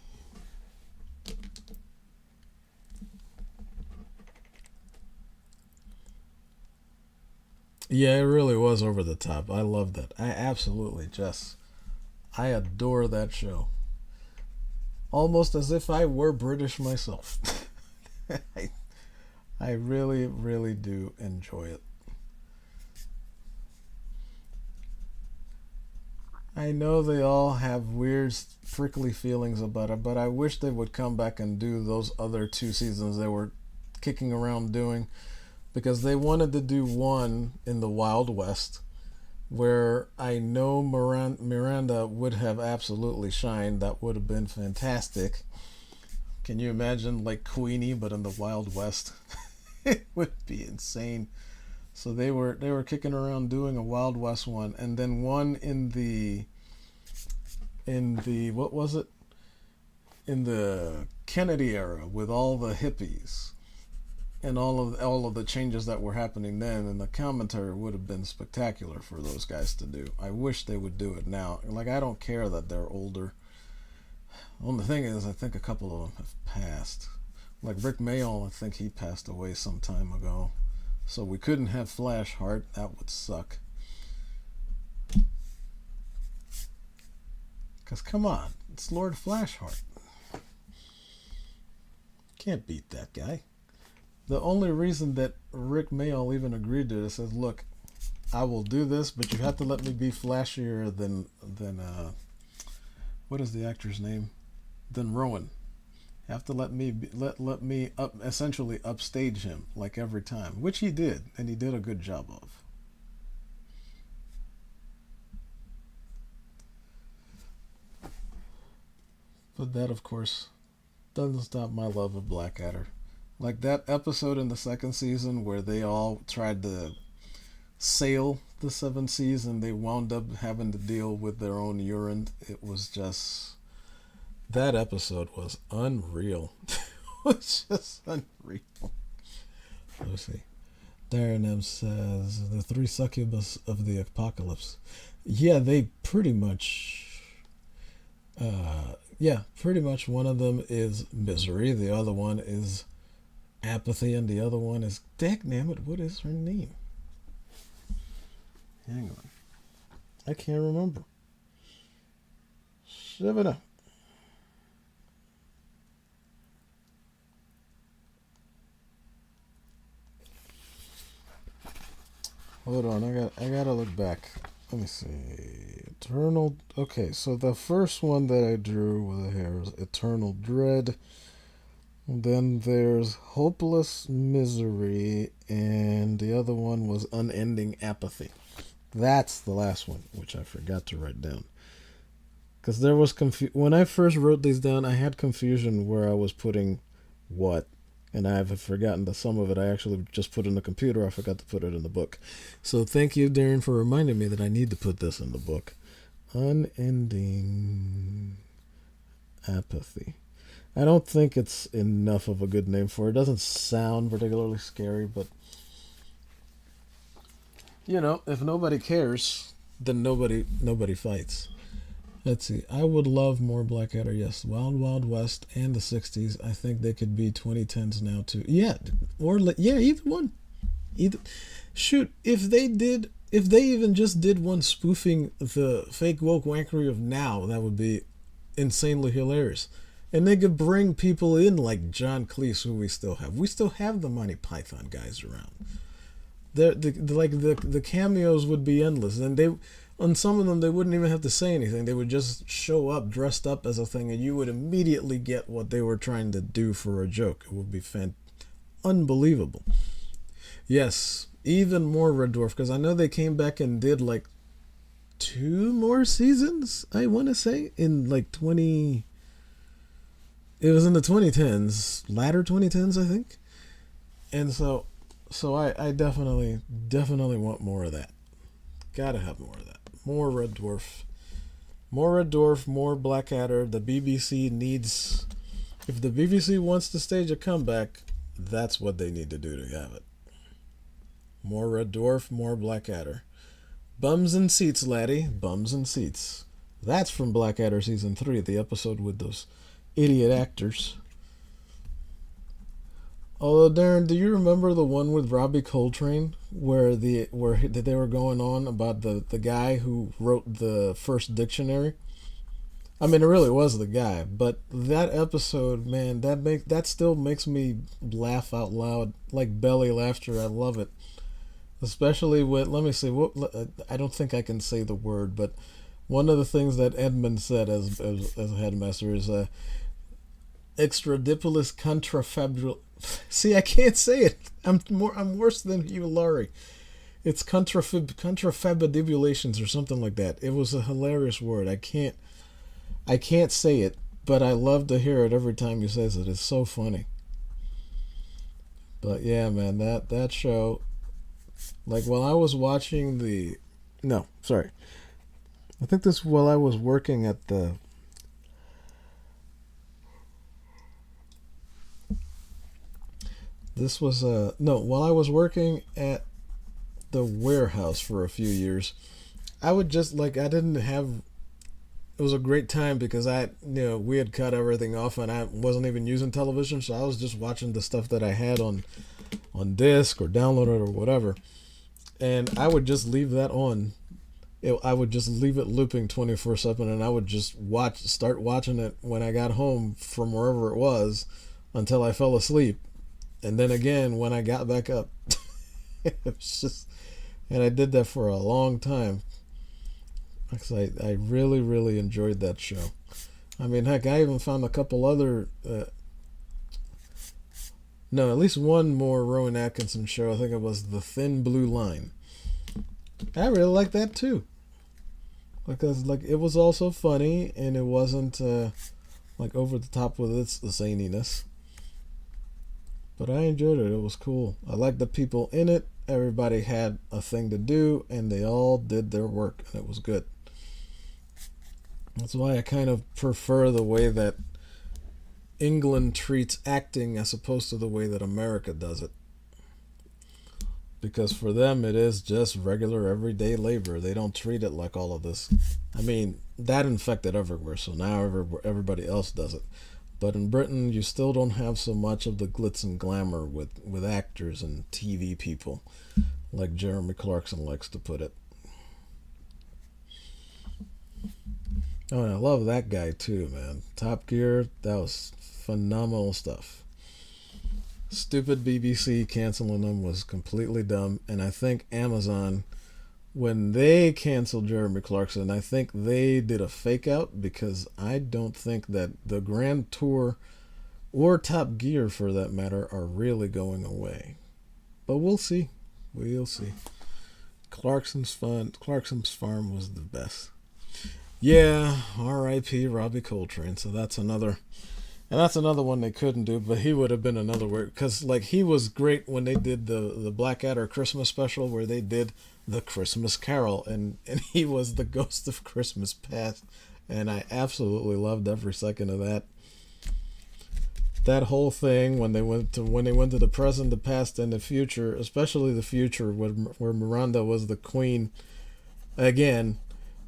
Yeah, it really was over the top. I love that. I absolutely I adore that show. Almost as if I were British myself. I really, really do enjoy it. I know they all have weird, prickly feelings about it, but I wish they would come back and do those other 2 seasons they were kicking around doing, because they wanted to do one in the Wild West where I know Miranda would have absolutely shined. That would have been fantastic. Can you imagine like Queenie but in the Wild West? It would be insane. So they were kicking around doing a Wild West one, and then one in the what was it? In the Kennedy era with all the hippies and all of the changes that were happening then, and the commentary would have been spectacular for those guys to do. I wish they would do it now. Like, I don't care that they're older. Only thing is, I think a couple of them have passed. Like Rick Mayall, I think he passed away some time ago. So we couldn't have Flash Hart. That would suck. Because come on, it's Lord Flashheart. Can't beat that guy. The only reason that Rick Mayall even agreed to this is, look, I will do this, but you have to let me be flashier than what is the actor's name? Than Rowan. You have to let me essentially upstage him like every time, which he did, and he did a good job of. But that, of course, doesn't stop my love of Blackadder. Like that episode in the 2nd season where they all tried to sail the 7 seas and they wound up having to deal with their own urine. It was just... That episode was unreal. It was just unreal. Let's see. Darren M says, the 3 succubus of the apocalypse. Yeah, they pretty much... pretty much one of them is misery. The other one is apathy, and the other one is, dagnammit, what is her name? Hang on. I can't remember. Shivana. Hold on, I gotta look back. Let me see. Eternal. Okay, so the first one that I drew with the hair is Eternal Dread. Then there's Hopeless Misery, and the other one was Unending Apathy. That's the last one, which I forgot to write down. Because there was when I first wrote these down, I had confusion where I was putting what. And I've forgotten that some of it I actually just put in the computer. I forgot to put it in the book. So thank you, Darren, for reminding me that I need to put this in the book. Unending Apathy. I don't think it's enough of a good name for it. It doesn't sound particularly scary, but you know, if nobody cares, then nobody fights. Let's see. I would love more Blackadder. Yes, Wild Wild West and the 60s. I think they could be 2010s now too. Yeah, or yeah, either one. Either. Shoot, if they even just did one spoofing the fake woke wankery of now, that would be insanely hilarious. And they could bring people in like John Cleese, who we still have. We still have the Monty Python guys around. The cameos would be endless, and they, on some of them, they wouldn't even have to say anything. They would just show up dressed up as a thing, and you would immediately get what they were trying to do for a joke. It would be unbelievable. Yes, even more Red Dwarf, because I know they came back and did like two more seasons, I want to say, in like 20. It was in the 2010s, latter 2010s, I think. And so I definitely want more of that. Gotta have more of that. More Red Dwarf. More Red Dwarf, more Blackadder. The BBC needs. If the BBC wants to stage a comeback, that's what they need to do to have it. More Red Dwarf, more Blackadder. Bums and Seats, laddie. Bums and Seats. That's from Blackadder Season 3, the episode with those idiot actors. Although, Darren, do you remember the one with Robbie Coltrane where they were going on about the guy who wrote the first dictionary? I mean, it really was the guy, but that episode, man, that still makes me laugh out loud, like belly laughter. I love it, especially with, let me see, what, I don't think I can say the word, but one of the things that Edmund said as a headmaster is extradipolis contrafabul. See, I can't say it. I'm worse than you, Laurie. It's contrafabulations or something like that. It was a hilarious word. I can't say it, but I love to hear it every time he says it. It's so funny. But yeah, man, that show, like while I was watching the, no, sorry, I think this while I was working at the. This was no, while I was working at the warehouse for a few years, I would just like I didn't have. It was a great time because we had cut everything off and I wasn't even using television, so I was just watching the stuff that I had on disc or downloaded or whatever, and I would just leave that on. I would just leave it looping 24/7, and I would just start watching it when I got home from wherever it was until I fell asleep. And then again, when I got back up, it was just, and I did that for a long time. Because I really, really enjoyed that show. I mean, heck, I even found a couple other, no, at least one more Rowan Atkinson show. I think it was The Thin Blue Line. I really liked that too. Because like it was also funny and it wasn't like over the top with its zaniness. But I enjoyed it. It was cool. I liked the people in it. Everybody had a thing to do, and they all did their work, and it was good. That's why I kind of prefer the way that England treats acting as opposed to the way that America does it. Because for them, it is just regular, everyday labor. They don't treat it like all of this. I mean, that infected everywhere, so now everybody else does it. But in Britain, you still don't have so much of the glitz and glamour with actors and TV people, like Jeremy Clarkson likes to put it. Oh, and I love that guy too, man. Top Gear, that was phenomenal stuff. Stupid BBC canceling them was completely dumb, and I think Amazon, when they canceled Jeremy Clarkson, I think they did a fake out because I don't think that the Grand Tour or Top Gear, for that matter, are really going away. But we'll see. We'll see. Clarkson's Farm was the best. Yeah, R.I.P. Robbie Coltrane. So that's another, and that's another one they couldn't do, but he would have been another word because like he was great when they did the Blackadder Christmas special where they did the Christmas Carol, and he was the ghost of Christmas past, and I absolutely loved every second of that. That whole thing when they went to the present, the past, and the future, especially the future where Miranda was the queen again.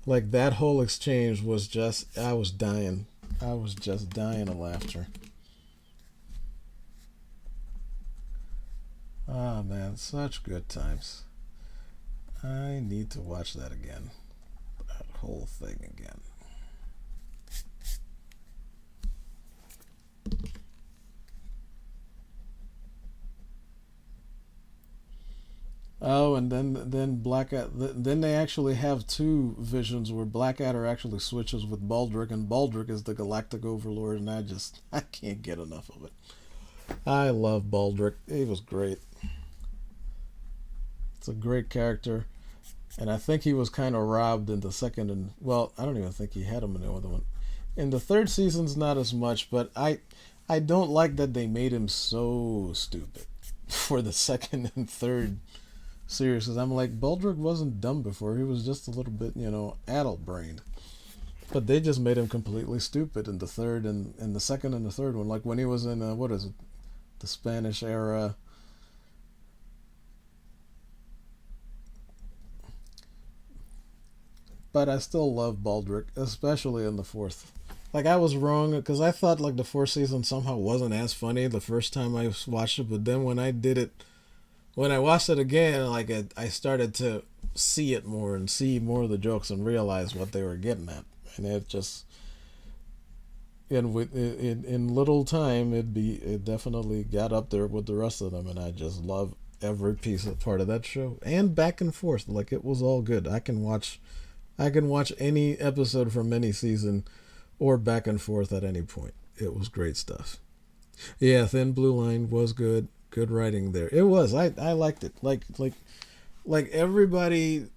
Like that whole exchange was just, I was dying. I was just dying of laughter. Ah, man, such good times. I need to watch that again. That whole thing again. Oh, and then then they actually have two visions where Blackadder actually switches with Baldric, and Baldric is the Galactic Overlord, and I can't get enough of it. I love Baldric. He was great. a great character, and I think he was kind of robbed in the second and well, I don't even think he had him in the other one. In the third season's not as much, but I don't like that they made him so stupid for the second and third series. Because I'm like, Baldrick wasn't dumb before; he was just a little bit, adult brained. But they just made him completely stupid in the third and in the second and the third one. Like when he was in what is it, the Spanish era. But I still love Baldrick, especially in the fourth. Like I was wrong because I thought like the fourth season somehow wasn't as funny the first time I watched it, but then when I watched it again, like I started to see it more and see more of the jokes and realize what they were getting at, and it just in little time it definitely got up there with the rest of them, and I just love every piece of part of that show and back and forth. Like it was all good. I can watch any episode from any season or back and forth at any point. It was great stuff. Yeah, Thin Blue Line was good. Good writing there. It was. I liked it. Like everybody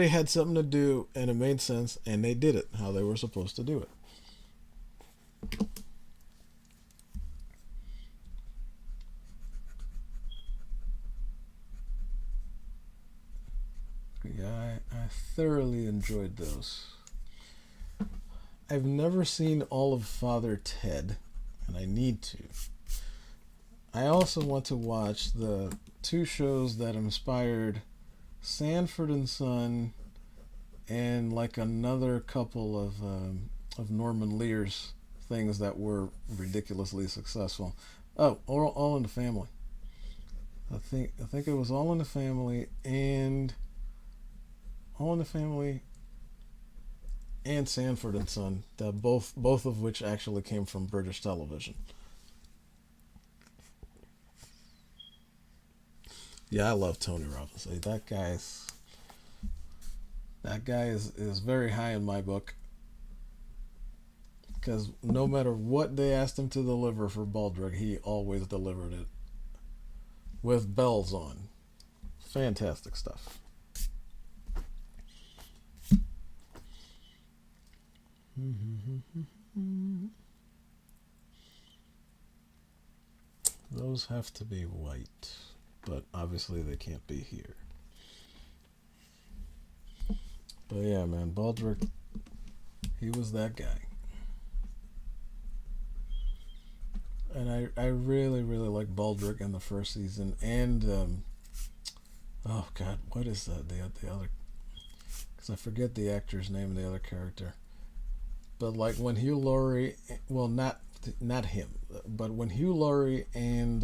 had something to do and it made sense and they did it how they were supposed to do it. Yeah, I thoroughly enjoyed those. I've never seen all of Father Ted, and I need to. I also want to watch the two shows that inspired Sanford and Son and like another couple of Norman Lear's things that were ridiculously successful. Oh, all in the Family. I think it was All in the Family and All in the Family and Sanford and Son, that both of which actually came from British television. Yeah, I love Tony Robbins. That guy is very high in my book because no matter what they asked him to deliver for Baldrick, he always delivered it with bells on. Fantastic stuff. Those have to be white, but obviously they can't be here. But yeah, man, Baldrick, he was that guy. And I really, really like Baldrick in the first season. And, oh God, what is that? The other, because I forget the actor's name and the other character. But like when Hugh Laurie, well, not him, but when Hugh Laurie and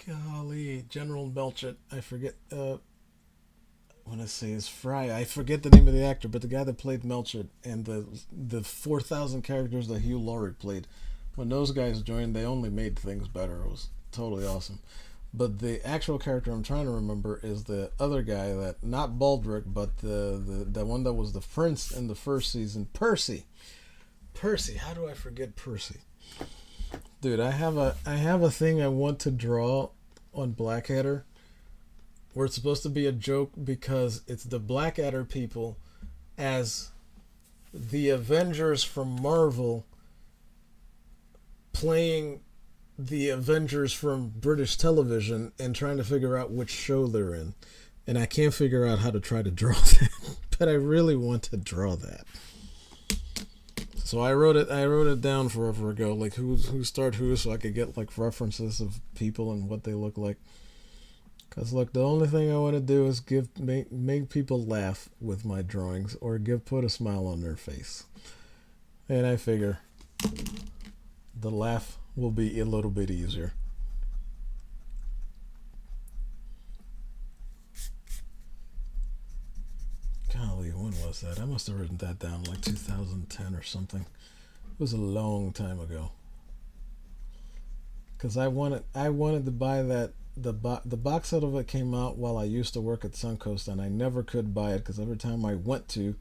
golly, General Melchett, I forget. When I say is Fry, I forget the name of the actor, but the guy that played Melchett and the 4,000 characters that Hugh Laurie played, when those guys joined, they only made things better. It was totally awesome. But the actual character I'm trying to remember is the other guy that not Baldrick, but the one that was the prince in the first season, Percy. Percy, how do I forget Percy? Dude, I have a thing I want to draw on Blackadder where it's supposed to be a joke because it's the Blackadder people as the Avengers from Marvel playing the Avengers from British television and trying to figure out which show they're in. And I can't figure out how to try to draw that, but I really want to draw that. So I wrote it down forever ago, like who starred who, so I could get like references of people and what they look like. Cause look, the only thing I want to do is make people laugh with my drawings or put a smile on their face. And I figure the laugh will be a little bit easier. Golly, when was that? I must have written that down like 2010 or something. It was a long time ago. Cause I wanted to buy that. The box set of it came out while I used to work at Suncoast, and I never could buy it because every time I went to,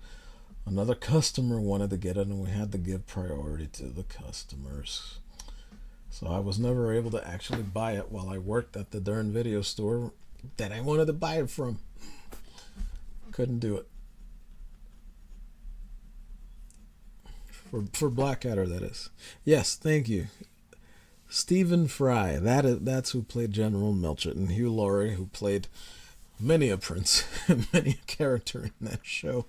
another customer wanted to get it, and we had to give priority to the customers. So I was never able to actually buy it while I worked at the darn video store that I wanted to buy it from. Couldn't do it. For Blackadder, that is. Yes, thank you. Stephen Fry. That's who played General Melchett, and Hugh Laurie, who played many a prince, many a character in that show.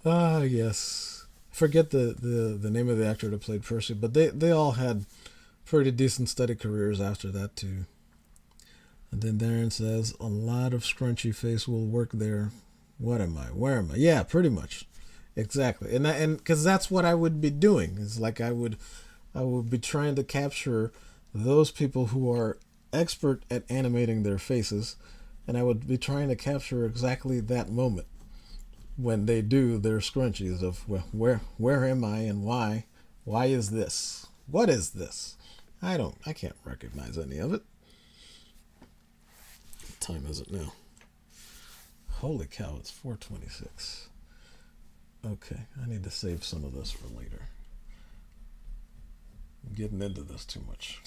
Ah, yes. Forget the name of the actor that played Percy, but they all had pretty decent steady careers after that too. And then Darren says, a lot of scrunchy face will work there. What am I? Where am I? Yeah, pretty much. Exactly. And because that's what I would be doing. It's like I would be trying to capture those people who are expert at animating their faces, and I would be trying to capture exactly that moment when they do their scrunchies of where am I and why is this? What is this? I can't recognize any of it. What time is it now? Holy cow, it's 4:26. Okay, I need to save some of this for later. I'm getting into this too much.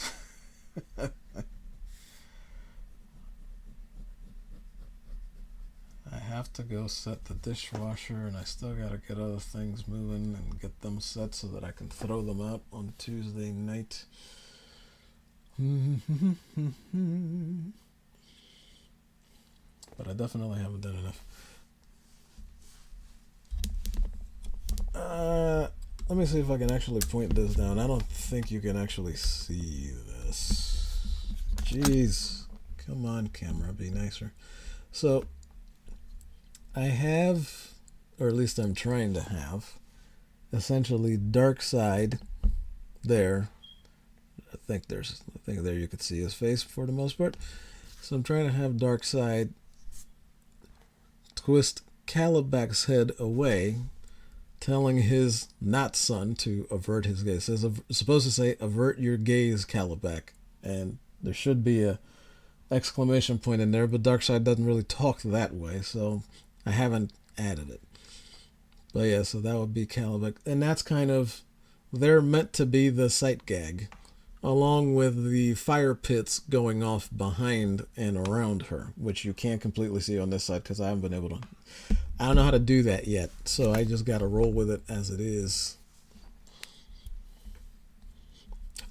I have to go set the dishwasher, and I still got to get other things moving and get them set so that I can throw them out on Tuesday night. But I definitely haven't done enough. Let me see if I can actually point this down. I don't think you can actually see this. Jeez. Come on, camera, be nicer. So, I have, or at least I'm trying to have, essentially dark side there. I think there you could see his face for the most part. So I'm trying to have dark side twist Calibac's head away, telling his not son to avert his gaze. It's supposed to say, avert your gaze, Calibac. And there should be a exclamation point in there, but Darkseid doesn't really talk that way, so I haven't added it. But yeah, so that would be Calibac. And that's kind of, they're meant to be the sight gag, along with the fire pits going off behind and around her, which you can't completely see on this side because I haven't been able to. I don't know how to do that yet, so I just got to roll with it as it is.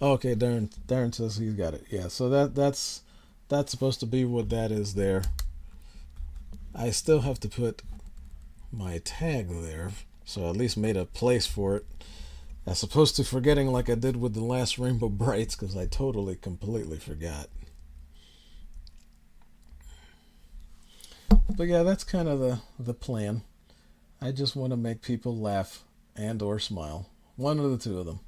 Okay, Darren says he's got it. Yeah, so that's supposed to be what that is there. I still have to put my tag there, so I at least made a place for it, as opposed to forgetting like I did with the last Rainbow Brights, because I completely forgot. But yeah, that's kind of the plan. I just want to make people laugh and or smile. One of the two of them.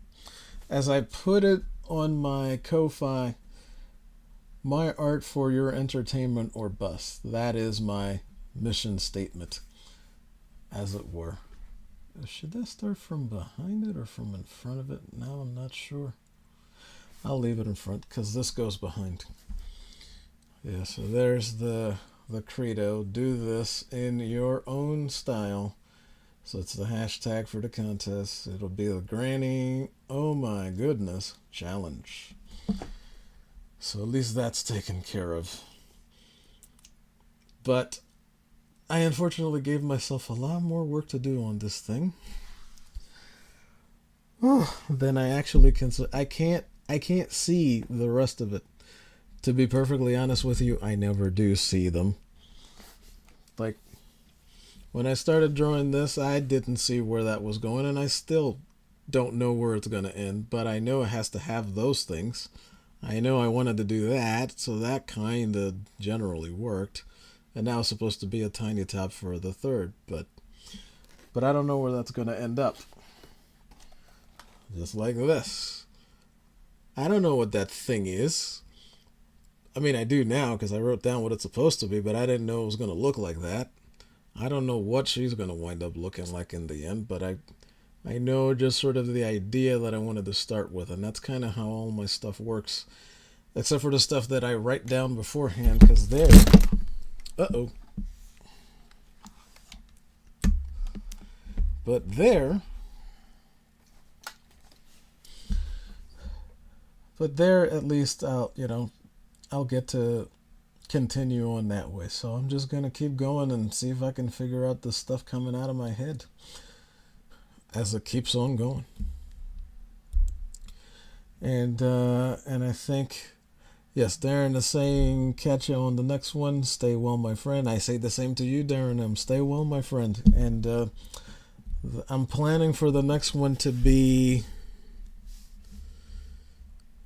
As I put it on my Ko-Fi, my art for your entertainment or bust. That is my mission statement, as it were. Should that start from behind it or from in front of it? Now I'm not sure. I'll leave it in front because this goes behind. Yeah, so there's the credo. Do this in your own style. So it's the hashtag for the contest. It'll be the Granny, oh my goodness, challenge. So at least that's taken care of. But I unfortunately gave myself a lot more work to do on this thing than I actually can. I can't see the rest of it. To be perfectly honest with you, I never do see them. Like, when I started drawing this, I didn't see where that was going, and I still don't know where it's going to end, but I know it has to have those things. I know I wanted to do that, so that kind of generally worked. And now it's supposed to be a tiny top for the third, but I don't know where that's going to end up. Just like this. I don't know what that thing is. I mean, I do now because I wrote down what it's supposed to be, but I didn't know it was going to look like that. I don't know what she's going to wind up looking like in the end, but I know just sort of the idea that I wanted to start with, and that's kind of how all my stuff works, except for the stuff that I write down beforehand, because there... Uh-oh. But there... But there, at least, I'll get to continue on that way. So I'm just gonna keep going and see if I can figure out the stuff coming out of my head as it keeps on going. And I think, yes, Darren is saying, catch you on the next one. Stay well, my friend. I say the same to you, Darren. Stay well, my friend. And I'm planning for the next one to be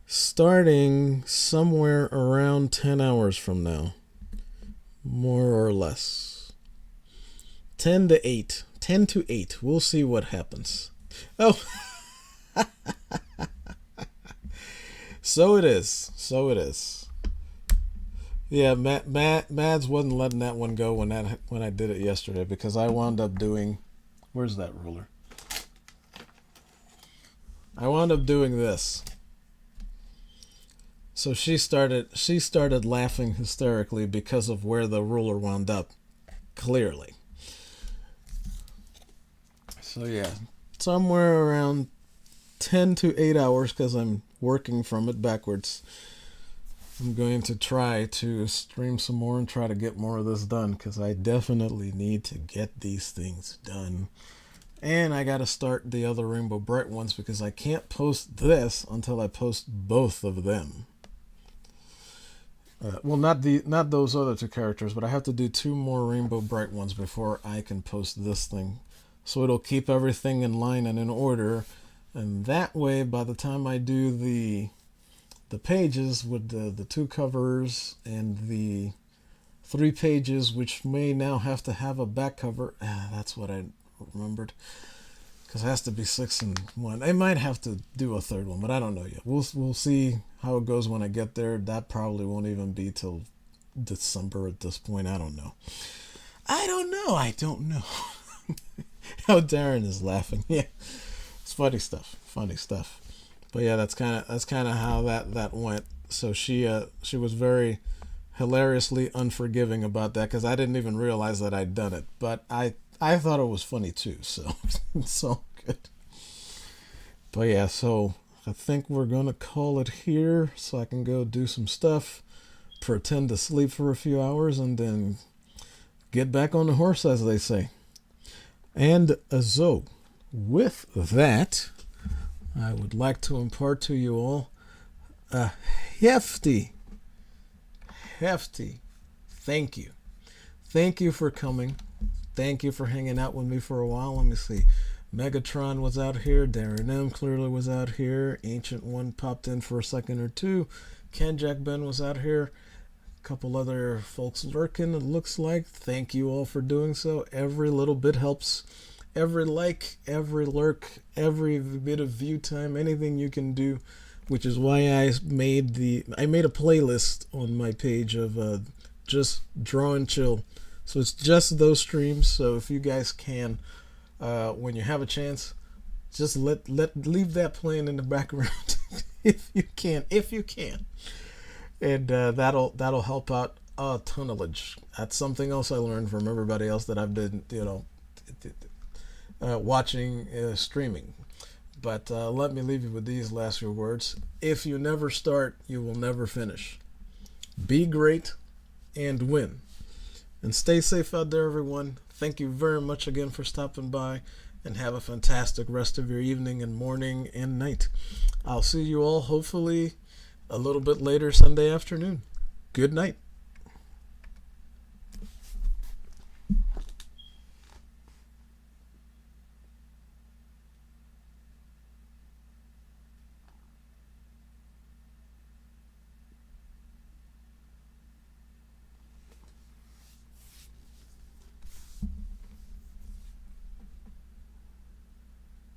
starting somewhere around 10 hours from now, more or less. 10 to 8. 10 to 8. We'll see what happens. Oh, so it is. So it is. Yeah, Mads wasn't letting that one go when I did it yesterday, because I wound up doing, where's that ruler? I wound up doing this. So she started laughing hysterically because of where the ruler wound up, clearly. So yeah, somewhere around 10 to 8 hours, because I'm working from it backwards. I'm going to try to stream some more and try to get more of this done, because I definitely need to get these things done. And I got to start the other Rainbow Bright ones, because I can't post this until I post both of them. Well, not those other two characters, but I have to do 2 more Rainbow Bright ones before I can post this thing. So it'll keep everything in line and in order. And that way, by the time I do the pages with the 2 covers and the 3 pages, which may now have to have a back cover. That's what I remembered. Because it has to be 6 and 1. I might have to do a 3rd one, but I don't know yet. We'll see how it goes when I get there. That probably won't even be till December at this point. I don't know. I don't know. How Darren is laughing. Yeah, it's funny stuff. But yeah, that's kind of how that went. So she was very hilariously unforgiving about that, because I didn't even realize that I'd done it. But I thought it was funny too, so it's all good. But yeah, so I think we're gonna call it here, so I can go do some stuff, pretend to sleep for a few hours, and then get back on the horse, as they say. And so, with that, I would like to impart to you all a hefty thank you. Thank you for coming. Thank you for hanging out with me for a while. Let me see. Megatron was out here. Darren M clearly was out here. Ancient One popped in for a second or two. Ken Jack Ben was out here. A couple other folks lurking, it looks like. Thank you all for doing so. Every little bit helps. Every like, every lurk, every bit of view time, anything you can do, which is why I made a playlist on my page of just draw and chill. So it's just those streams. So if you guys can, when you have a chance, just leave that playing in the background if you can, and that'll help out a tonnage. That's something else I learned from everybody else that I've been watching streaming. But let me leave you with these last few words. If you never start, you will never finish. Be great and win. And stay safe out there, everyone. Thank you very much again for stopping by, and have a fantastic rest of your evening and morning and night. I'll see you all hopefully a little bit later Sunday afternoon. Good night.